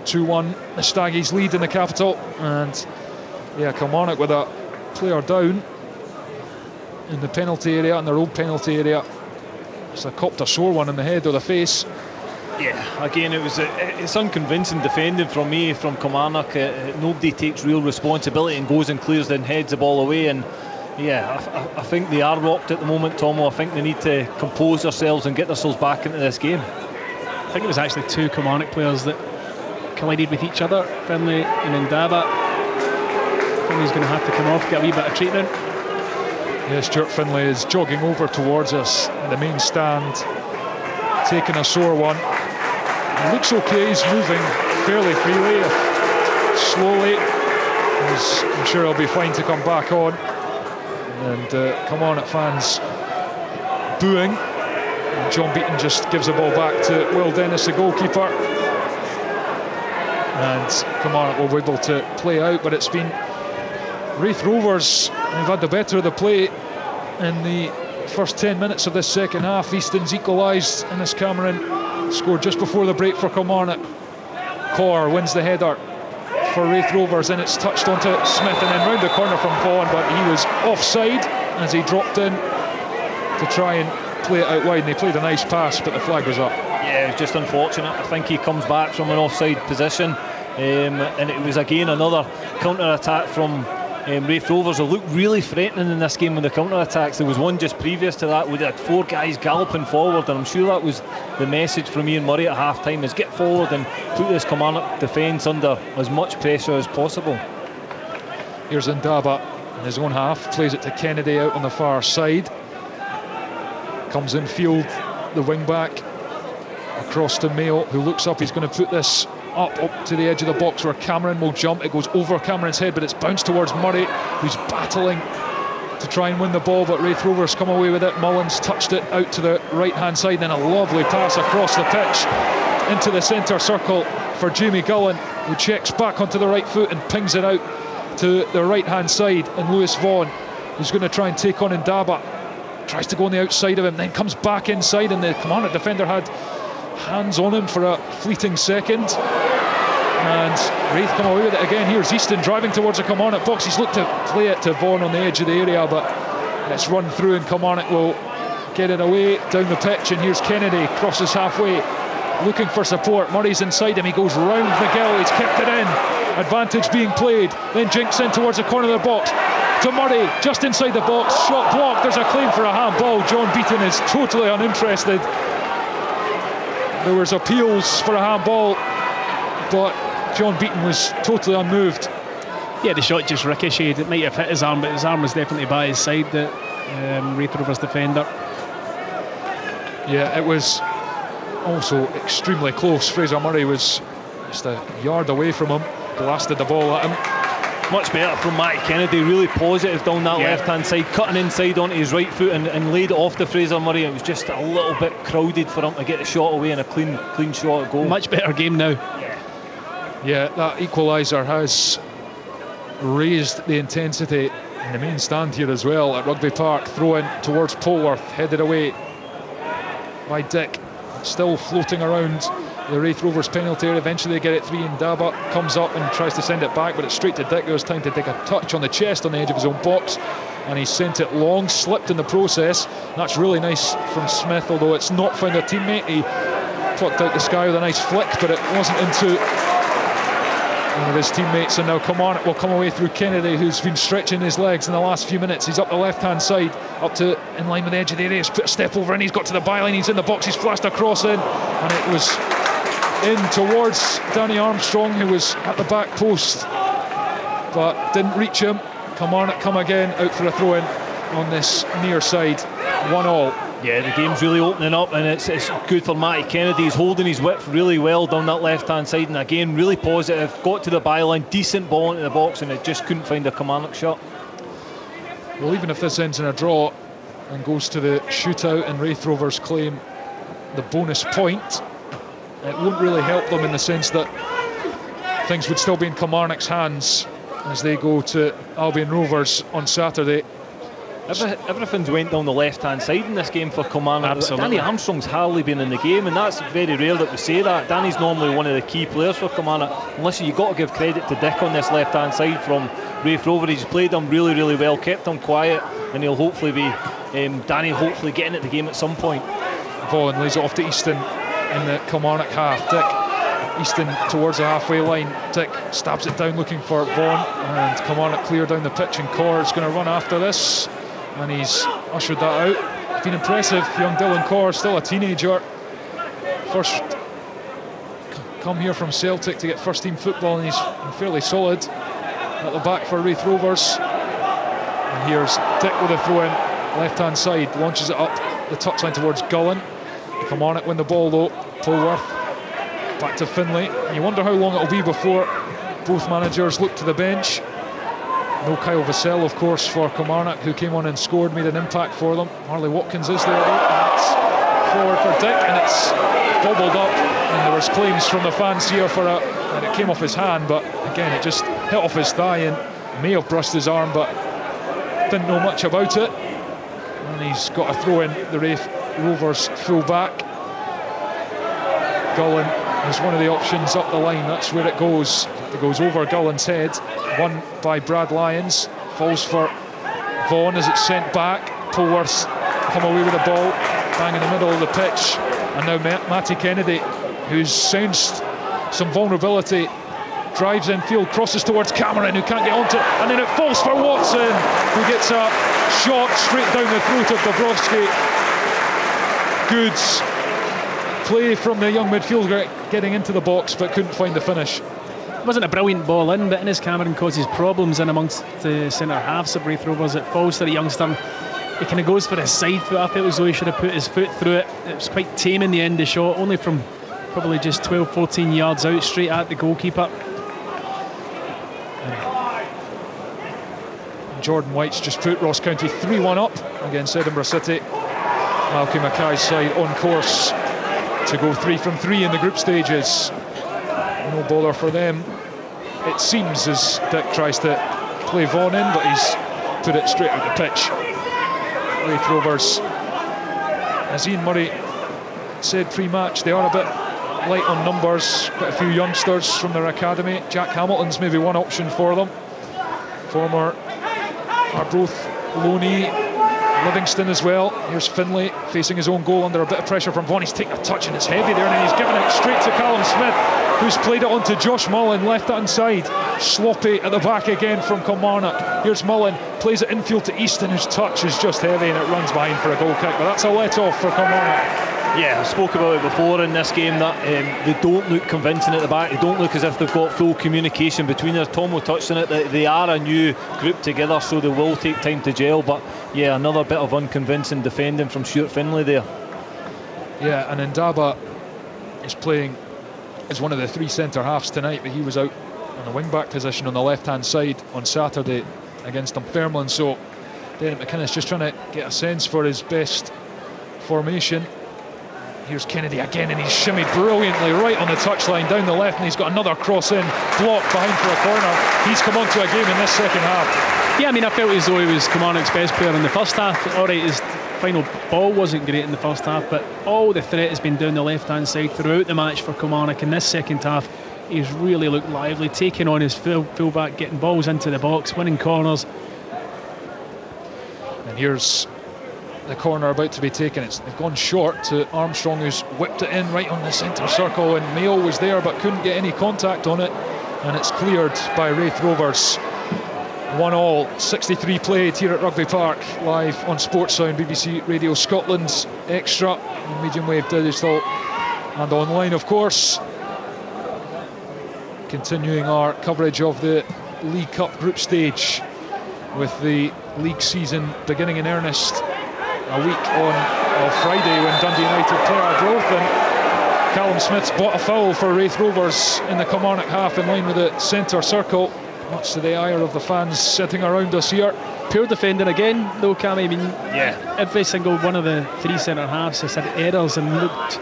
2-1, the Staggies lead in the capital, and yeah, Kilmarnock with a player down in the penalty area, in their own penalty area. It's a copped a sore one in the head or the face. Yeah, again, it's unconvincing defending from me, from Kilmarnock. Nobody takes real responsibility and goes and clears and heads the ball away, and yeah, I think they are rocked at the moment, Tomo. I think they need to compose themselves and get themselves back into this game. I think it was actually 2 Kilmarnock players that collided with each other, Finlay and Ndaba. Finlay's going to have to come off, get a wee bit of treatment. Yeah, Stuart Finlay is jogging over towards us in the main stand, taking a sore one. He looks okay, he's moving fairly freely, slowly. I'm sure he'll be fine to come back on. And Kilmarnock fans booing. And John Beaton just gives the ball back to Will Dennis, the goalkeeper. And Kilmarnock will be able to play out, but it's been Raith Rovers who've had the better of the play in the first 10 minutes of this second half. Easton's equalised, and as Cameron scored just before the break for Kilmarnock. Corr wins the header for Raith Rovers, and it's touched onto Smith and then round the corner from Vaughan, but he was offside as he dropped in to try and play it out wide, and he played a nice pass, but the flag was up. Yeah, it was just unfortunate. I think he comes back from an offside position, and it was again another counter-attack from Raith Rovers. They looked really threatening in this game with the counter-attacks. There was one just previous to that where they had 4 guys galloping forward, and I'm sure that was the message from Ian Murray at half-time, is get forward and put this Kilmarnock defence under as much pressure as possible. Here's Ndaba in his own half, plays it to Kennedy out on the far side. Comes in field, the wing-back, across to Mayo, who looks up. He's going to put this up to the edge of the box where Cameron will jump. It goes over Cameron's head, but it's bounced towards Murray, who's battling to try and win the ball, but Raith Rovers come away with it. Mullins touched it out to the right-hand side, then a lovely pass across the pitch into the centre circle for Jamie Gullen, who checks back onto the right foot and pings it out to the right-hand side, and Lewis Vaughan, who's going to try and take on Ndaba, tries to go on the outside of him, then comes back inside, and the Kilmarnock defender had hands on him for a fleeting second, and Raith come away with it again. Here's Easton driving towards the Kilmarnock box. He's looked to play it to Vaughan on the edge of the area, but it's run through, and Kilmarnock will get it away down the pitch. And here's Kennedy, crosses halfway, looking for support. Murray's inside him, he goes round McGill, he's kept it in, advantage being played, then jinks in towards the corner of the box to Murray, just inside the box, shot blocked. There's a claim for a handball. John Beaton is totally uninterested. There was appeals for a handball, but John Beaton was totally unmoved. Yeah, the shot just ricocheted. It might have hit his arm, but his arm was definitely by his side, the Raith Rovers defender. Yeah, it was also extremely close. Fraser Murray was just a yard away from him, blasted the ball at him. Much better from Matty Kennedy, really positive down that left-hand side, cutting inside onto his right foot and laid it off to Fraser Murray. It was just a little bit crowded for him to get the shot away, and a clean shot at goal. Much better game now. Yeah, that equaliser has raised the intensity in the main stand here as well at Rugby Park. Throw in towards Polworth, headed away by Dick, still floating around the Raith Rovers penalty area. Eventually they get it 3, and Ndaba comes up and tries to send it back, but it's straight to Dick. There's time to take a touch on the chest on the edge of his own box, and he sent it long, slipped in the process. That's really nice from Smith, although it's not found a teammate. He plucked out the sky with a nice flick, but it wasn't into one of his teammates. And now Kilmarnock will come away through Kennedy, who's been stretching his legs in the last few minutes. He's up the left-hand side, up to in line with the edge of the area. He's put a step over, and he's got to the byline. He's in the box. He's flashed a cross in, and it was in towards Danny Armstrong, who was at the back post, but didn't reach him. Kilmarnock come again out for a throw-in on this near side. 1-1. Yeah, the game's really opening up, and it's good for Matty Kennedy. He's holding his width really well down that left-hand side, and again, really positive. Got to the byline, decent ball into the box, and it just couldn't find a Kilmarnock shot. Well, even if this ends in a draw and goes to the shootout and Raith Rovers claim the bonus point, it won't really help them in the sense that things would still be in Kilmarnock's hands as they go to Albion Rovers on Saturday. Everything's went down the left-hand side in this game for Kilmarnock. Absolutely. Danny Armstrong's hardly been in the game, and that's very rare that we say that. Danny's normally one of the key players for Kilmarnock. Listen, you've got to give credit to Dick on this left-hand side from Raith Rovers. He's played them really, really well, kept them quiet, and he'll hopefully be Danny hopefully getting at the game at some point. Vaughan lays it off to Easton in the Kilmarnock half. Dick, Easton towards the halfway line. Dick stabs it down looking for Vaughan, and Kilmarnock clear down the pitch, and Corr is going to run after this, and he's ushered that out. It's been impressive. Young Dylan Corr, still a teenager, first come here from Celtic to get first team football, and he's fairly solid at the back for Raith Rovers. And here's Dick with a throw in, left hand side, launches it up the touchline towards Gullen. Kilmarnock win the ball though. Polworth back to Finlay. You wonder how long it'll be before both managers look to the bench. No Kyle Vassell, of course, for Kilmarnock, who came on and scored, made an impact for them. Harley Watkins is there, and it's forward for Dick, and it's bobbled up, and there was claims from the fans here for and it came off his hand, but again it just hit off his thigh and may have brushed his arm, but didn't know much about it. he's got a throw in, the Raith Rovers full back. Gullen is one of the options up the line, that's where it goes. It goes over Gullen's head, won by Brad Lyons, falls for Vaughan as it's sent back. Polworth come away with the ball, bang in the middle of the pitch, and now Matty Kennedy, who's sensed some vulnerability, drives infield, crosses towards Cameron, who can't get onto it, and then it falls for Watson, who gets a shot straight down the throat of Dabrowski. Goods play from the young midfielder getting into the box, but couldn't find the finish. It wasn't a brilliant ball in, but Innes Cameron causes problems in amongst the centre halves of Raith Rovers. It falls to the youngster. He kind of goes for his side foot. I felt as though he should have put his foot through it. It was quite tame in the end, the shot, only from probably just 12-14 yards out, straight at the goalkeeper. Jordan White's just put Ross County 3-1 up against Edinburgh City. Malky Mackay's side on course to go 3 from 3 in the group stages. No bowler for them, it seems, as Dick tries to play Vaughan in, but he's put it straight out the pitch. Raith Rovers, as Ian Murray said pre-match, they are a bit light on numbers, quite a few youngsters from their academy. Jack Hamilton's maybe one option for them. Former Arbroath loanee, Livingston as well. Here's Finlay facing his own goal under a bit of pressure from Vaughan. He's taking a touch and it's heavy there, and then he's given it straight to Callum Smith, who's played it onto Josh Mullen left hand side. Sloppy at the back again from Kilmarnock. Here's Mullen, plays it infield to Easton, whose touch is just heavy and it runs behind for a goal kick, but that's a let off for Kilmarnock. Yeah, I spoke about it before in this game that they don't look convincing at the back. They don't look as if they've got full communication between us. Tomo touched on it, that they are a new group together, so they will take time to gel. But yeah, another bit of unconvincing defending from Stuart Finlay there. Yeah, and Ndaba is playing as one of the 3 centre halves tonight, but he was out on the wing back position on the left hand side on Saturday against Dunfermline. So Derek McInnes just trying to get a sense for his best formation. Here's Kennedy again, and he's shimmied brilliantly right on the touchline down the left, and he's got another cross in, blocked behind for a corner. He's come onto a game in this second half. Yeah, I mean, I felt as though he was Kilmarnock's best player in the first half. Alright, his final ball wasn't great in the first half, but all the threat has been down the left hand side throughout the match for Kilmarnock. In this second half, he's really looked lively, taking on his full back, getting balls into the box, winning corners. And here's the corner about to be taken. They've gone short to Armstrong, who's whipped it in right on the centre circle, and Mayo was there but couldn't get any contact on it, and it's cleared by Raith Rovers. 1-1, 63 played here at Rugby Park, live on Sports Sound, BBC Radio Scotland's extra, medium wave digital and online of course. Continuing our coverage of the League Cup group stage, with the league season beginning in earnest a week on Friday when Dundee United play Arbroath, and Callum Smith's bought a foul for Raith Rovers in the Kilmarnock half in line with the centre circle, much to the ire of the fans sitting around us here. Poor defending again though, Cammy. I mean, yeah, every single one of the 3 centre halves has had errors and looked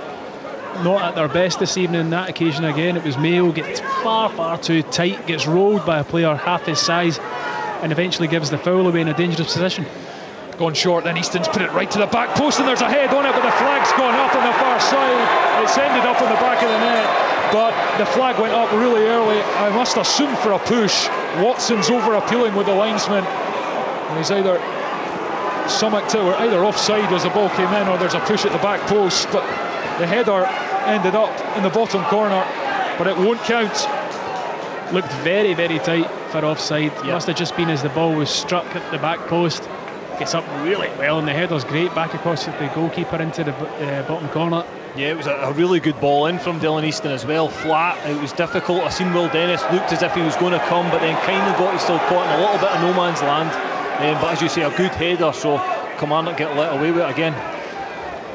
not at their best this evening. On that occasion again, it was Mayo, gets far too tight, gets rolled by a player half his size, and eventually gives the foul away in a dangerous position. Gone short, then Easton's put it right to the back post, and there's a head on it, but the flag's gone up on the far side. It's ended up on the back of the net, but the flag went up really early, I must assume for a push. Watson's over appealing with the linesman, and he's either summicked it or either offside as the ball came in, or there's a push at the back post, but the header ended up in the bottom corner, but it won't count. Looked very tight for offside. Must have just been as the ball was struck at the back post. Gets up really well, and the header's great back across the goalkeeper into the bottom corner. Yeah, it was a really good ball in from Dylan Easton as well, flat. It was difficult. I seen Will Dennis looked as if he was going to come, but then kind of got himself caught in a little bit of no man's land. But as you say, a good header, so Kilmarnock get let away with it again.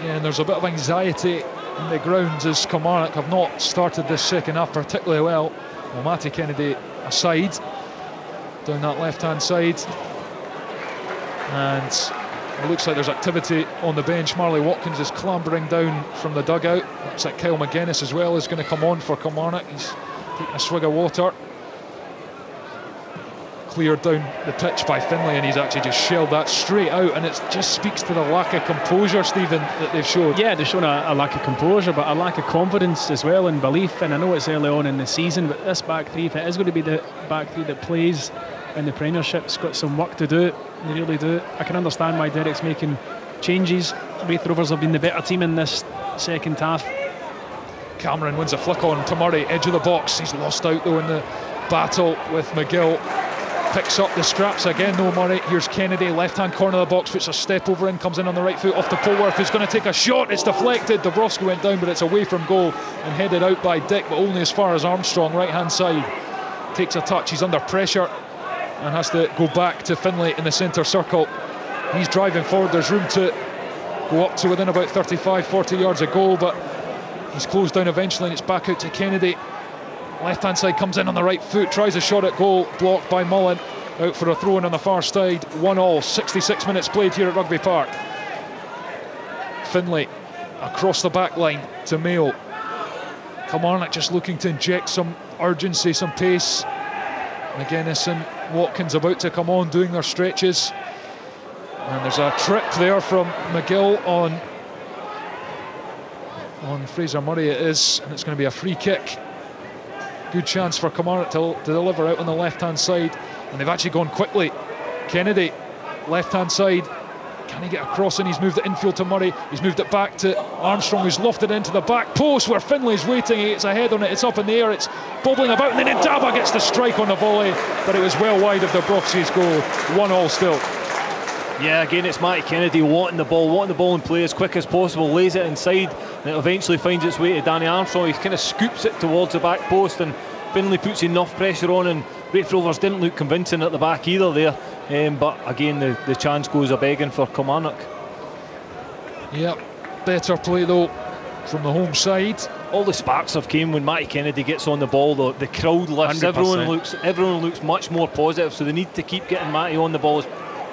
Yeah, and there's a bit of anxiety in the grounds as Kilmarnock have not started this second half particularly well. Well, Matty Kennedy aside, down that left hand side, and it looks like there's activity on the bench. Marley Watkins is clambering down from the dugout. Looks like Kyle McGuinness as well is going to come on for Kilmarnock. He's taking a swig of water. cleared down the pitch by Finlay, and he's actually just shelled that straight out, and it just speaks to the lack of composure, Stephen, that they've showed. Yeah, they've shown a lack of composure, but a lack of confidence as well and belief. And I know it's early on in the season, but this back three, if it is going to be the back three that plays in the Premiership's got some work to do. They really do. I can understand why Derek's making changes. Raith Rovers have been the better team in this second half. Cameron wins a flick on to Murray, edge of the box. He's lost out though in the battle with McGill. Picks up the scraps again though, Murray. Here's Kennedy, left hand corner of the box, puts a step over in, comes in on the right foot off the Polworth, who's going to take a shot. It's deflected. Dabrowski went down, but it's away from goal and headed out by Dick, but only as far as Armstrong, right hand side. Takes a touch, he's under pressure and has to go back to Finlay in the centre circle. He's driving forward, there's room to go up to within about 35-40 yards of goal, but he's closed down eventually, and it's back out to Kennedy. Left hand side, comes in on the right foot, tries a shot at goal, blocked by Mullen. Out for a throw in on the far side. 1-1, 66 minutes played here at Rugby Park. Finlay across the back line to Mayo. Kilmarnock just looking to inject some urgency, some pace. McGuinness and Watkins about to come on, doing their stretches. And there's a trip there from McGill on Fraser Murray it is, and it's going to be a free kick. Good chance for Kilmarnock to deliver out on the left hand side, and they've actually gone quickly. Kennedy, left hand side, can he get across? And he's moved it infield to Murray. He's moved it back to Armstrong, who's lofted into the back post where Finlay's waiting. He gets a head on it, it's up in the air, it's bobbling about, and then Indaba gets the strike on the volley, but it was well wide of Dabrowski's goal. 1-1 still. Yeah, again, it's Matty Kennedy wanting the ball in play as quick as possible, lays it inside, and it eventually finds its way to Danny Armstrong. He kind of scoops it towards the back post, and Finlay puts enough pressure on, and Raith Rovers didn't look convincing at the back either there. But again, the chance goes a begging for Kilmarnock. Yep, better play though from the home side. All the sparks have came when Matty Kennedy gets on the ball. The crowd lifts. 100%. Everyone looks much more positive, so they need to keep getting Matty on the ball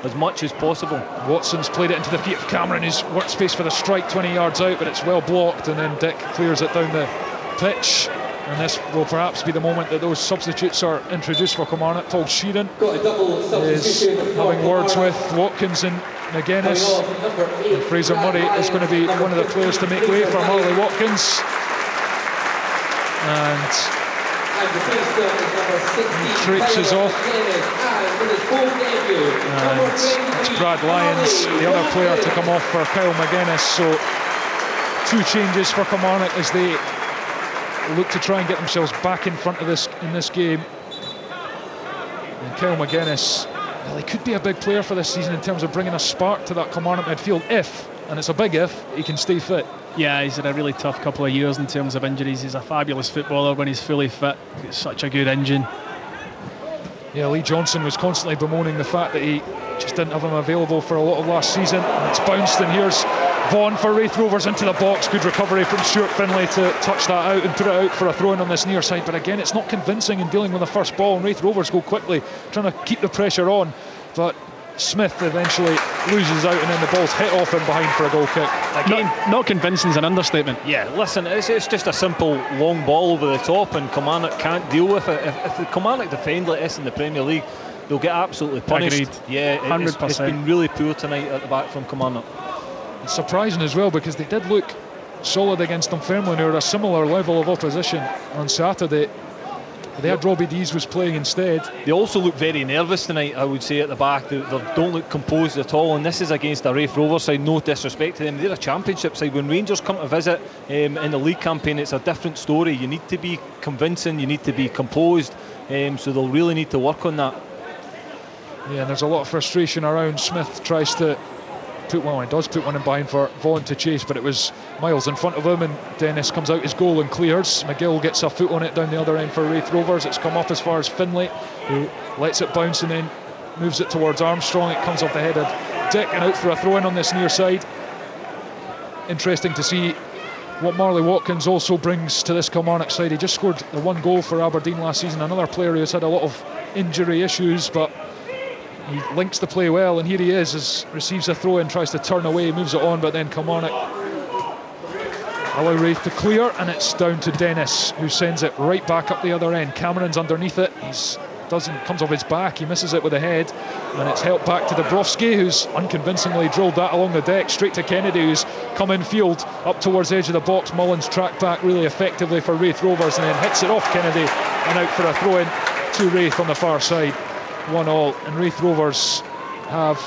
as much as possible. Watson's played it into the feet of Cameron, who's worked space for the strike 20 yards out, but it's well blocked, and then Dick clears it down the pitch. And this will perhaps be the moment that those substitutes are introduced for Kilmarnock. Paul Sheeran is having words with Watkins and McGuinness, and Fraser Murray is going to be one of the players to make way for Marley Watkins. And he traipses off, and it's Brad Lyons, the other player to come off for Kyle McGuinness. So 2 changes for Kilmarnock as they look to try and get themselves back in front of this in this game. And Kyle McGuinness, well, he could be a big player for this season in terms of bringing a spark to that Kilmarnock midfield if, and it's a big if, he can stay fit. Yeah, he's had a really tough couple of years in terms of injuries. He's a fabulous footballer when he's fully fit. He's such a good engine. Yeah, Lee Johnson was constantly bemoaning the fact that he just didn't have him available for a lot of last season. And it's bounced, and here's Vaughan for Raith Rovers into the box. Good recovery from Stuart Finlay to touch that out and put it out for a throw in on this near side. But again, it's not convincing in dealing with the first ball, and Raith Rovers go quickly, trying to keep the pressure on. But Smith eventually loses out, and then the ball's hit off him behind for a goal kick. Again, not convincing is an understatement. Yeah, listen, it's just a simple long ball over the top, and Kilmarnock can't deal with it. If the Kilmarnock defend like this in the Premier League, they'll get absolutely punished. Agreed. Yeah, 100%. It's been really poor tonight at the back from Kilmarnock. It's surprising as well, because they did look solid against Dunfermline, who are a similar level of opposition on Saturday. They had Robbie Dees was playing instead. They also look very nervous tonight, I would say, at the back. They don't look composed at all, and this is against a Raith Rovers side. No disrespect to them, they're a championship side. When Rangers come to visit in the league campaign, it's a different story. You need to be convincing, you need to be composed, so they'll really need to work on that. Yeah, and there's a lot of frustration around. Smith tries to put one in behind for Vaughan to chase, but it was miles in front of him, and Dennis comes out his goal and clears. McGill gets a foot on it down the other end for Raith Rovers. It's come up as far as Finlay, who lets it bounce and then moves it towards Armstrong. It comes off the head of Dick and out for a throw in on this near side. Interesting to see what Marley Watkins also brings to this Kilmarnock side. He just scored the 1 goal for Aberdeen last season, another player who has had a lot of injury issues, but he links the play well, and here he is, receives a throw in, tries to turn away, moves it on, but then Kilmarnock allow Raith to clear, and it's down to Dennis, who sends it right back up the other end. Cameron's underneath it, he's comes off his back, he misses it with the head, and it's helped back to Dabrowski, who's unconvincingly drilled that along the deck straight to Kennedy, who's come in field up towards the edge of the box. Mullins tracked back really effectively for Raith Rovers and then hits it off Kennedy and out for a throw in to Raith on the far side. 1-1, and Raith Rovers have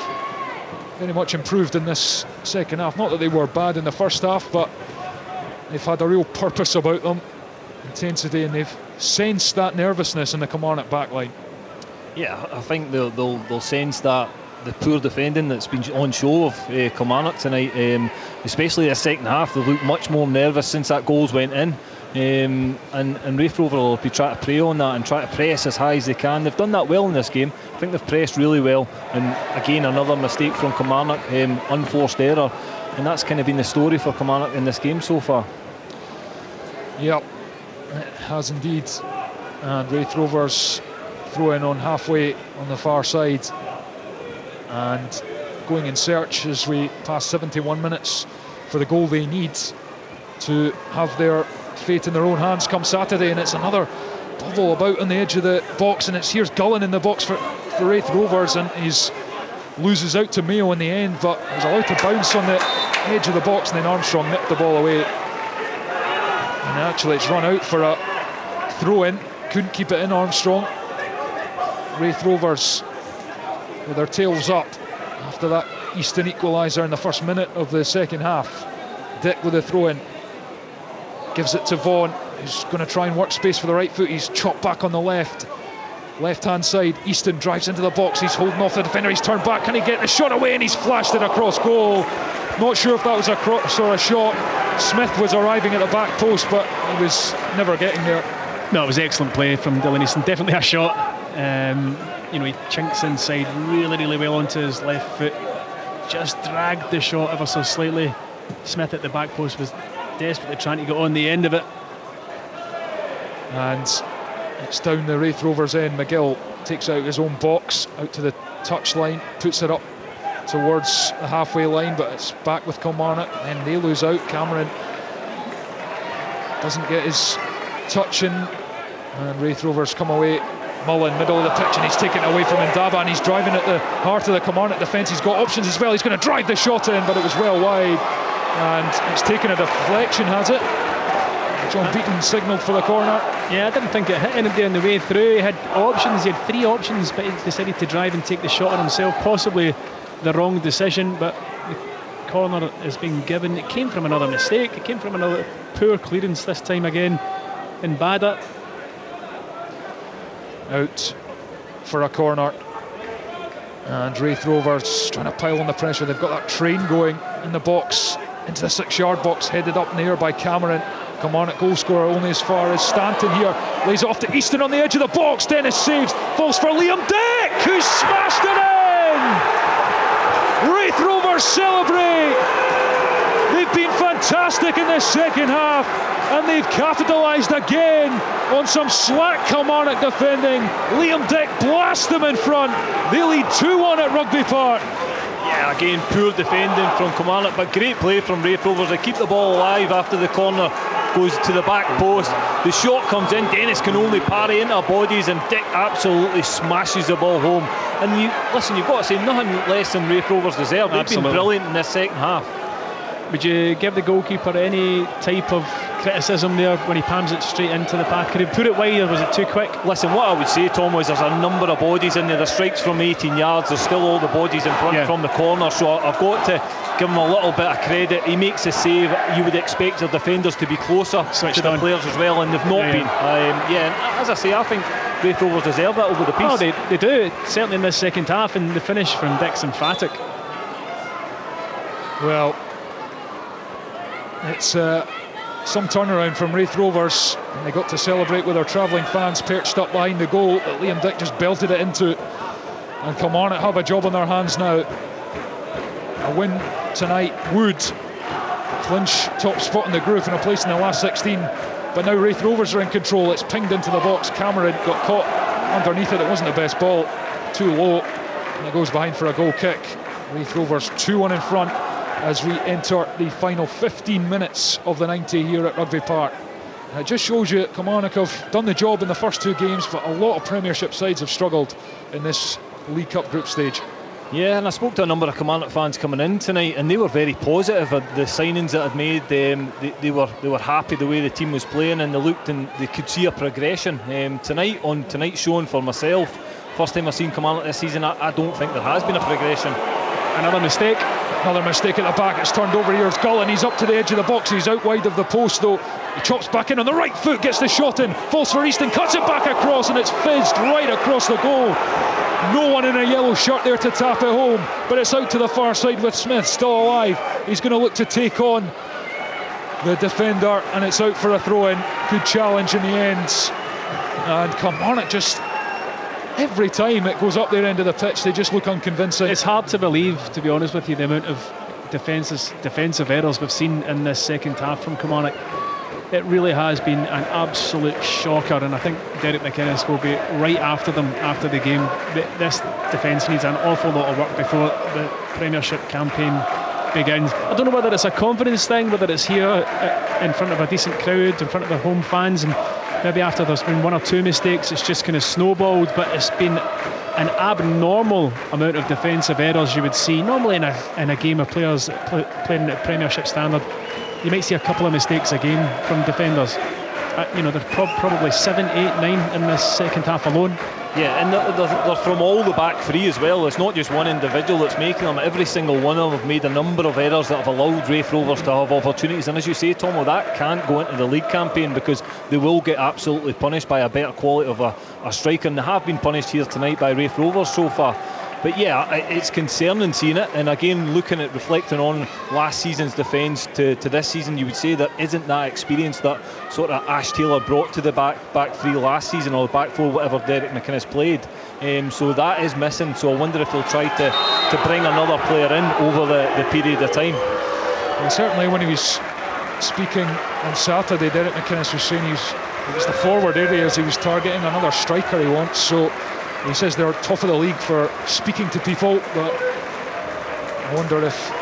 very much improved in this second half. Not that they were bad in the first half, but they've had a real purpose about them, intensity, and they've sensed that nervousness in the Kilmarnock backline. Yeah, I think they'll sense that the poor defending that's been on show of Kilmarnock tonight, especially the second half. They look much more nervous since that goals went in, and Raith Rovers will be trying to prey on that and try to press as high as they can. They've done that well in this game. I think they've pressed really well, and again another mistake from Kilmarnock, unforced error, and that's kind of been the story for Kilmarnock in this game so far. Yep, it has indeed. And Raith Rovers throw in on halfway on the far side, and going in search as we pass 71 minutes for the goal they need to have their fate in their own hands come Saturday. And it's another bubble about on the edge of the box, and here's Gullen in the box for Raith Rovers, and he's loses out to Mayo in the end, but was allowed to bounce on the edge of the box, and then Armstrong nipped the ball away. And actually it's run out for a throw in, couldn't keep it in, Armstrong. Raith Rovers with their tails up after that Easton equaliser in the first minute of the second half. Dick with a throw in, gives it to Vaughan, who's going to try and work space for the right foot. He's chopped back on the left hand side. Easton drives into the box, he's holding off the defender, he's turned back, can he get the shot away, and he's flashed it across goal. Not sure if that was a cross or a shot. Smith was arriving at the back post, but he was never getting there. No, it was excellent play from Dylan Easton, definitely a shot. He chinks inside really well onto his left foot, just dragged the shot ever so slightly. Smith at the back post was desperately trying to get on the end of it, and it's down the Raith Rovers end. McGill takes out his own box out to the touchline, puts it up towards the halfway line, but it's back with Kilmarnock, and they lose out. Cameron doesn't get his touch in, and Raith Rovers come away. Mullen, middle of the pitch, and he's taken it away from Ndaba, and he's driving at the heart of the Kilmarnock defence. He's got options as well. He's going to drive the shot in, but it was well wide, and it's taken a deflection, has it? John Beaton signalled for the corner. Yeah, I didn't think it hit anybody on the way through. He had options, he had 3 options, but he decided to drive and take the shot on himself. Possibly the wrong decision, but the corner is being given. It came from another mistake, it came from another poor clearance this time again in Bada. Out for a corner, and Raith Rovers trying to pile on the pressure. They've got that train going in the box, into the 6-yard box, headed up in the air by Cameron. Kilmarnock goal scorer only as far as Stanton here, lays it off to Easton on the edge of the box. Dennis saves, falls for Liam Dick, who smashed it in. Raith Rovers celebrate. They've been fantastic in this second half, and they've capitalised again on some slack Kilmarnock defending. Liam Dick blasts them in front. They lead 2-1 at Rugby Park. Yeah, again, poor defending from Kilmarnock, but great play from Raith Rovers. They keep the ball alive after the corner goes to the back post. The shot comes in, Dennis can only parry into bodies, and Dick absolutely smashes the ball home. And you've got to say, nothing less than Raith Rovers deserve. They've been brilliant in this second half. Would you give the goalkeeper any type of criticism there when he palms it straight into the path? Could he put it wide, or was it too quick? Listen, what I would say, Tom, was there's a number of bodies in there. The strikes from 18 yards, there's still all the bodies in front from the corner, so I've got to give him a little bit of credit. He makes a save. You would expect the defenders to be closer to the players as well, and they've not been. And as I say, I think Raith Rovers deserve that over the piece. Oh, they do, certainly in this second half, and the finish from Dick's emphatic. Well, it's some turnaround from Raith Rovers, and they got to celebrate with their travelling fans perched up behind the goal that Liam Dick just belted it into. And Kilmarnock have a job on their hands now. A win tonight would clinch top spot in the group and a place in the last 16, but now Raith Rovers are in control. It's pinged into the box. Cameron got caught underneath it. It wasn't the best ball, too low, and it goes behind for a goal kick. Raith Rovers 2-1 in front as we enter the final 15 minutes of the 90 here at Rugby Park. It just shows you Kilmarnock have done the job in the first 2 games, but a lot of Premiership sides have struggled in this League Cup group stage. Yeah, and I spoke to a number of Kilmarnock fans coming in tonight, and they were very positive of the signings that I'd made. They were happy the way the team was playing, and they looked and they could see a progression. Tonight, on tonight's showing for myself, first time I've seen Kilmarnock this season, I don't think there has been a progression. Another mistake at the back. It's turned over here. It's Gullen. He's up to the edge of the box. He's out wide of the post though. He chops back in on the right foot, gets the shot in, falls for Easton, cuts it back across, and it's fizzed right across the goal. No one in a yellow shirt there to tap it home, but it's out to the far side with Smith still alive. He's going to look to take on the defender, and it's out for a throw-in. Good challenge in the end, and Kilmarnock just, every time it goes up their end of the pitch, they just look unconvincing. It's hard to believe, to be honest with you, the amount of defensive errors we've seen in this second half from Kilmarnock. It really has been an absolute shocker, and I think Derek McInnes will be right after them after the game. This defence needs an awful lot of work before the Premiership campaign begins. I don't know whether it's a confidence thing, whether it's here in front of a decent crowd, in front of the home fans, and maybe after there's been 1 or 2 mistakes it's just kind of snowballed, but it's been an abnormal amount of defensive errors you would see. Normally in a game of players playing at Premiership standard, you might see a couple of mistakes a game from defenders. They're probably 7, 8, 9 in this second half alone. Yeah, and they're from all the back 3 as well. It's not just one individual that's making them. Every single one of them have made a number of errors that have allowed Raith Rovers to have opportunities. And as you say, Tomo, that can't go into the league campaign because they will get absolutely punished by a better quality of a striker. And they have been punished here tonight by Raith Rovers so far. But yeah, it's concerning seeing it, and again reflecting on last season's defence to this season, you would say there isn't that experience that sort of Ash Taylor brought to the back 3 last season, or back 4, whatever Derek McInnes played. So that is missing. So I wonder if he'll try to bring another player in over the period of time. Well, certainly when he was speaking on Saturday, Derek McInnes was saying it was the forward areas he was targeting, another striker he wants. So he says they're top of the league for speaking to people, but I wonder if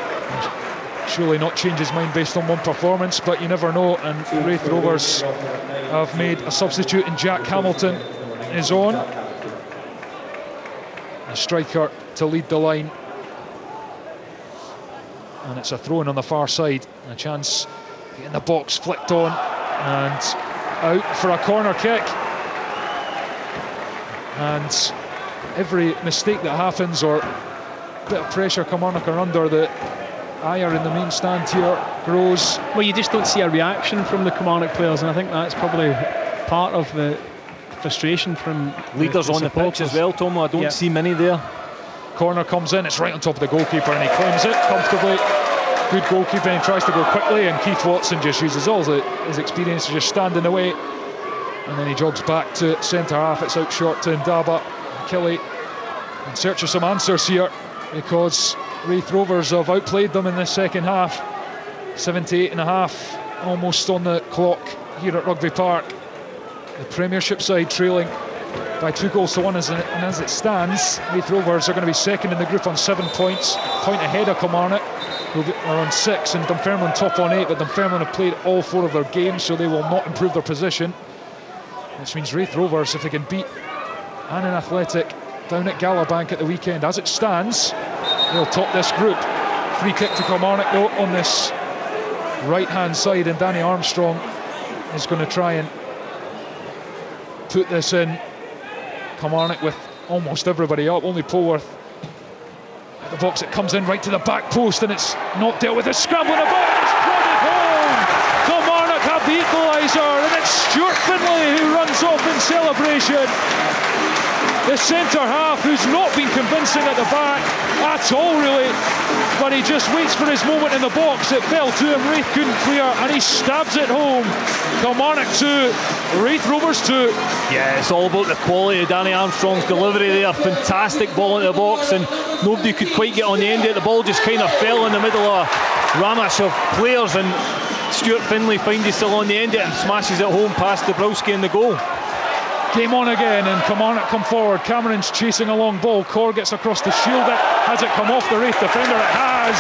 surely not change his mind based on one performance, but you never know. And Raith Rovers have made a substitute in Jack Hamilton is on, a striker to lead the line, and it's a throw-in on the far side, a chance in the box, flicked on and out for a corner kick. And every mistake that happens or bit of pressure Kilmarnock are under, the ire in the main stand here grows. Well, you just don't see a reaction from the Kilmarnock players, and I think that's probably part of the frustration from leaders on the pitch as well, Tomo. I don't see many there. Corner comes in, it's right on top of the goalkeeper, and he claims it comfortably. Good goalkeeping, he tries to go quickly, and Keith Watson just uses all his experience to just stand in the way. And then he jogs back to centre half. It's out short to Ndaba. Kelly in search of some answers here, because Raith Rovers have outplayed them in this second half. 78 and a half almost on the clock here at Rugby Park. The Premiership side trailing by 2-1, and as it stands, Raith Rovers are going to be second in the group on 7 points, a point ahead of Kilmarnock, who are on 6, and Dunfermline top on 8, but Dunfermline have played all 4 of their games, so they will not improve their position. Which means Raith Rovers, if they can beat Annan Athletic down at Galabank at the weekend, as it stands, they'll top this group. Free kick to Kilmarnock though on this right hand side, and Danny Armstrong is going to try and put this in. Kilmarnock with almost everybody up, only Polworth at the box. It comes in right to the back post, and it's not dealt with. A scramble in the box, it's prodded home. Kilmarnock have the equaliser, and it's Stuart Finlay who runs off in celebration. The centre half, who's not been convincing at the back at all really, but he just waits for his moment in the box. It fell to him, Raith couldn't clear, and he stabs it home. Kilmarnock 2, Raith Rovers 2. Yeah, it's all about the quality of Danny Armstrong's delivery there. Fantastic ball into the box, and nobody could quite get on the end of it. The ball just kind of fell in the middle of a ramash of players, and Stuart Finlay finds he's still on the end of it and smashes it home past Dabrowski in the goal. Game on again, and Kilmarnock come forward. Cameron's chasing a long ball. Corr gets across the shield. Has it come off the Raith defender? It has.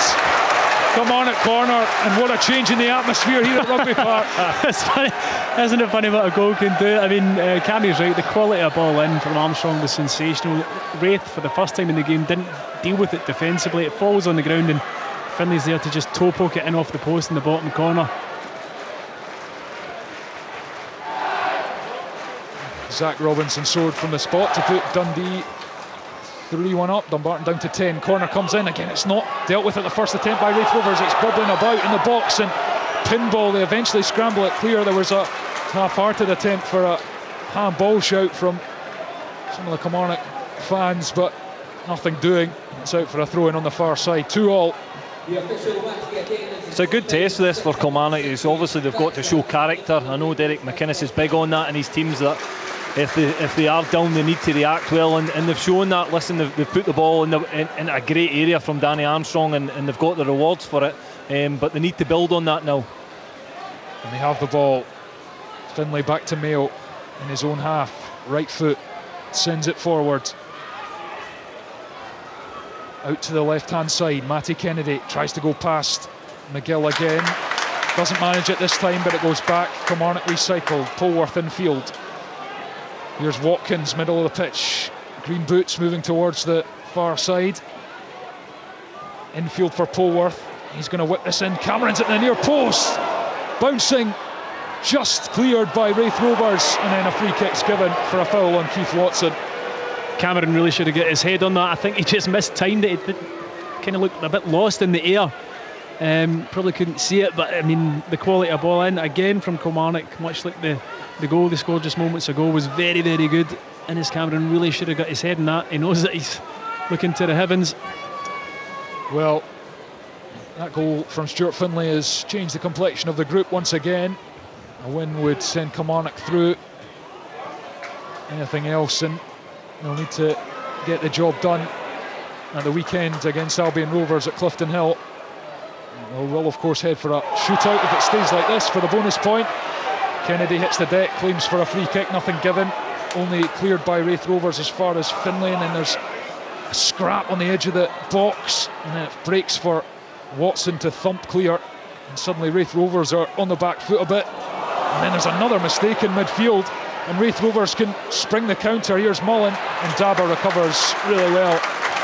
Kilmarnock corner, and what a change in the atmosphere here at Rugby Park. It's funny, isn't it funny what a goal can do? I mean, Cammy's right, the quality of ball in from Armstrong was sensational. Raith, for the first time in the game, didn't deal with it defensively. It falls on the ground and Finley's there to just toe poke it in off the post in the bottom corner. Zach Robinson soared from the spot to put Dundee 3-1 up. Dumbarton down to 10. Corner comes in again. It's not dealt with at the first attempt by Raith Rovers. It's bubbling about in the box and pinball. They eventually scramble it clear. There was a half-hearted attempt for a handball shout from some of the Kilmarnock fans, but nothing doing. It's out for a throw-in on the far side. 2-2. It's a good test this for Kilmarnock. It's obviously they've got to show character. I know Derek McInnes is big on that, and his teams that if they are down, they need to react well, and they've shown that. Listen, they've put the ball in a great area from Danny Armstrong, and they've got the rewards for it, but they need to build on that now. And they have the ball. Finlay back to Mayo in his own half. Right foot sends it forward. Out to the left hand side. Matty Kennedy tries to go past McGill again. Doesn't manage it this time, but it goes back. Kilmarnock recycled. Polworth in field. Here's Watkins, middle of the pitch. Green boots moving towards the far side. Infield for Polworth. He's going to whip this in. Cameron's at the near post. Bouncing, just cleared by Raith Rovers, and then a free kick's given for a foul on Keith Watson. Cameron really should have got his head on that. I think he just mistimed it. It kind of looked a bit lost in the air. Probably couldn't see it, but I mean, the quality of ball in again from Kilmarnock, much like the goal they scored just moments ago, was very, very good. And as Cameron really should have got his head in that. He knows that he's looking to the heavens. Well, that goal from Stuart Finlay has changed the complexion of the group once again. A win would send Kilmarnock through. Anything else, and they'll need to get the job done at the weekend against Albion Rovers at Clifton Hill. They will of course head for a shootout if it stays like this for the bonus point. Kennedy hits the deck, claims for a free kick, nothing given. Only cleared by Raith Rovers as far as Finlay, and then there's a scrap on the edge of the box, and then it breaks for Watson to thump clear, and suddenly Raith Rovers are on the back foot a bit. And then there's another mistake in midfield, and Raith Rovers can spring the counter. Here's Mullen, and Dabba recovers really well.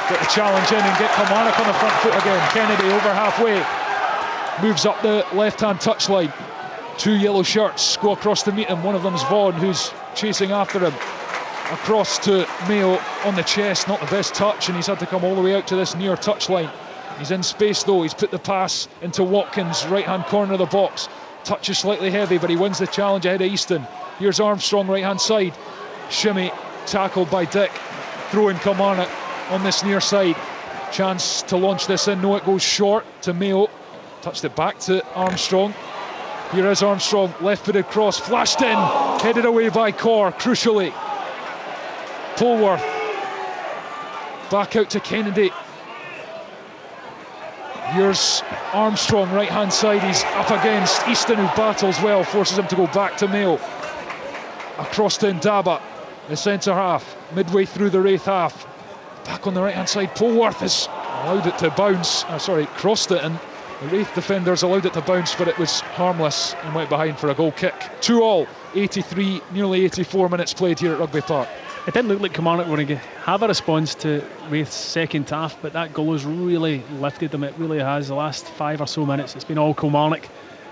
Get the challenge in and get Kilmarnock on the front foot again. Kennedy over halfway, moves up the left-hand touchline. Two yellow shirts go across to meet him. One of them's Vaughan, who's chasing after him. Across to Mayo on the chest, not the best touch, and he's had to come all the way out to this near touchline. He's in space though. He's put the pass into Watkins, right-hand corner of the box. Touch is slightly heavy, but he wins the challenge ahead of Easton. Here's Armstrong, right-hand side. Shimmy, tackled by Dick. Throwing Kilmarnock on this near side. Chance to launch this in. No, it goes short to Mayo. Touched it back to Armstrong. Here is Armstrong, left-footed cross, flashed in, headed away by Corr, crucially. Polworth, back out to Kennedy. Here's Armstrong, right-hand side, he's up against Easton, who battles well, forces him to go back to Mayo. Across to Ndaba, the centre half, midway through the Raith half. Back on the right-hand side, Polworth has allowed it to bounce, crossed it, and the Raith defenders allowed it to bounce, but it was harmless and went behind for a goal kick. 2-2, 83, nearly 84 minutes played here at Rugby Park. It didn't look like Kilmarnock were going to have a response to Raith's second half, but that goal has really lifted them. It really has. The last 5 or so minutes, it's been all Kilmarnock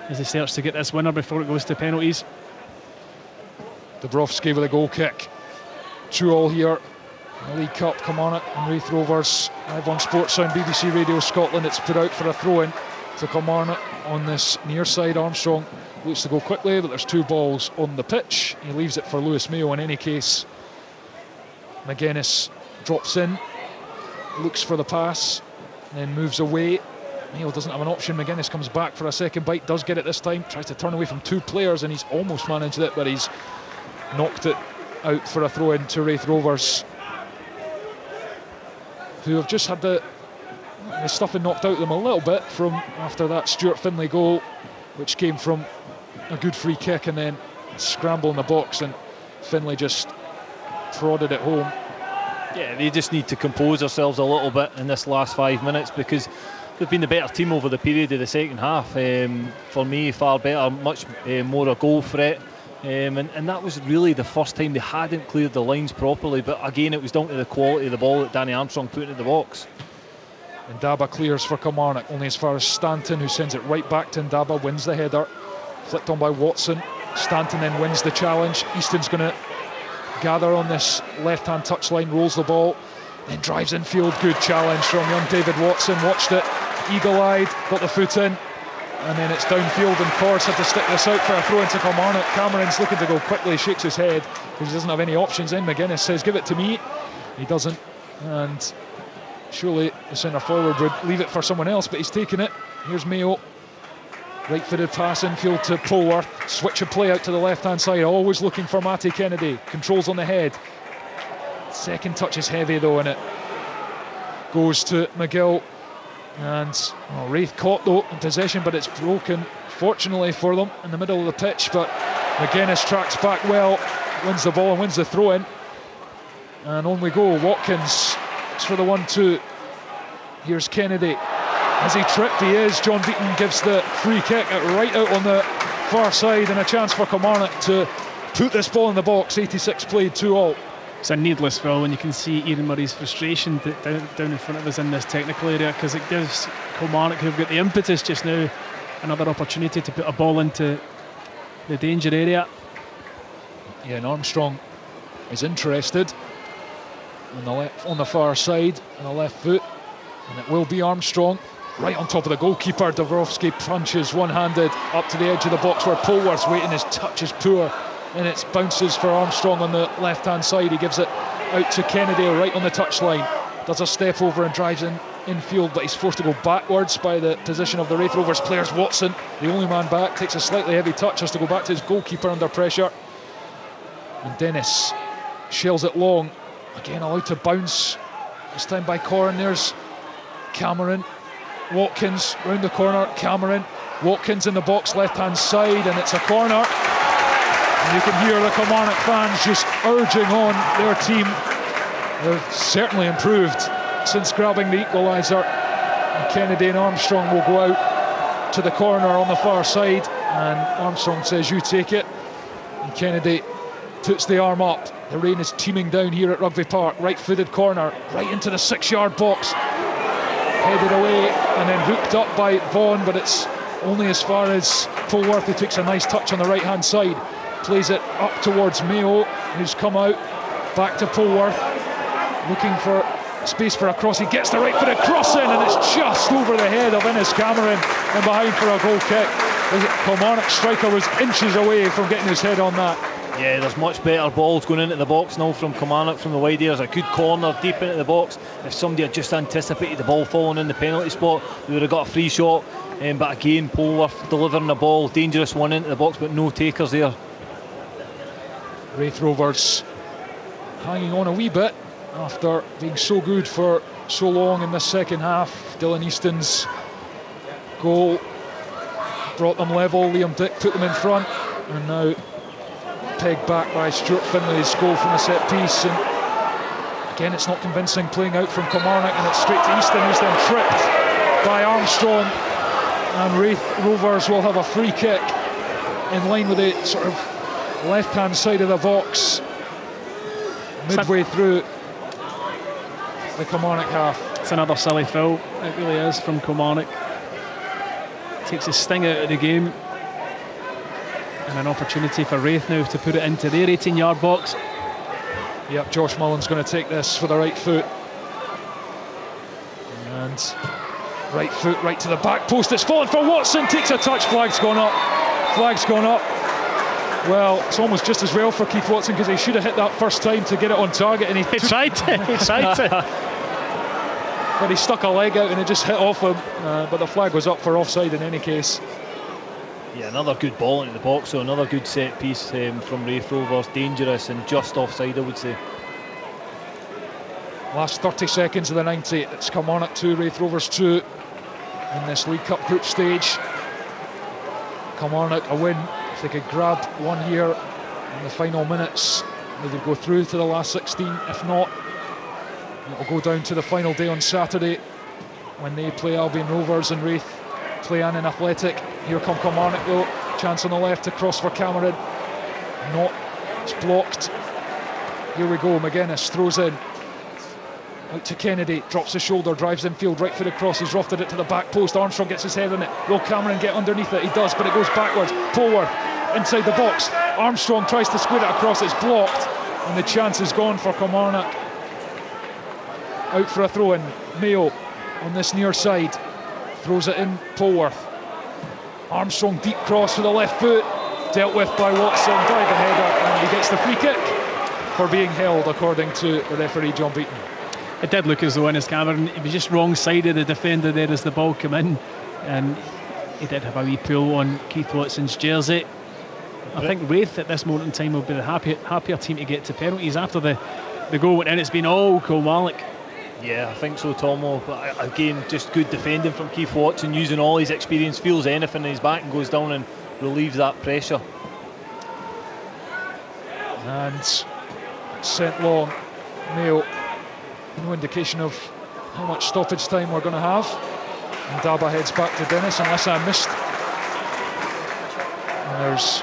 as they search to get this winner before it goes to penalties. Dabrowski with a goal kick. 2-2 here in the League Cup. Kilmarnock and Raith Rovers live on Sportsound, BBC Radio Scotland. It's put out for a throw-in to Kilmarnock on this near side. Armstrong looks to go quickly, but there's 2 balls on the pitch. He leaves it for Lewis Mayo in any case. McGuinness drops in, looks for the pass, and then moves away. Mayo doesn't have an option. McGuinness comes back for a second bite, does get it this time, tries to turn away from 2 players, and he's almost managed it, but he's knocked it out for a throw-in to Raith Rovers, who have just had the stuffing knocked out of them a little bit from after that Stuart Finlay goal, which came from a good free kick and then a scramble in the box, and Finlay just prodded it home. Yeah, they just need to compose themselves a little bit in this last 5 minutes, because they've been the better team over the period of the second half. For me, far better, much more a goal threat. And that was really the first time they hadn't cleared the lines properly. But again, it was down to the quality of the ball that Danny Armstrong put into the box. Ndaba clears for Kilmarnock, only as far as Stanton, who sends it right back to Ndaba, wins the header. Flicked on by Watson. Stanton then wins the challenge. Easton's going to gather on this left-hand touchline, rolls the ball, then drives infield. Good challenge from young David Watson. Watched it, eagle-eyed, got the foot in, and then it's downfield, and Corrs had to stick this out for a throw into Kilmarnock. Cameron's looking to go quickly, shakes his head because he doesn't have any options in. McGuinness says, give it to me. He doesn't, and surely the centre forward would leave it for someone else, but he's taken it. Here's Mayo. Right-footed pass infield to Polworth. Switch of play out to the left-hand side. Always looking for Matty Kennedy. Controls on the head. Second touch is heavy though, and it goes to McGill. And Raith caught though in possession, but it's broken, fortunately for them, in the middle of the pitch. But McGuinness tracks back well, wins the ball and wins the throw-in. And on we go. Watkins for the 1-2. Here's Kennedy. Has he tripped? He is. John Beaton gives the free kick right out on the far side, and a chance for Kilmarnock to put this ball in the box. 86 played, 2-2. It's a needless foul, and you can see Ian Murray's frustration down in front of us in this technical area, because it gives Kilmarnock, who've got the impetus just now, another opportunity to put a ball into the danger area. Yeah, and Armstrong is interested on the far side, on the left foot, and it will be Armstrong. Right on top of the goalkeeper. Dabrowski punches one-handed up to the edge of the box where Polworth's waiting. His touch is poor, and it bounces for Armstrong on the left-hand side. He gives it out to Kennedy right on the touchline. Does a step over and drives infield, but he's forced to go backwards by the position of the Raith Rovers players. Watson, the only man back, takes a slightly heavy touch, has to go back to his goalkeeper under pressure. And Dennis shells it long. Again allowed to bounce, this time by Corrin. There's Cameron. Watkins round the corner. Cameron. Watkins in the box, left-hand side, and it's a corner. And you can hear the Kilmarnock fans just urging on their team. They've certainly improved since grabbing the equaliser. And Kennedy and Armstrong will go out to the corner on the far side, and Armstrong says, you take it. And Kennedy puts the arm up. The rain is teeming down here at Rugby Park. Right-footed corner, right into the 6-yard box. Headed away and then hooked up by Vaughan, but it's only as far as Polworth, who takes a nice touch on the right-hand side. Plays it up towards Mayo, who's come out. Back to Polworth, looking for space for a cross. He gets the right-footed cross in, and it's just over the head of Innes Cameron and behind for a goal kick. The Kilmarnock striker was inches away from getting his head on that. Yeah, there's much better balls going into the box now from Kilmarnock from the wide area. There's a good corner deep into the box. If somebody had just anticipated the ball falling in the penalty spot, they would have got a free shot. But again, Polworth delivering the ball, dangerous one into the box, but no takers there. Raith Rovers hanging on a wee bit after being so good for so long in the second half. Dylan Easton's goal brought them level. Liam Dick put them in front, and now pegged back by Stuart Finlay's goal from a set piece. And again, it's not convincing playing out from Kilmarnock, and it's straight to Easton, who's then tripped by Armstrong. And Raith Rovers will have a free kick in line with the sort of left-hand side of the box, midway through the Kilmarnock half. It's another silly foul, it really is, from Kilmarnock. Takes the sting out of the game, and an opportunity for Raith now to put it into their 18-yard box. Yep, Josh Mullen's going to take this for the right foot, and right foot right to the back post. It's fallen for Watson, takes a touch. Flag's gone up. Well, it's almost just as well for Keith Watson, because he should have hit that first time to get it on target, and he tried to. But he stuck a leg out and it just hit off him, but the flag was up for offside in any case. Yeah, another good ball into the box, so another good set piece from Raith Rovers. Dangerous and just offside, I would say. Last 30 seconds of the 90. It's Kilmarnock 2, Raith Rovers 2 in this League Cup group stage. Kilmarnock a win. If they could grab one here in the final minutes, they would go through to the last 16. If not, it will go down to the final day on Saturday when they play Albion Rovers and Raith play Annan Athletic. Here come Kilmarnock though, chance on the left to cross for Cameron. It's blocked. Here we go, McGuinness throws in. Out to Kennedy, drops the shoulder, drives infield, right footed cross, he's rofted it to the back post. Armstrong gets his head on it. Will Cameron get underneath it? He does, but it goes backwards. Polworth inside the box. Armstrong tries to square it across, it's blocked, and the chance is gone for Kilmarnock. Out for a throw in. Mayo on this near side, throws it in. Polworth. Armstrong deep cross with the left foot, dealt with by Watson, diving header, and he gets the free kick for being held, according to the referee John Beaton. It did look as though Innes Cameron, he was just wrong side of the defender there as the ball came in, and he did have a wee pull on Keith Watson's jersey. I think Raith at this moment in time will be the happier team to get to penalties after the goal went in. It's been all Kilmarnock. Yeah, I think so, Tomo. But again, just good defending from Keith Watson, using all his experience, feels anything in his back and goes down and relieves that pressure. And sent long. Mayo, no indication of how much stoppage time we're going to have. And Daba heads back to Dennis, unless I missed. And there's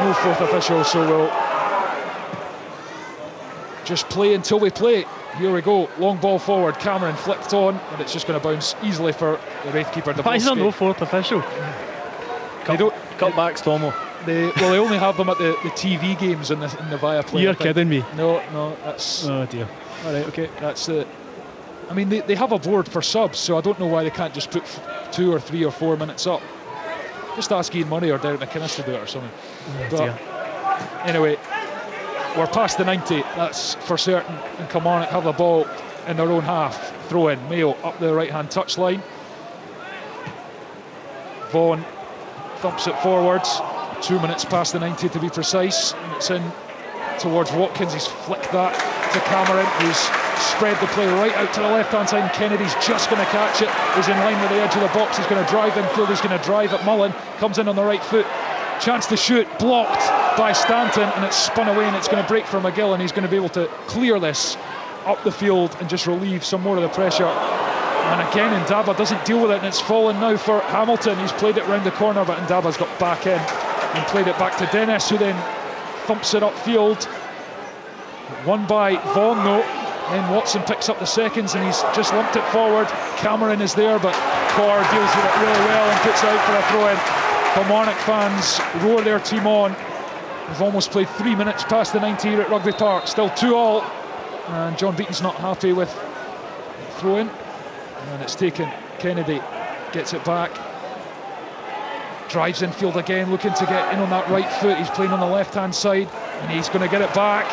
no fourth official, so we'll just play until we play. Here we go, long ball forward, Cameron flicked on, and it's just going to bounce easily for the Raith keeper. Why is there no fourth official? Cutbacks, Tomo. They only have them at the TV games in the Viaplay. You're kidding me. No, that's... Oh dear. Alright, okay, that's it. I mean, they have a board for subs, so I don't know why they can't just put 2 or 3 or 4 minutes up. Just ask Ian Murray or Derek McInnes to do it or something. But anyway, we're past the 90, that's for certain, and Kilmarnock have the ball in their own half. Throw in, Mayo up the right hand touchline. Vaughan thumps it forwards, 2 minutes past the 90 to be precise, and it's in towards Watkins. He's flicked that to Cameron, who's spread the play right out to the left hand side, and Kennedy's just going to catch it. He's in line with the edge of the box, he's going to drive infield, he's going to drive at Mullen, comes in on the right foot, chance to shoot, blocked by Stanton, and it's spun away, and it's going to break for McGill, and he's going to be able to clear this up the field and just relieve some more of the pressure. And again, Ndaba doesn't deal with it, and it's fallen now for Hamilton. He's played it round the corner, but Ndaba's got back in and played it back to Dennis, who then thumps it upfield. Won by Vaughan though. Then Watson picks up the seconds, and he's just lumped it forward. Cameron is there, but Corr deals with it really well and puts it out for a throw-in. Kilmarnock fans roar their team on. We've almost played 3 minutes past the 90 here at Rugby Park. Still 2-2, and John Beaton's not happy with throw-in. And it's taken. Kennedy gets it back. Drives infield again, looking to get in on that right foot. He's playing on the left-hand side, and he's going to get it back.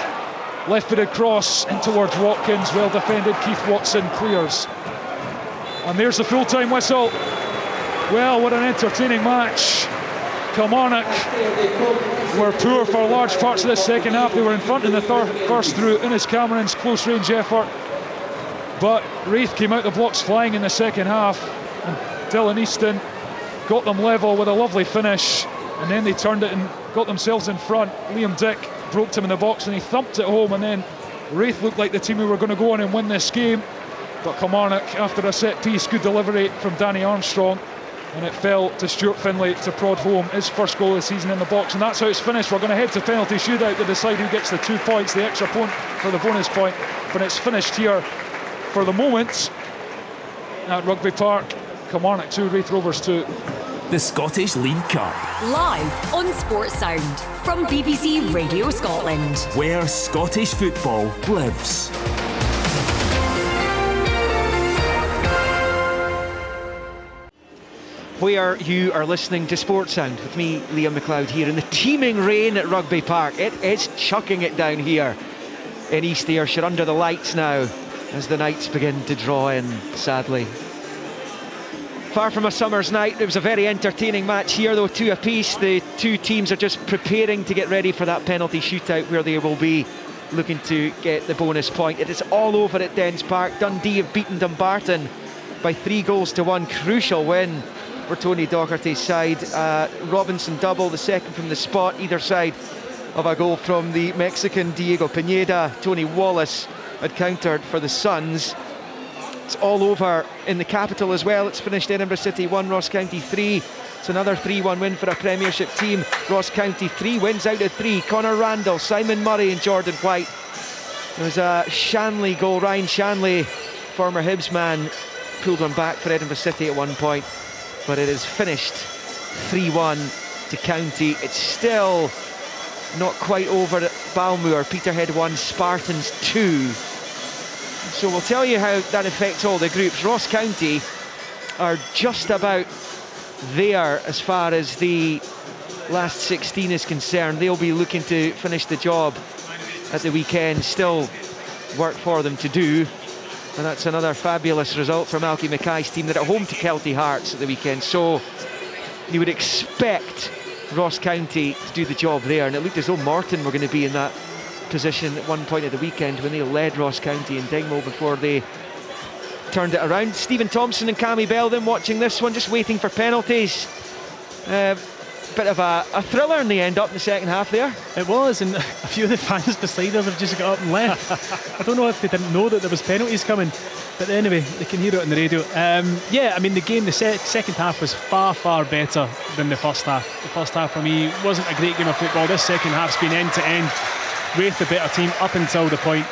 Left-footed cross in towards Watkins. Well defended. Keith Watson clears. And there's the full-time whistle. Well, what an entertaining match. Kilmarnock were poor for large parts of the second half. They were in front in the first through Innes Cameron's close-range effort. But Raith came out the blocks flying in the second half, and Dylan Easton got them level with a lovely finish, and then they turned it and got themselves in front. Liam Dick broke him in the box and he thumped it home, and then Raith looked like the team who were going to go on and win this game. But Kilmarnock, after a set piece, good delivery from Danny Armstrong, and it fell to Stuart Finlay to prod home his first goal of the season in the box, and that's how it's finished. We're going to head to penalty shootout to decide who gets the 2 points, the extra point for the bonus point, but it's finished here for the moment at Rugby Park. Kilmarnock 2, Raith Rovers 2. The Scottish League Cup. Live on Sports Sound from BBC Radio Scotland. Where Scottish football lives. Where you are listening to Sports Sound with me, Liam McLeod, here in the teeming rain at Rugby Park. It is chucking it down here in East Ayrshire under the lights now as the nights begin to draw in, sadly. Far from a summer's night, it was a very entertaining match here though, 2 apiece. The two teams are just preparing to get ready for that penalty shootout where they will be looking to get the bonus point. It is all over at Dens Park. Dundee have beaten Dumbarton by 3-1. Crucial win for Tony Docherty's side. Robinson double, the second from the spot, either side of a goal from the Mexican Diego Pineda. Tony Wallace had countered for the Suns It's all over in the capital as well. It's finished Edinburgh City 1, Ross County 3. It's another 3-1 win for a Premiership team. Ross County 3 wins out of 3. Conor Randall, Simon Murray and Jordan White. There was a Shanley goal. Ryan Shanley, former Hibs man, pulled one back for Edinburgh City at one point, but it is finished 3-1 to County. It's still not quite over at Balmoor. Peterhead 1, Spartans 2. So we'll tell you how that affects all the groups. Ross County are just about there as far as the last 16 is concerned. They'll be looking to finish the job at the weekend. Still work for them to do, and that's another fabulous result for Malky Mackay's team. They're at home to Kelty Hearts at the weekend, so you would expect Ross County to do the job there, and it looked as though Morton were going to be in that position at one point at the weekend when they led Ross County in Dingwall before they turned it around. Stephen Thompson and Cammy Belden watching this one, just waiting for penalties. Bit of a thriller in the end up in the second half there. It was, and a few of the fans beside us have just got up and left. I don't know if they didn't know that there was penalties coming, but anyway, they can hear it on the radio. Yeah, I mean, the game, the second half was far better than the first half. The first half for me wasn't a great game of football. This second half's been end to end. Raith the better team up until the point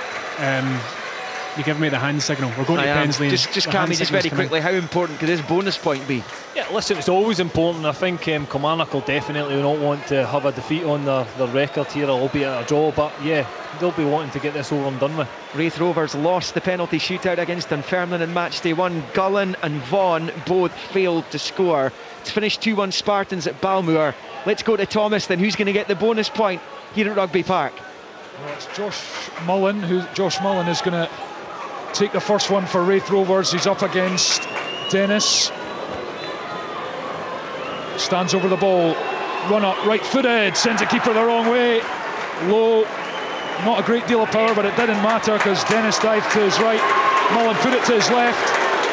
you give me the hand signal. We're going to Pensley. Just Cammy, just very quickly, how important could this bonus point be? Yeah, listen, it's always important. I think Kilmarnock will definitely not want to have a defeat on their record here, albeit a draw, but yeah, they'll be wanting to get this over and done with. Raith Rovers lost the penalty shootout against Dunfermline in match day 1. Gullen and Vaughan both failed to score. It's finished 2-1 Spartans at Balmoor. Let's go to Thomas then. Who's going to get the bonus point here at Rugby Park? Well, it's Josh Mullen. Josh Mullen is going to take the first one for Raith Rovers. He's up against Dennis. Stands over the ball. Run up, right footed. Sends the keeper the wrong way. Low. Not a great deal of power, but it didn't matter because Dennis dived to his right. Mullen put it to his left.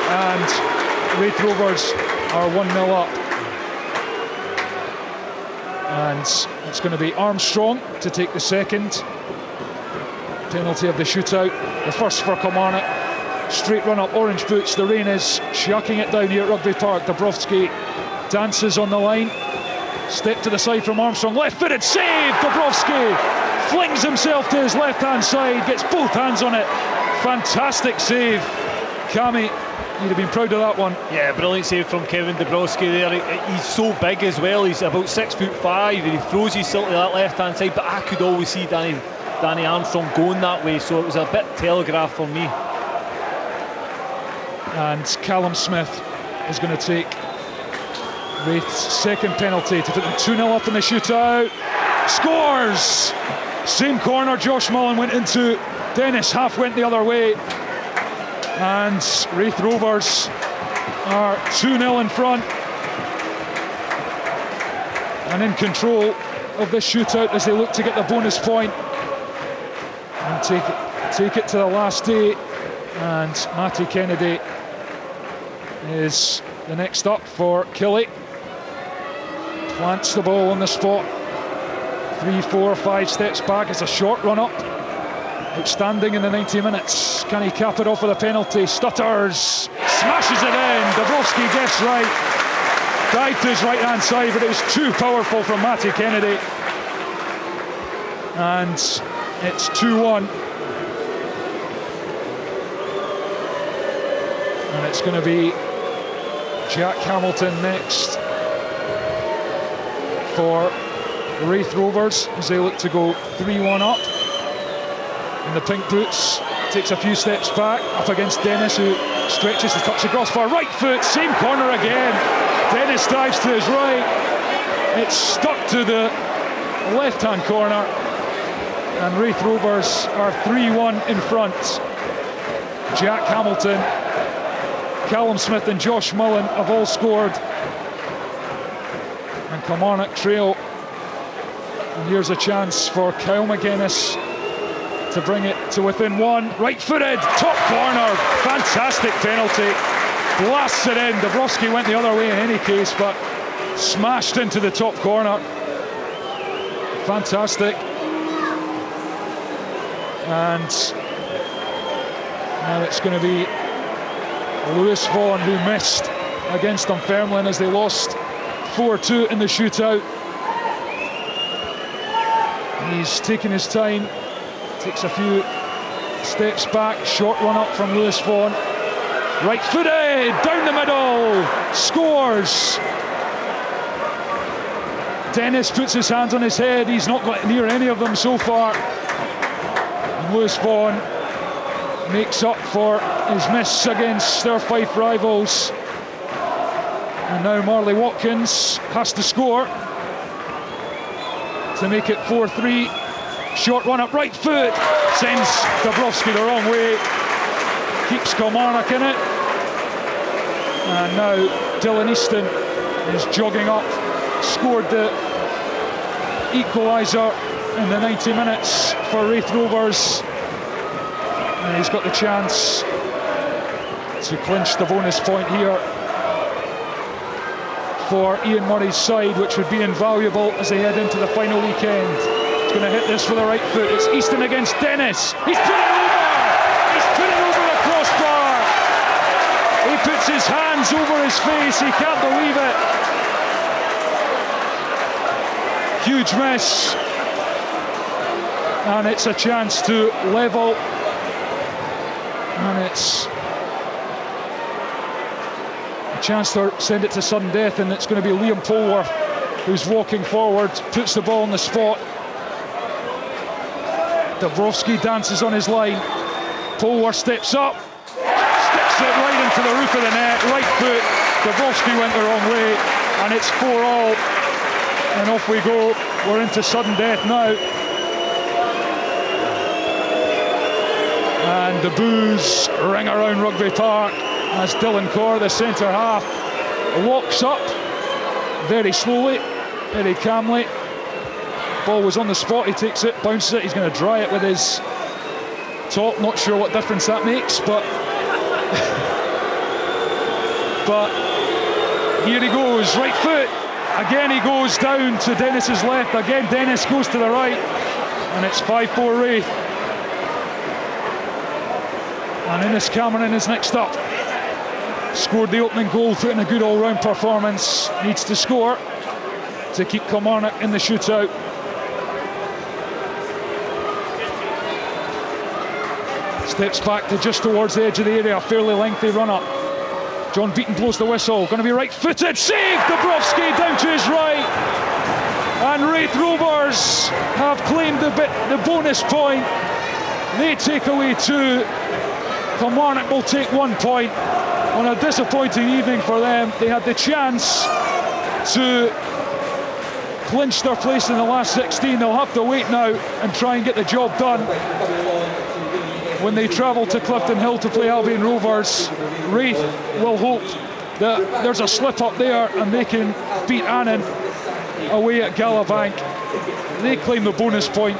And Raith Rovers are 1-0 up. And it's going to be Armstrong to take the second penalty of the shootout. The first for Kilmarnock. Straight run up, orange boots. The rain is shucking it down here at Rugby Park. Dabrowski dances on the line. Step to the side from Armstrong. Left footed save. Dabrowski flings himself to his left hand side. Gets both hands on it. Fantastic save. Cammy, you'd have been proud of that one. Yeah, brilliant save from Kevin Dabrowski there. He's so big as well. He's about 6'5", and he throws himself to that left hand side, but I could always see Danny Armstrong going that way, so it was a bit telegraphed for me. And Callum Smith is going to take Raith's second penalty to put them 2-0 up in the shootout. Scores! Same corner Josh Mullen went into. Dennis half went the other way. And Raith Rovers are 2-0 in front and in control of this shootout as they look to get the bonus point and take it to the last day. And Matty Kennedy is the next up for Killie. Plants the ball on the spot. 3, 4, 5 steps back. It's a short run up. Outstanding in the 90 minutes. Can he cap it off with a penalty? Stutters. Smashes it in. Dabrowski gets right. Dived to his right hand side, but it was too powerful from Matty Kennedy. And it's 2-1. And it's going to be Jack Hamilton next for Raith Rovers as they look to go 3-1 up. In the pink boots, takes a few steps back, up against Dennis, who stretches to touch the crossbar. Right foot, same corner again. Dennis dives to his right. It's stuck to the left-hand corner. And Raith Rovers are 3-1 in front. Jack Hamilton, Callum Smith and Josh Mullen have all scored. And Kilmarnock trail. And here's a chance for Kyle McGuinness to bring it to within one. Right footed, top corner, fantastic penalty. Blasts it in. Dabrowski went the other way in any case, but smashed into the top corner. Fantastic. And now it's going to be Lewis Vaughan, who missed against Dunfermline as they lost 4-2 in the shootout. He's taking his time, takes a few steps back, short run up from Lewis Vaughan. Right footed, down the middle, scores. Dennis puts his hands on his head, he's not got near any of them so far. And Lewis Vaughan makes up for his miss against their Fife rivals. And now Marley Watkins has to score to make it 4-3. Short run up, right foot, sends Dabrowski the wrong way, keeps Kilmarnock in it. And now Dylan Easton is jogging up, scored the equaliser in the 90 minutes for Raith Rovers. And he's got the chance to clinch the bonus point here for Ian Murray's side, which would be invaluable as they head into the final weekend. He's going to hit this with the right foot. It's Easton against Dennis. He's put it over! He's put it over the crossbar! He puts his hands over his face. He can't believe it. Huge miss. And it's a chance to level. And it's a chance to send it to sudden death, and it's going to be Liam Polworth who's walking forward, puts the ball on the spot. Dabrowski dances on his line. Polworth steps up, sticks it right into the roof of the net, right foot. Dabrowski went the wrong way, and it's 4-all. And off we go. We're into sudden death now. And the boos ring around Rugby Park as Dylan Corr, the centre half, walks up very slowly, very calmly. Ball was on the spot, he takes it, bounces it, he's going to dry it with his top. Not sure what difference that makes, but but here he goes, right foot. Again he goes down to Dennis's left. Again Dennis goes to the right, and it's 5-4 Raith. And Innes Cameron is next up. Scored the opening goal, put in a good all-round performance. Needs to score to keep Kilmarnock in the shootout. Steps back to just towards the edge of the area, a fairly lengthy run-up. John Beaton blows the whistle, going to be right-footed, save! Dabrowski down to his right. And Raith Rovers have claimed the bonus point. They take away 2. Kilmarnock will take 1 point on a disappointing evening for them. They had the chance to clinch their place in the last 16. They'll have to wait now and try and get the job done when they travel to Clifton Hill to play Albion Rovers. Raith will hope that there's a slip up there and they can beat Annan away at Galabank. They claim the bonus point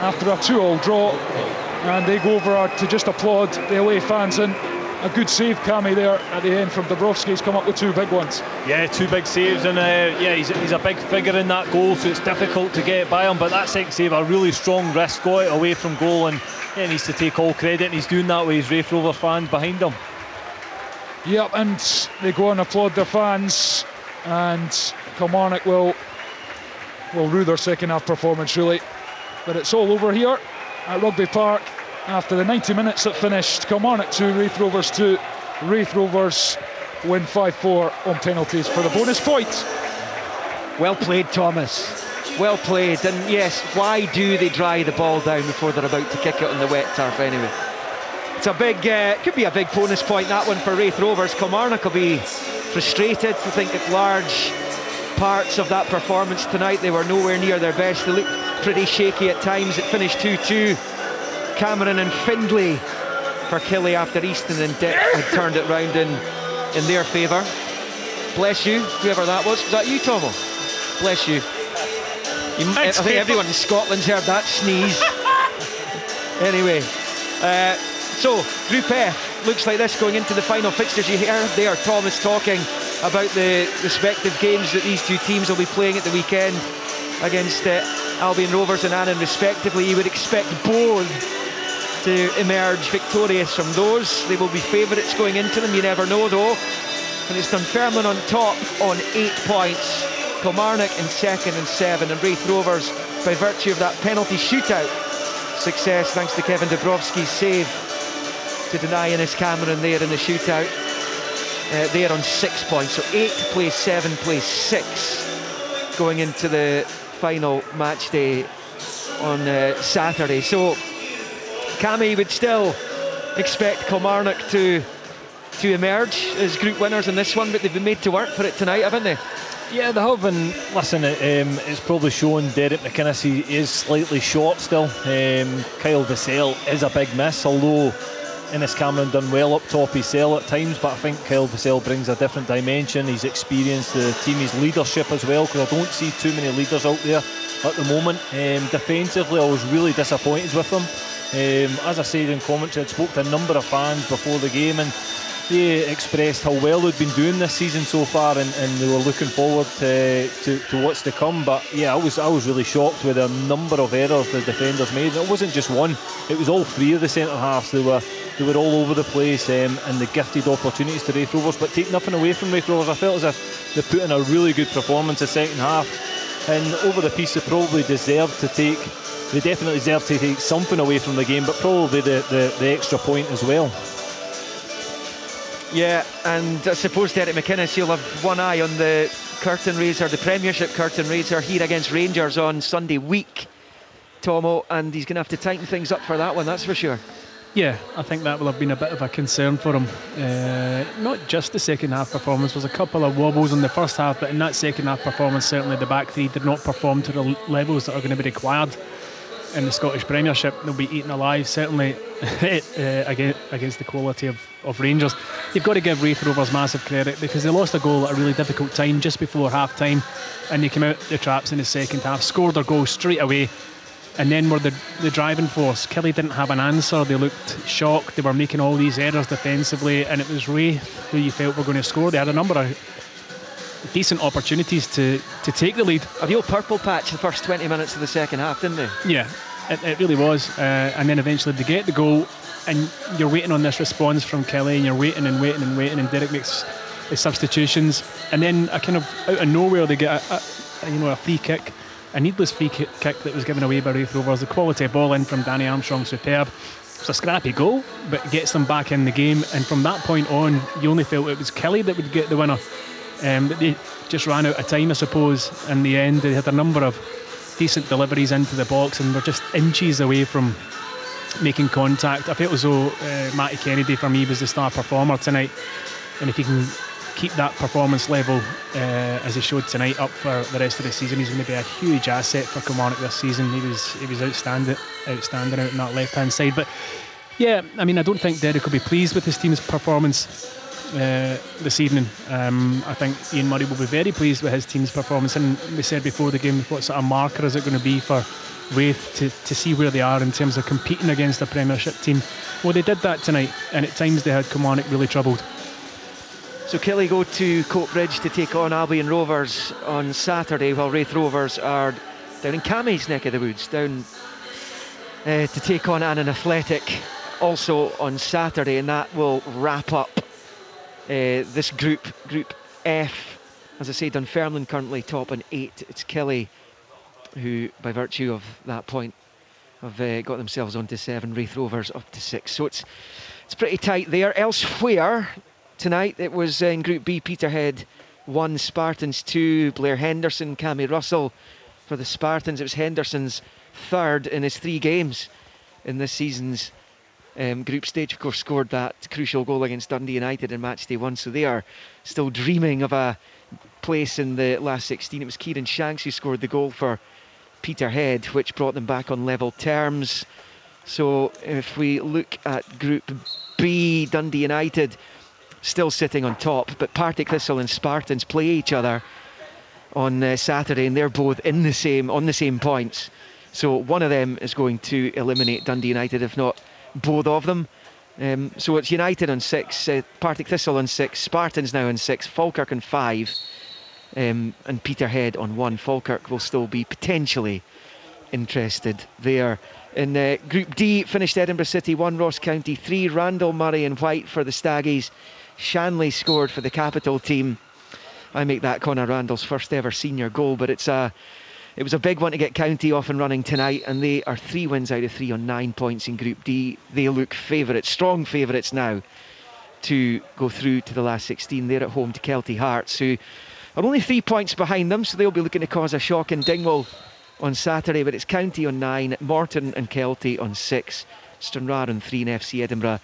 after a 2-all draw, and they go over to just applaud the away fans. And a good save, Cammy, there at the end from Dabrowski. He's come up with 2 big ones. Yeah, 2 big saves, and he's a big figure in that goal, so it's difficult to get by him. But that second save, a really strong wrist, got it away from goal, and he needs to take all credit, and he's doing that with his Raith Rover fans behind him. Yep, and they go and applaud their fans, and Kilmarnock will rue their second half performance, really. But it's all over here at Rugby Park after the 90 minutes that finished. Kilmarnock 2, Raith Rovers 2. Raith Rovers win 5-4 on penalties for the bonus point. Well played, Thomas. Well played. And yes, why do they dry the ball down before they're about to kick it on the wet turf anyway? It's a big, could be a big bonus point, that one, for Raith Rovers. Kilmarnock will be frustrated. I think at large parts of that performance tonight, they were nowhere near their best. They looked pretty shaky at times. It finished 2-2. Cameron and Findlay for Killy after Easton and Dick had turned it round in their favour. Bless you, whoever that was. Was that you, Tomo? Bless you. I think everyone in Scotland's heard that sneeze. Anyway, so Group F looks like this going into the final fixtures. You heard there Thomas talking about the respective games that these 2 teams will be playing at the weekend against Albion Rovers and Annan respectively. You would expect both to emerge victorious from those. They will be favourites going into them, you never know though. And it's Dunfermline on top on 8 points, Kilmarnock in second and 7, and Raith Rovers, by virtue of that penalty shootout success thanks to Kevin Dubrovski's save to deny Innes Cameron there in the shootout, they're on 6 points. So 8 plays 7 plays 6 going into the final match day on Saturday. So Cammy would still expect Kilmarnock to emerge as group winners in this one, but they've been made to work for it tonight, haven't they? Yeah, they have, and listen, it's probably shown Derek McInnes he is slightly short still. Kyle Vassell is a big miss, although Innes Cameron done well up top his cell at times, but I think Kyle Vassell brings a different dimension. He's experienced the team, his leadership as well, because I don't see too many leaders out there at the moment. Defensively, I was really disappointed with them. As I said in commentary, I spoke to a number of fans before the game, and they expressed how well they'd been doing this season so far, and they were looking forward to what's to come. But yeah, I was really shocked with the number of errors the defenders made. And it wasn't just one; it was all three of the centre halves. They were all over the place, and they gifted opportunities to Raith Rovers. But take nothing away from Raith Rovers, I felt as if they put in a really good performance the second half, and over the piece they probably deserved to take. They definitely deserved to take something away from the game, but probably the extra point as well. Yeah, and I suppose Derek McInnes, he'll have one eye on the curtain raiser, the Premiership curtain raiser here against Rangers on Sunday week, Tomo, and he's going to have to tighten things up for that one, that's for sure. Yeah, I think that will have been a bit of a concern for him. Not just the second half performance, there was a couple of wobbles in the first half, but in that second half performance, certainly the back three did not perform to the levels that are going to be required in the Scottish Premiership. They'll be eaten alive, certainly, against the quality of Rangers. You've got to give Raith Rovers massive credit, because they lost a goal at a really difficult time just before half time, and they came out the traps in the second half, scored their goal straight away, and then were the driving force. Kelly didn't have an answer, they looked shocked, they were making all these errors defensively, and it was Raith who you felt were going to score. They had a number of decent opportunities to take the lead. A real purple patch the first 20 minutes of the second half, didn't they? Yeah, it really was, and then eventually they get the goal, and you're waiting on this response from Kelly, and you're waiting, and Derek makes his substitutions, and then a kind of out of nowhere they get a free kick, a needless free kick that was given away by Raith Rovers. The quality of ball in from Danny Armstrong, superb. It's a scrappy goal, but gets them back in the game, and from that point on you only felt it was Kelly that would get the winner. But they just ran out of time, I suppose. In the end, they had a number of decent deliveries into the box and were just inches away from making contact. I felt as though Matty Kennedy for me was the star performer tonight, and if he can keep that performance level as he showed tonight up for the rest of the season, he's going to be a huge asset for Kilmarnock this season. He was outstanding out in that left hand side. But yeah, I mean, I don't think Derek will be pleased with his team's performance this evening. I think Ian Murray will be very pleased with his team's performance, and we said before the game, what sort of marker is it going to be for Raith to see where they are in terms of competing against a Premiership team. Well, they did that tonight, and at times they had Kilmarnock really troubled. So Killie go to Coatbridge to take on Albion Rovers on Saturday, while Raith Rovers are down in Cammy's neck of the woods, down to take on Annan Athletic also on Saturday, and that will wrap up this group F. As I say, Dunfermline currently top on 8. It's Killie who, by virtue of that point, have got themselves onto 7. Raith Rovers up to 6. So it's pretty tight there. Elsewhere tonight, it was in Group B, Peterhead 1, Spartans 2. Blair Henderson, Cammy Russell for the Spartans. It was Henderson's third in his 3 games in this season's group stage. Of course, scored that crucial goal against Dundee United in match day 1, so they are still dreaming of a place in the last 16. It was Kieran Shanks who scored the goal for Peterhead, which brought them back on level terms. So if we look at Group B, Dundee United still sitting on top, but Partick Thistle and Spartans play each other on Saturday, and they're both on the same points. So one of them is going to eliminate Dundee United, if not both of them. So it's United on 6, Partick Thistle on 6, Spartans now on 6, Falkirk on 5, and Peterhead on 1. Falkirk will still be potentially interested there. In Group D, finished Edinburgh City 1, Ross County 3. Randall, Murray and White for the Staggies. Shanley scored for the capital team. I make that Conor Randall's first ever senior goal, but it was a big one to get County off and running tonight, and they are 3 wins out of 3 on 9 points in Group D. They look favourites, strong favourites now, to go through to the last 16. They're at home to Kelty Hearts, who are only 3 points behind them, so they'll be looking to cause a shock in Dingwall on Saturday. But it's County on 9, Morton and Kelty on 6, Stranraer on 3 and FC Edinburgh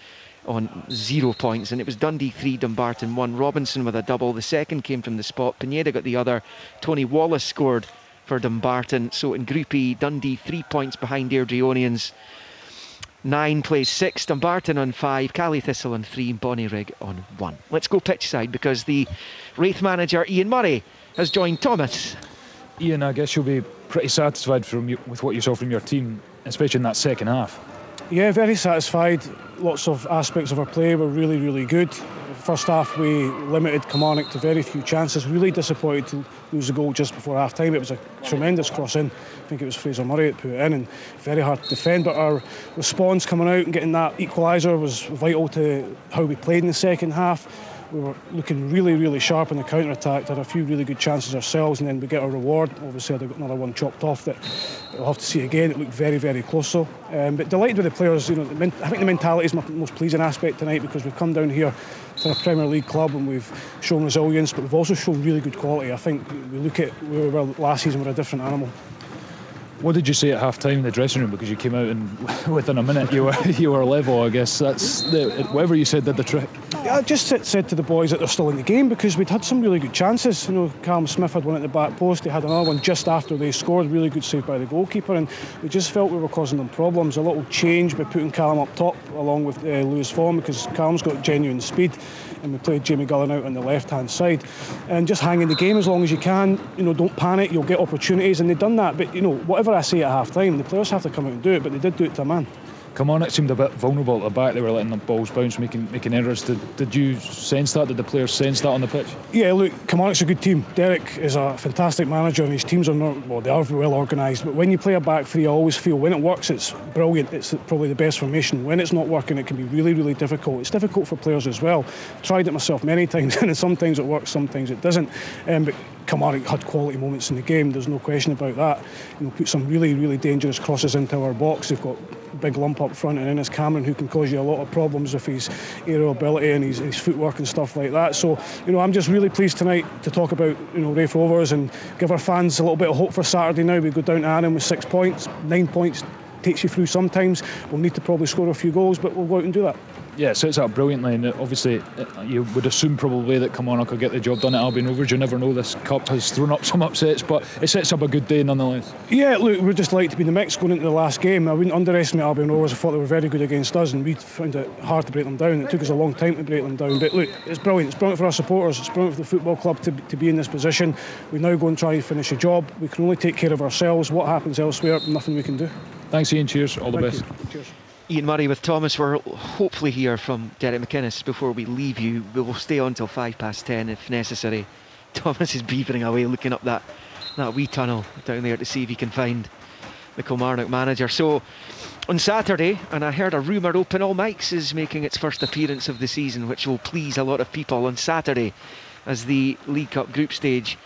on 0 points. And it was Dundee 3, Dumbarton 1. Robinson with a double. The second came from the spot. Pineda got the other. Tony Wallace scored for Dumbarton. So in Group E, Dundee 3 points behind Airdrieonians. 9 plays 6, Dumbarton on 5, Cally Thistle on 3, Bonnyrigg on 1. Let's go pitch side, because the Raith manager Ian Murray has joined Thomas. Ian, I guess you'll be pretty satisfied with what you saw from your team, especially in that second half. Yeah, very satisfied. Lots of aspects of our play were really, really good. First half we limited Kilmarnock to very few chances. Really disappointed to lose the goal just before half time. It was a tremendous cross in. I think it was Fraser Murray that put it in, and very hard to defend. But our response coming out and getting that equaliser was vital to how we played in the second half. We were looking really, really sharp in the counter-attack, had a few really good chances ourselves, and then we get our reward. Obviously, I got another one chopped off that we'll have to see again. It looked very, very close though. But delighted with the players. I think the mentality is my most pleasing aspect tonight, because we've come down here to a Premier League club and we've shown resilience, but we've also shown really good quality. I think we look at where we were last season, we're a different animal. What did you say at half time in the dressing room? Because you came out and within a minute you were level. I guess that's whatever you said did the trick. I just said to the boys that they're still in the game, because we'd had some really good chances. Callum Smith had one at the back post. He had another one just after they scored. Really good save by the goalkeeper, and we just felt we were causing them problems. A little change by putting Callum up top along with Lewis Vaughan, because Callum's got genuine speed, and we played Jamie Gullen out on the left hand side, and just hang in the game as long as you can. Don't panic. You'll get opportunities, and they've done that. But whatever I say at half time, the players have to come out and do it, but they did do it to a man. Kilmarnock seemed a bit vulnerable at the back. They were letting the balls bounce, making errors. Did you sense that? Did the players sense that on the pitch? Yeah, look, Kilmarnock's a good team. Derek is a fantastic manager, and his teams are they are well organised. But when you play a back three, I always feel when it works, it's brilliant. It's probably the best formation. When it's not working, it can be really, really difficult. It's difficult for players as well. Tried it myself many times, and sometimes it works, sometimes it doesn't. But Kilmarnock had quality moments in the game. There's no question about that. Put some really, really dangerous crosses into our box. They've got a big lump up front, and then there's Cameron, who can cause you a lot of problems with his aerial ability and his footwork and stuff like that. So I'm just really pleased tonight to talk about Raith Rovers and give our fans a little bit of hope for Saturday. Now we go down to Annan with 6 points. 9 points takes you through sometimes. We'll need to probably score a few goals, but we'll go out and do that. Yeah, it sets up brilliantly, and obviously you would assume probably that Kilmarnock will get the job done at Albion Rovers. You never know, this cup has thrown up some upsets, but it sets up a good day nonetheless. Yeah, look, we're just like to be in the mix going into the last game. I wouldn't underestimate Albion Rovers. I thought they were very good against us, and we found it hard to break them down. It took us a long time to break them down, but look, it's brilliant. It's brilliant for our supporters. It's brilliant for the football club to be in this position. We now go and try and finish a job. We can only take care of ourselves. What happens elsewhere, nothing we can do. Thanks, Ian. Cheers. All the best. Cheers. Ian Murray with Thomas. We're hopefully here from Derek McInnes before we leave you. We will stay on till 10:05 if necessary. Thomas is beavering away, looking up that wee tunnel down there to see if he can find the Kilmarnock manager. So on Saturday, and I heard a rumour Open All Mics is making its first appearance of the season, which will please a lot of people on Saturday as the League Cup group stage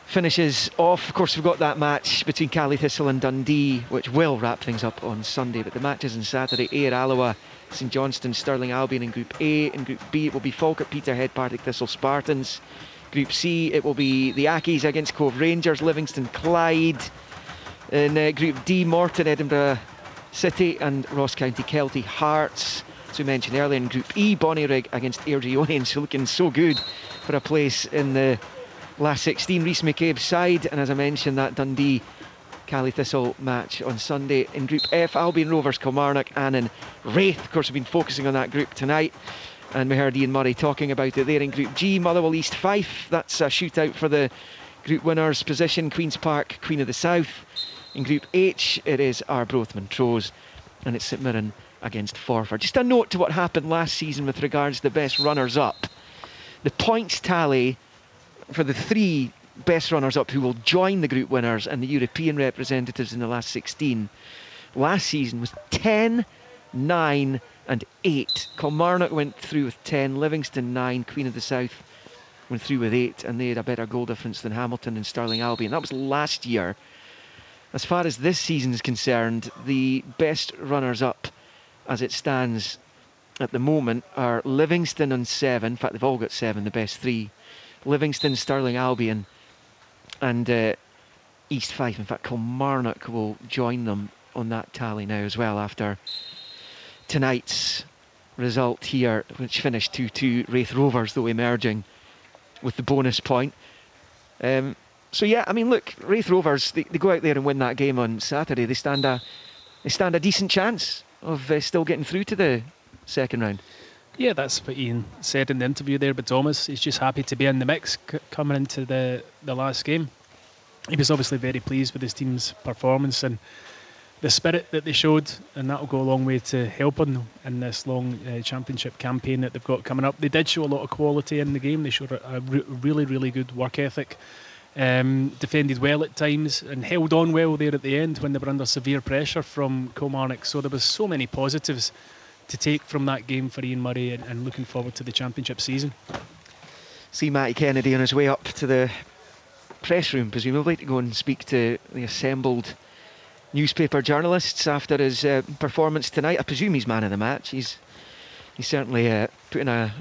finishes off. Of course, we've got that match between Cally Thistle and Dundee, which will wrap things up on Sunday. But the matches on Saturday: Ayr Alloa, St Johnstone, Stirling Albion in Group A. In Group B, it will be Falkirk, Peterhead, Partick Thistle, Spartans. Group C, it will be the Accies against Cove Rangers, Livingston, Clyde. In Group D, Morton, Edinburgh City, and Ross County, Kelty Hearts. As we mentioned earlier, in Group E, Bonnyrigg against Airdrieonians, looking so good for a place in the last 16, Rhys McCabe's side. And as I mentioned, that Dundee Cally Thistle match on Sunday. In Group F, Albion Rovers, Kilmarnock, Annan, Raith. Of course, we've been focusing on that group tonight, and we heard Ian Murray talking about it there. In Group G, Motherwell, East Fife. That's a shootout for the group winners position. Queen's Park, Queen of the South. In Group H, it is Arbroath, Montrose, and it's St Mirren against Forfar. Just a note to what happened last season with regards to the best runners-up. The points tally for the three best runners-up who will join the group winners and the European representatives in the last 16 last season was 10, 9 and 8. Kilmarnock went through with 10, Livingston 9, Queen of the South went through with 8, and they had a better goal difference than Hamilton and Stirling Albion. That was last year. As far as this season is concerned, the best runners-up as it stands at the moment are Livingston on 7. In fact, they've all got 7, the best 3. Livingston, Stirling Albion and East Fife. In fact, Kilmarnock will join them on that tally now as well after tonight's result here, which finished 2-2. Raith Rovers, though, emerging with the bonus point. So yeah, I mean, look, Raith Rovers, they go out there and win that game on Saturday. They stand a decent chance of still getting through to the second round. Yeah, that's what Ian said in the interview there, but Thomas, he's just happy to be in the mix coming into the last game. He was obviously very pleased with his team's performance and the spirit that they showed, and that will go a long way to helping them in this long championship campaign that they've got coming up. They did show a lot of quality in the game. They showed a really, really good work ethic. Defended well at times and held on well there at the end when they were under severe pressure from Kilmarnock. So there was so many positives to take from that game for Ian Murray, and looking forward to the championship season. See Matty Kennedy on his way up to the press room, presumably to go and speak to the assembled newspaper journalists after his performance tonight. I presume he's man of the match. He's certainly put in a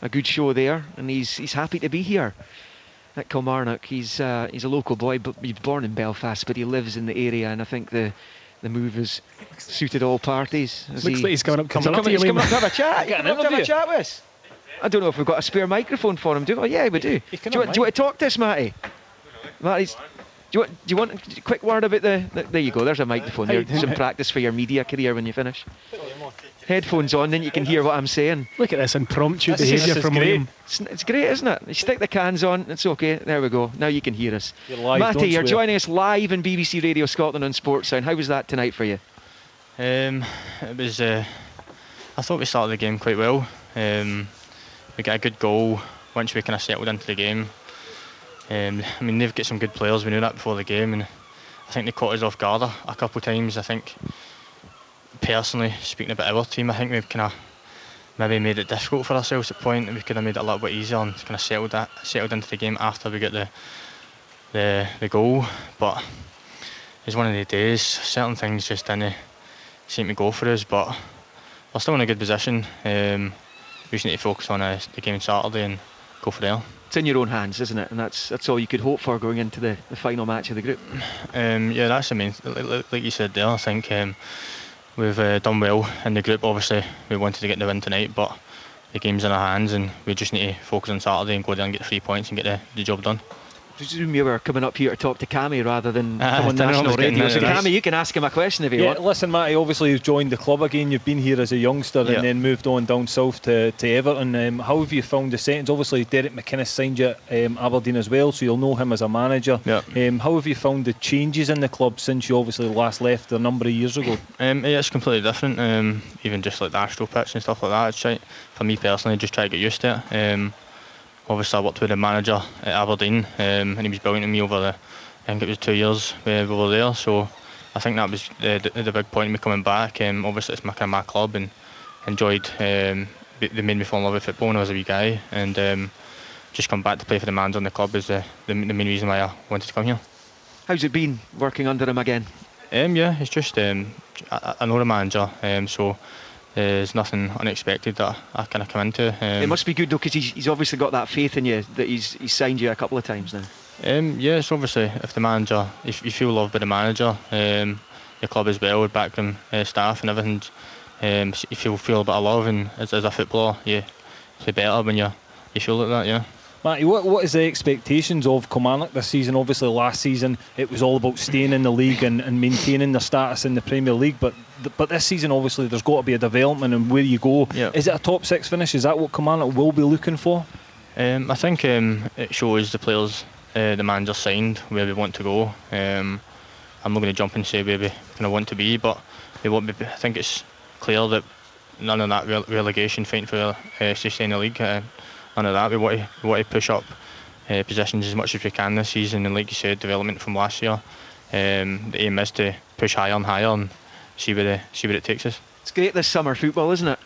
good show there, and he's happy to be here at Kilmarnock. He's a local boy, but he's born in Belfast, but he lives in the area, and I think the move has suited all parties. Looks like he's coming up to have a chat. Have a chat with us. I don't know if we've got a spare microphone for him. Yeah, we do. Do you want to talk to us, Matty? Matty's, do you want a quick word about there you go, there's a microphone there. Some practice for your media career when you finish. Headphones on, then you can hear what I'm saying. Look at this impromptu behaviour from Liam. It's great, isn't it? You stick the cans on, it's okay. There we go. Now you can hear us. You're live, Matty, you're joining us live on BBC Radio Scotland on Sports Sound. How was that tonight for you? It was. I thought we started the game quite well. We got a good goal once we kind of settled into the game. I mean, they've got some good players. We knew that before the game, and I think they caught us off guard a couple of times. I think, personally, speaking about our team, I think we've kind of maybe made it difficult for ourselves at a point, and we could have made it a little bit easier and kind of settled into the game after we got the goal. But it's one of the days. Certain things just didn't seem to go for us, but we're still in a good position. We just need to focus on the game on Saturday and go for there. It's in your own hands, isn't it? And that's all you could hope for going into the final match of the group. Yeah, that's the main. Like you said there, I think we've done well in the group. Obviously, we wanted to get the win tonight, but the game's in our hands, and we just need to focus on Saturday and go there and get 3 points and get the job done. I presume you were coming up here to talk to Cammy rather than come on national radio. So Cammy, you can ask him a question if you want. Listen, Matty, obviously you've joined the club again. You've been here as a youngster and then moved on down south to Everton. How have you found the settings? Obviously Derek McInnes signed you at Aberdeen as well, so you'll know him as a manager. How have you found the changes in the club since you obviously last left a number of years ago? It's completely different. Even just like the Astro pitch and stuff like that. For me personally, just try to get used to it. Obviously I worked with a manager at Aberdeen, and he was brilliant to me over I think it was 2 years we were there, so I think that was the big point of me coming back. Obviously it's my club, and enjoyed, they made me fall in love with football when I was a wee guy, and just come back to play for the manager in the club is the main reason why I wanted to come here. How's it been working under him again? Yeah, it's just, I know the manager, so there's nothing unexpected that I kind of come into. It must be good though, because he's obviously got that faith in you that he's signed you a couple of times now. Yeah, it's obviously if the manager, if you feel loved by the manager, the club as well with backroom staff and everything, if you feel a bit of love, and as a footballer, you play better when you feel like that. Yeah. Matty, what is the expectations of Kilmarnock this season? Obviously last season it was all about staying in the league and maintaining their status in the Premier League, but this season obviously there's got to be a development in where you go. Is it a top 6 finish? Is that what Kilmarnock will be looking for? I think it shows the players the manager signed where we want to go. I'm not going to jump and say where we kind of want to be, but I think it's clear that none of that relegation fighting for to stay in the league. None of that. We want to push up positions as much as we can this season, and like you said, development from last year. The aim is to push higher and higher and see where it takes us. It's great this summer football, isn't it?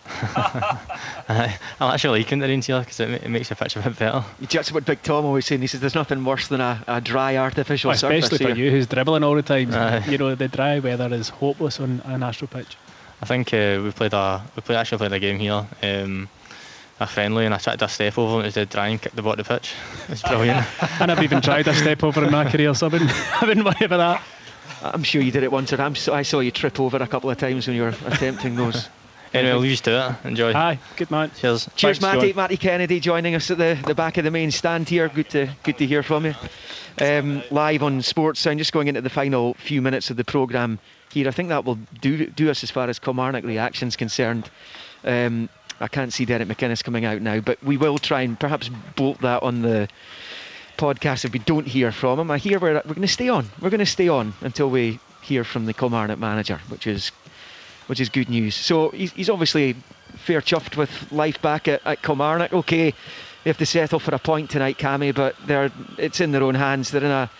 I'm actually liking the rains here because it makes the pitch a bit better. That's what Big Tom always saying. He says there's nothing worse than a dry artificial surface. Especially for here. you who's dribbling all the time. The dry weather is hopeless on an Astro pitch. I think we actually played a game here, a friendly, and I tried to step over and it was dead dry and kicked the ball of the pitch. It's brilliant. And I've even tried a step over in my career, so I wouldn't worry about that. I'm sure you did it once, I saw you trip over a couple of times when you were attempting those. Anyway, I'll leave you to it. Enjoy. Aye, good man. Cheers. Cheers, Thanks, Matty. Matty Kennedy joining us at the back of the main stand here. Good to hear from you. Live on Sports Sound, just going into the final few minutes of the programme here. I think that will do us as far as Kilmarnock reaction's concerned. I can't see Derek McInnes coming out now, but we will try and perhaps bolt that on the podcast if we don't hear from him. I hear we're going to stay on. We're going to stay on until we hear from the Kilmarnock manager, which is good news. So he's obviously fair chuffed with life back at Kilmarnock. Okay, they have to settle for a point tonight, Cammy, but it's in their own hands. They're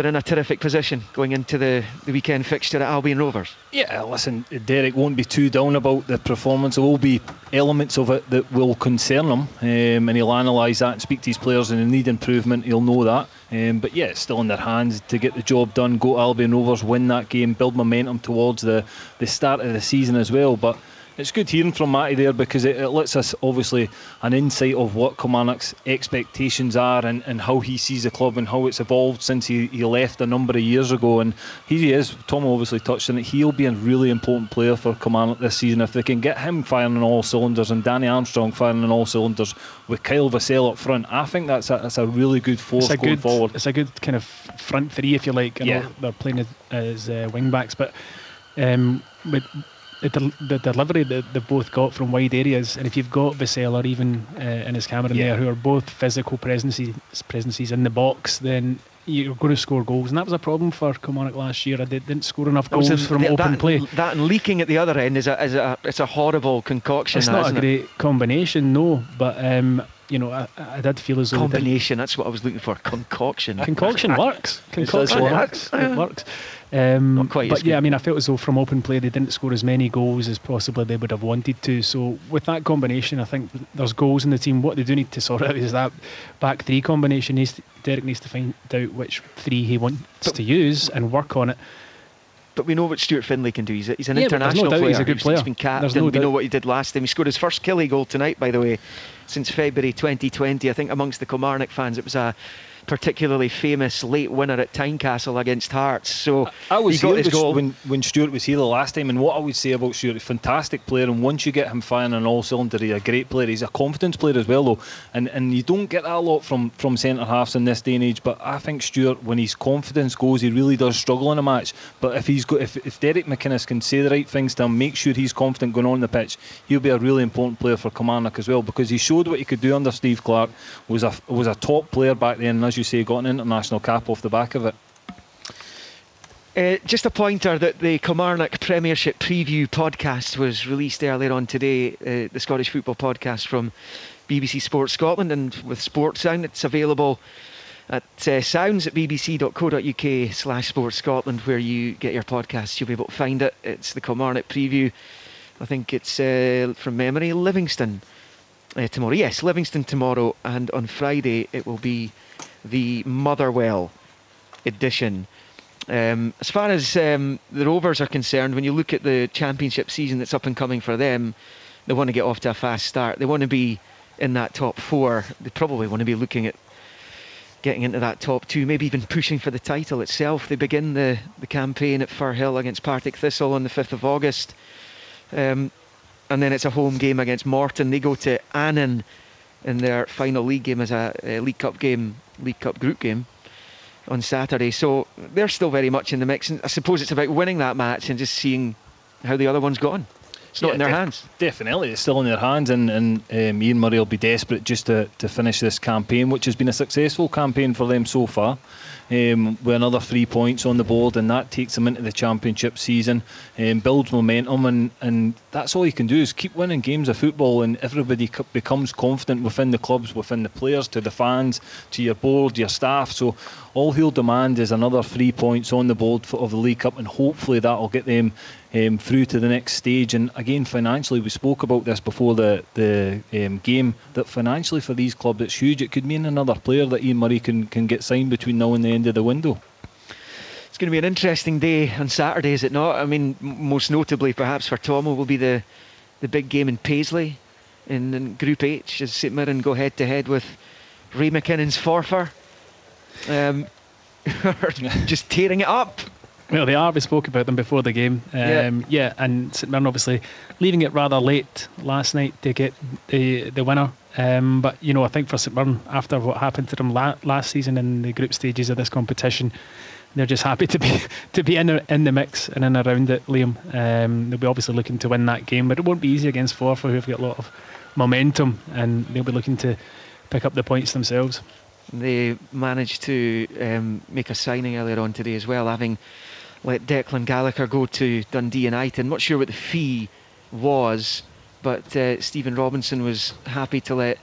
in a terrific position going into the weekend fixture at Albion Rovers. Yeah, listen, Derek won't be too down about the performance. There will be elements of it that will concern him, and he'll analyse that and speak to his players, and they need improvement, he'll know that. But yeah, it's still in their hands to get the job done, go to Albion Rovers, win that game, build momentum towards the start of the season as well. But it's good hearing from Matty there, because it lets us obviously an insight of what Kilmarnock's expectations are and how he sees the club and how it's evolved since he left a number of years ago. And here he is. Tom obviously touched on it. He'll be a really important player for Kilmarnock this season. If they can get him firing on all cylinders and Danny Armstrong firing on all cylinders with Kyle Vassell up front, I think that's a really good force going forward. It's a good kind of front three, if you like. I know they're playing as wing backs, but the delivery that they've both got from wide areas, and if you've got Vassell or even Innes Cameron there, who are both physical presences in the box, then you're going to score goals. And that was a problem for Kilmarnock last year. They didn't score enough goals from open play. That and leaking at the other end is a horrible concoction. It's not a great combination, no, but I did feel as though combination. That's what I was looking for. Concoction works. Concoction works. It works. But yeah, I mean, I felt as though from open play they didn't score as many goals as possibly they would have wanted to. So with that combination, I think there's goals in the team. What they do need to sort out is that back three combination. Derek needs to find out which three he wants to use and work on it. But we know what Stuart Findlay can do. He's an international player. He's a good player. He's been captain. We know what he did last time. He scored his first Killie goal tonight, by the way, since February 2020. I think amongst the Kilmarnock fans it was a particularly famous late winner at Tynecastle against Hearts. So I was here when Stuart was here the last time, and what I would say about Stuart, a fantastic player, and once you get him firing on all cylinders, he's a great player. He's a confidence player as well, though, and you don't get that a lot from centre halves in this day and age. But I think Stuart, when his confidence goes, he really does struggle in a match. But if Derek McInnes can say the right things to him, make sure he's confident going on the pitch, he'll be a really important player for Kilmarnock as well, because he showed what he could do under Steve Clarke. Was a top player back then, and as you say, got an international cap off the back of it. Just a pointer that the Kilmarnock Premiership Preview podcast was released earlier on today, the Scottish Football podcast from BBC Sports Scotland and with Sports Sound. It's available at sounds at bbc.co.uk/Sports Scotland, where you get your podcasts. You'll be able to find it. It's the Kilmarnock Preview. I think it's from memory Livingston tomorrow. Yes, Livingston tomorrow, and on Friday it will be the Motherwell edition. As far as the Rovers are concerned, when you look at the championship season that's up and coming for them, they want to get off to a fast start. They want to be in that top four. They probably want to be looking at getting into that top two, maybe even pushing for the title itself. They begin the campaign at Firhill against Partick Thistle on the 5th of August. And then it's a home game against Morton. They go to Annan in their final league game as a League Cup group game on Saturday. So they're still very much in the mix, and I suppose it's about winning that match and just seeing how the other one's gone. It's not in their hands. Definitely, it's still in their hands, and Ian Murray will be desperate just to finish this campaign, which has been a successful campaign for them so far. with another 3 points on the board, and that takes them into the championship season, builds momentum, and that's all you can do is keep winning games of football, and everybody becomes confident within the clubs, within the players, to the fans, to your board, your staff. So all he'll demand is another 3 points on the board of the League Cup, and hopefully that'll get them through to the next stage. And again, financially, we spoke about this before the game, that financially for these clubs it's huge. It could mean another player that Ian Murray can get signed between now and the end of the window. It's going to be an interesting day on Saturday, is it not? I mean, most notably perhaps for Tomo will be the big game in Paisley in Group H, as St Mirren go head to head with Ray McKinnon's Forfar. Just tearing it up. Well, they are. We spoke about them before the game. And St Mirren obviously leaving it rather late last night to get the winner. But I think for St Mirren, after what happened to them last season in the group stages of this competition, they're just happy to be in the mix and in around it, Liam. They'll be obviously looking to win that game, but it won't be easy against Forfar, who've got a lot of momentum, and they'll be looking to pick up the points themselves. They managed to make a signing earlier on today as well, having let Declan Gallagher go to Dundee United. I'm not sure what the fee was, but Stephen Robinson was happy to let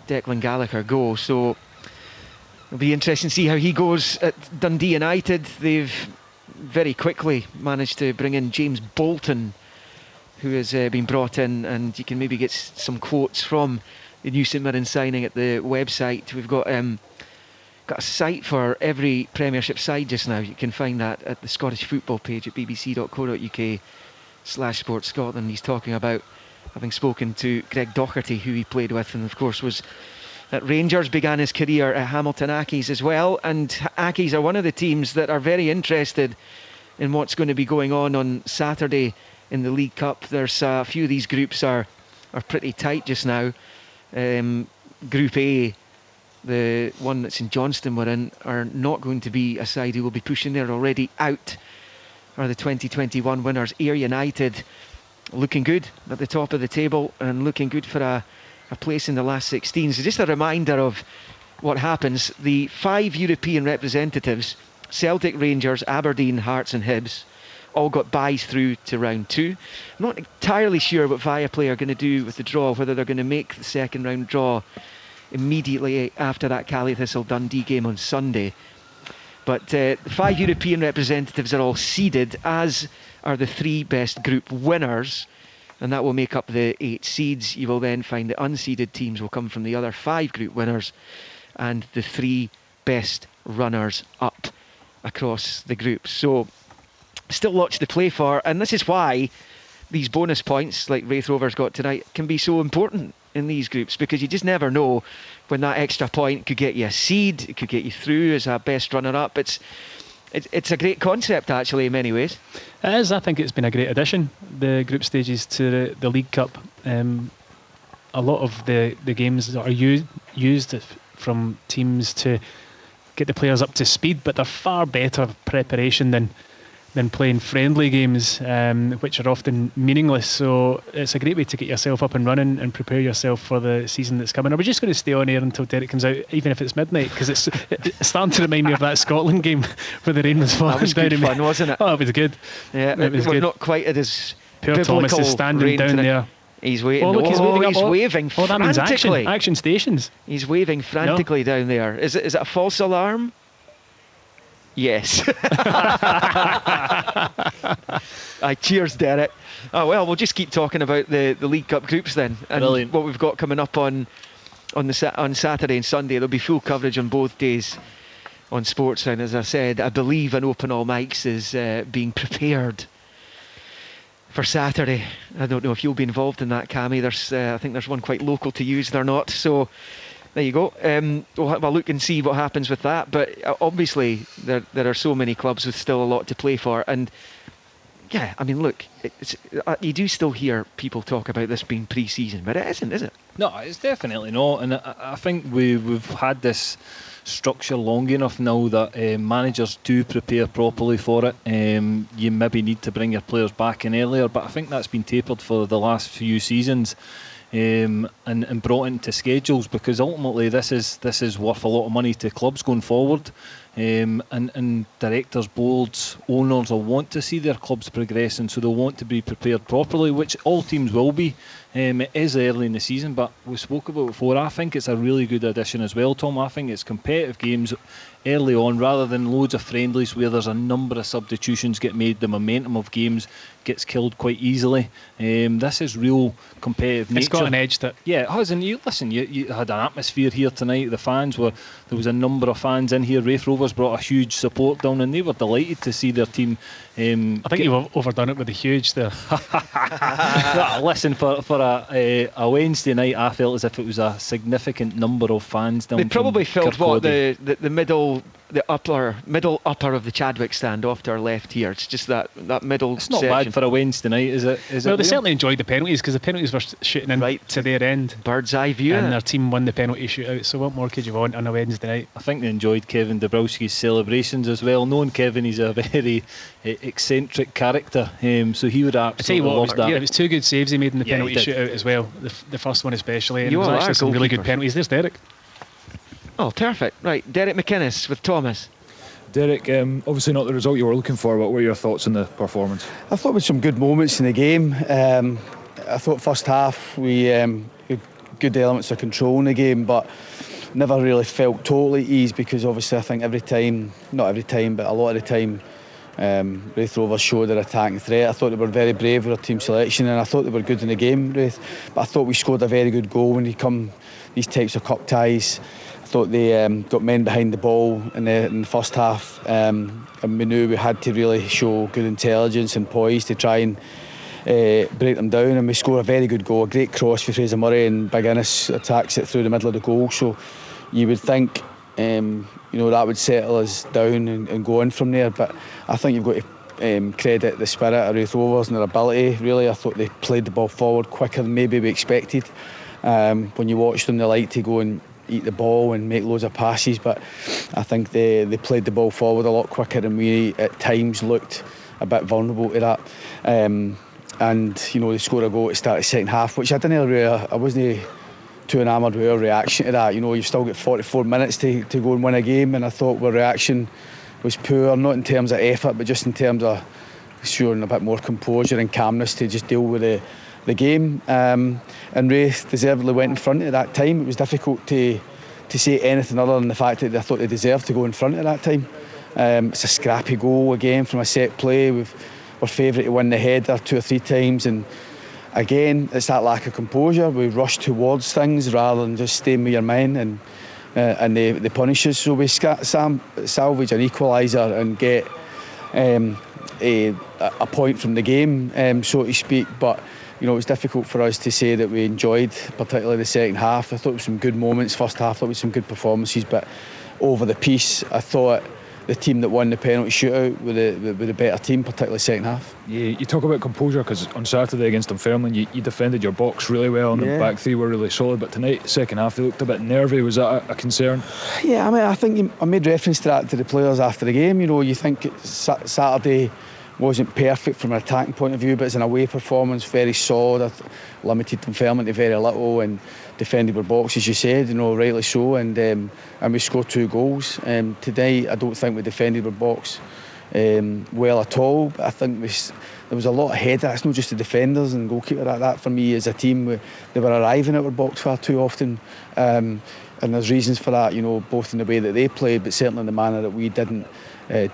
Declan Gallagher go. So it'll be interesting to see how he goes at Dundee United. They've very quickly managed to bring in James Bolton, who has been brought in, and you can maybe get some quotes from the new St Mirren signing at the website. We've got a site for every Premiership side just now. You can find that at the Scottish football page at bbc.co.uk/Sport Scotland. He's talking about having spoken to Greg Docherty, who he played with, and of course was at Rangers, began his career at Hamilton Accies as well. And Accies are one of the teams that are very interested in what's going to be going on Saturday in the League Cup. There's a few of these groups are pretty tight just now. Group A, the one that St Johnstone were in, are not going to be a side who will be pushing. They're already out, are the 2021 winners. Ayr United looking good at the top of the table and looking good for a place in the last 16. So just a reminder of what happens. The 5 European representatives, Celtic, Rangers, Aberdeen, Hearts and Hibs, all got byes through to round 2. I'm not entirely sure what Viaplay are going to do with the draw, whether they're going to make the second round draw immediately after that Cali Thistle Dundee game on Sunday. But the 5 European representatives are all seeded, as are the 3 best group winners, and that will make up the 8 seeds. You will then find the unseeded teams will come from the other 5 group winners and the 3 best runners up across the groups. So still lots to play for, and this is why these bonus points like Raith Rovers got tonight can be so important in these groups, because you just never know when that extra point could get you a seed, it could get you through as a best runner-up. It's a great concept actually in many ways. It is. I think it's been a great addition, the group stages to the League Cup. A lot of the games are used from teams to get the players up to speed, but they're far better preparation than playing friendly games, which are often meaningless. So it's a great way to get yourself up and running and prepare yourself for the season that's coming. Are we just going to stay on air until Derek comes out, even if it's midnight? Because it's starting to remind me of that Scotland game where the rain was falling down. That was good fun, wasn't it? Oh, it was good. Yeah, it was good. Not quite at his Poor Thomas is standing down there. He's waving. Oh, look, he's waving up. He's waving frantically. That means action stations. He's waving frantically down there. Is it a false alarm? Yes. Cheers, Derek. Oh well, we'll just keep talking about the League Cup groups then, and Brilliant. What we've got coming up on Saturday and Sunday. There'll be full coverage on both days on Sportsound. As I said, I believe an Open All Mics is being prepared for Saturday. I don't know if you'll be involved in that, Cammy. I think there's one quite local to you, is there not? So there you go. We'll have a look and see what happens with that. But obviously there are so many clubs with still a lot to play for. And yeah, I mean, look, you do still hear people talk about this being pre-season, but it isn't, is it? No, it's definitely not. And I think we've had this structure long enough now that managers do prepare properly for it. You maybe need to bring your players back in earlier, but I think that's been tapered for the last few seasons. And brought into schedules, because ultimately this is worth a lot of money to clubs going forward. and directors, boards, owners will want to see their clubs progressing, so they'll want to be prepared properly, which all teams will be. It is early in the season, but we spoke about it before. I think it's a really good addition as well, Tom. I think it's competitive games early on rather than loads of friendlies where there's a number of substitutions get made. The momentum of games gets killed quite easily. This is real competitive nature. It's got an edge to it. Yeah, it has. And you had an atmosphere here tonight. There was a number of fans in here. Raith Rovers brought a huge support down, and they were delighted to see their team. I think you've overdone it with the huge there. Listen, for a Wednesday night, I felt as if it was a significant number of fans down. They probably filled Kirkcaldy. the middle upper of the Chadwick stand off to our left here. It's just that middle. It's not section. bad for a Wednesday night, is it? Well, they certainly enjoyed the penalties because the penalties were shooting in right to their end. Bird's eye view. And their team won the penalty shootout. So what more could you want on a Wednesday night? I think they enjoyed Kevin Dabrowski's celebrations as well. Knowing Kevin, he's a very eccentric character, so he would absolutely love that. It was two good saves he made in the penalty shootout as well. The first one especially, and You there was are actually some really goalkeeper. good penalties. There's Derek. Oh, perfect. Right, Derek McInnes with Thomas. Derek, obviously not the result you were looking for. What were your thoughts on the performance? I thought with some good moments in the game. I thought first half we had good elements of control in the game, but never really felt totally at ease because obviously I think not every time, but a lot of the time, Raith Rovers showed their attacking threat. I thought they were very brave with their team selection, and I thought they were good in the game, Raith. But I thought we scored a very good goal when you come these types of cup ties. I thought they got men behind the ball in the first half, and we knew we had to really show good intelligence and poise to try and break them down, and we score a very good goal, a great cross for Fraser Murray, and McGuinness attacks it through the middle of the goal. So you would think that would settle us down and go in from there, but I think you've got to credit the spirit of Raith Rovers and their ability. Really, I thought they played the ball forward quicker than maybe we expected. When you watch them, they like to go and eat the ball and make loads of passes, but I think they played the ball forward a lot quicker, and we at times looked a bit vulnerable to that. And they scored a goal at the start of the second half, which I wasn't too enamoured with our reaction to that. You've still got 44 minutes to go and win a game, and I thought our reaction was poor, not in terms of effort, but just in terms of showing a bit more composure and calmness to just deal with the game. And Raith deservedly went in front at that time. It was difficult to say anything other than the fact that I thought they deserved to go in front at that time. It's a scrappy goal again from a set play. We're favourite to win the header 2 or 3 times, and again it's that lack of composure. We rush towards things rather than just staying with your men, and they punish us. So we salvage an equaliser and get a point from the game, so to speak. But it was difficult for us to say that we enjoyed particularly the second half. I thought there was some good moments. First half, there was some good performances, but over the piece, I thought the team that won the penalty shootout with a better team, particularly second half. Yeah, you talk about composure because on Saturday against Dunfermline you defended your box really well, and the back three were really solid, but tonight, second half, they looked a bit nervy. Was that a concern? Yeah, I think I made reference to that to the players after the game. You think Saturday wasn't perfect from an attacking point of view, but it's an away performance, very solid, limited Dunfermline to very little, and defended our box, as you said, rightly so, and we scored 2 goals. Today, I don't think we defended our box well at all, but I think there was a lot of header. It's not just the defenders and goalkeeper. That for me as a team, they were arriving at our box far too often, and there's reasons for that, both in the way that they played, but certainly in the manner that we didn't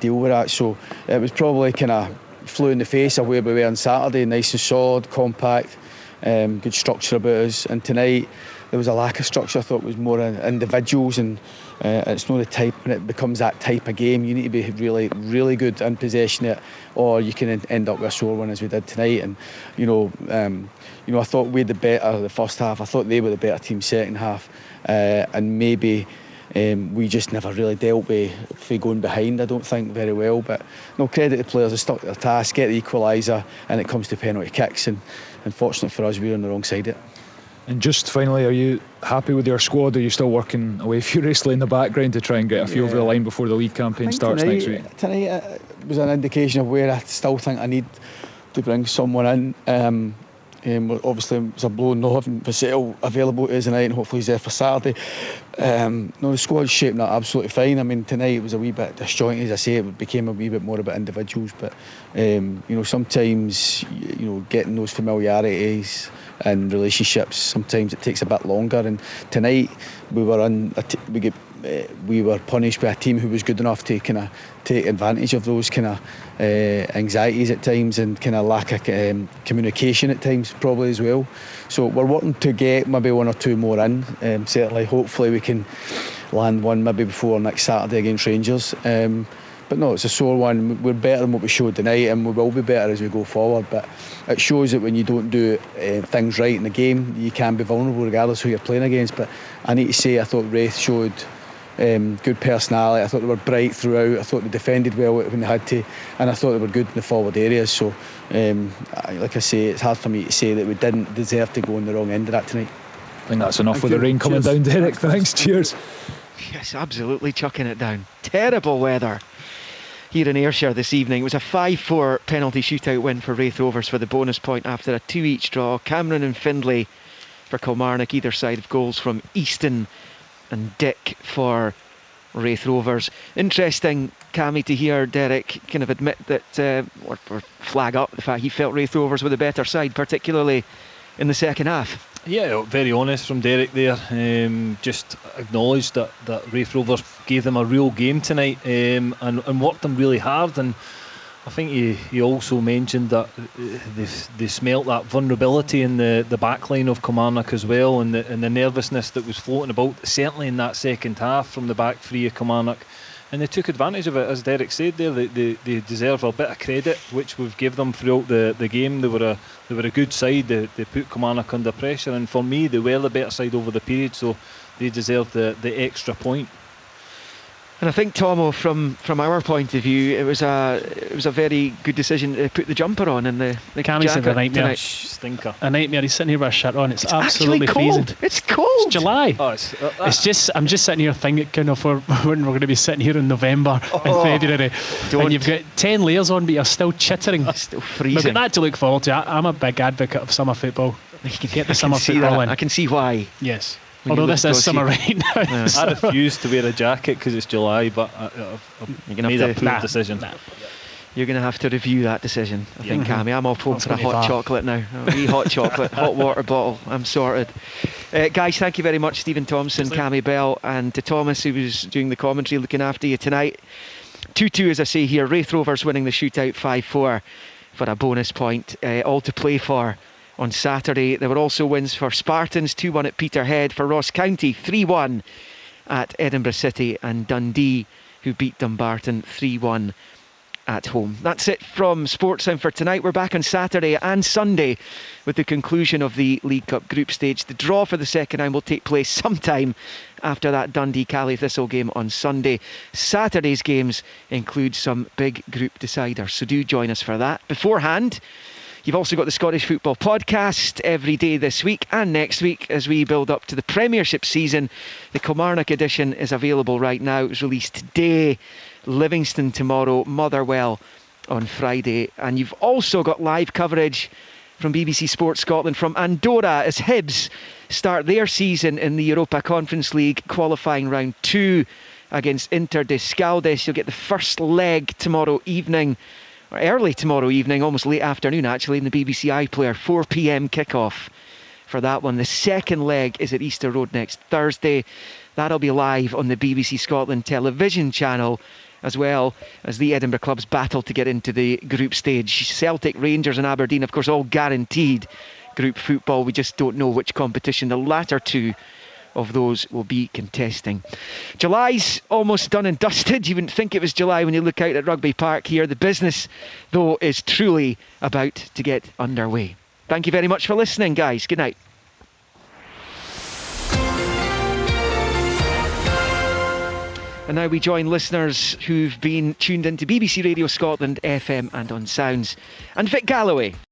deal with that. So it was probably kind of flew in the face of where we were on Saturday, nice and solid, compact, good structure about us. And tonight there was a lack of structure. I thought it was more individuals, and it's not the type, when it becomes that type of game, you need to be really, really good in possession of it, or you can end up with a sore one as we did tonight. And I thought we had the better the first half. I thought they were the better team second half, and maybe we just never really dealt with going behind, I don't think, very well. But no, credit to the players, they stuck to their task, get the equaliser, and it comes to penalty kicks, and unfortunately for us, we were on the wrong side of it. And just finally, are you happy with your squad? Are you still working away furiously in the background to try and get a few over the line before the league campaign starts next week? Tonight was an indication of where I still think I need to bring someone in. Obviously, it's a blow not having Vassell available tonight, and hopefully he's there for Saturday. No, the squad's shaping up absolutely fine. I mean, tonight it was a wee bit disjointed, as I say. It became a wee bit more about individuals, but sometimes getting those familiarities and relationships, sometimes it takes a bit longer. And tonight we were punished by a team who was good enough to kind of take advantage of those kind of anxieties at times, and kind of lack of communication at times probably as well. So we're wanting to get maybe one or two more in. Certainly, hopefully we can land one maybe before next Saturday against Rangers. But no, it's a sore one. We're better than what we showed tonight, and we will be better as we go forward. But it shows that when you don't do things right in the game, you can be vulnerable regardless who you're playing against. But I need to say, I thought Raith showed good personality. I thought they were bright throughout. I thought they defended well when they had to, and I thought they were good in the forward areas. So like I say, it's hard for me to say that we didn't deserve to go on the wrong end of that tonight. I think that's enough with the rain coming down, Derek. Thanks, cheers. Yes, absolutely chucking it down. Terrible weather here in Ayrshire this evening. It was a 5-4 penalty shootout win for Raith Rovers for the bonus point after a 2-each draw. Cameron and Findlay for Kilmarnock, either side of goals from Easton and Dick for Raith Rovers. Interesting, Cammy, to hear Derek kind of admit that, or flag up the fact he felt Raith Rovers were the better side, particularly in the second half. Yeah, very honest from Derek there. Just acknowledged that Raith Rovers gave them a real game tonight, and worked them really hard. And I think he also mentioned that they smelt that vulnerability in the back line of Kilmarnock as well, and the nervousness that was floating about, certainly in that second half from the back three of Kilmarnock. And they took advantage of it, as Derek said there. They deserve a bit of credit, which we've given them throughout the game. They were a good side. They put Kilmarnock under pressure, and for me, they were the better side over the period, so they deserve the extra point. And I think, Tomo, from our point of view, it was a very good decision to put the jumper on and the Cammy's jacket a nightmare. Stinker. A nightmare. He's sitting here with a shirt on. It's absolutely cold. freezing. It's cold. It's July. Oh, it's just. I'm just sitting here thinking of when we're going to be sitting here in November and February, and you've got 10 layers on, but you're still chittering. It's still freezing. We've got that to look forward to. I'm a big advocate of summer football. You can get the summer football in. I can see why. Yes. Although this is summer right now. Yeah. I refuse to wear a jacket because it's July, but I've made a poor decision. You're going to have to review that decision, I think, Cammy. I'm off home for a hot chocolate now. A wee hot chocolate, hot water bottle. I'm sorted. Guys, thank you very much, Stephen Thompson, Cammy Bell, and to Thomas, who was doing the commentary, looking after you tonight. 2-2, as I say here. Raith Rovers winning the shootout 5-4 for a bonus point. All to play for on Saturday. There were also wins for Spartans, 2-1 at Peterhead, for Ross County, 3-1 at Edinburgh City, and Dundee, who beat Dumbarton 3-1 at home. That's it from Sportsound for tonight. We're back on Saturday and Sunday with the conclusion of the League Cup group stage. The draw for the second round will take place sometime after that Dundee Caley Thistle game on Sunday. Saturday's games include some big group deciders, so do join us for that. Beforehand, you've also got the Scottish Football Podcast every day this week and next week as we build up to the Premiership season. The Kilmarnock edition is available right now. It was released today. Livingston tomorrow, Motherwell on Friday. And you've also got live coverage from BBC Sports Scotland from Andorra as Hibs start their season in the Europa Conference League qualifying round 2 against Inter de Scaldes. You'll get the first leg tomorrow evening, or early tomorrow evening, almost late afternoon actually, in the BBC iPlayer, 4 p.m. kickoff for that one. The second leg is at Easter Road next Thursday. That'll be live on the BBC Scotland television channel, as well as the Edinburgh clubs battle to get into the group stage. Celtic, Rangers and Aberdeen, of course, all guaranteed group football. We just don't know which competition the latter two of those will be contesting. July's almost done and dusted. You wouldn't think it was July when you look out at Rugby Park here. The business, though, is truly about to get underway. Thank you very much for listening, guys. Good night. And now we join listeners who've been tuned into BBC Radio Scotland FM and on Sounds, and Vic Galloway.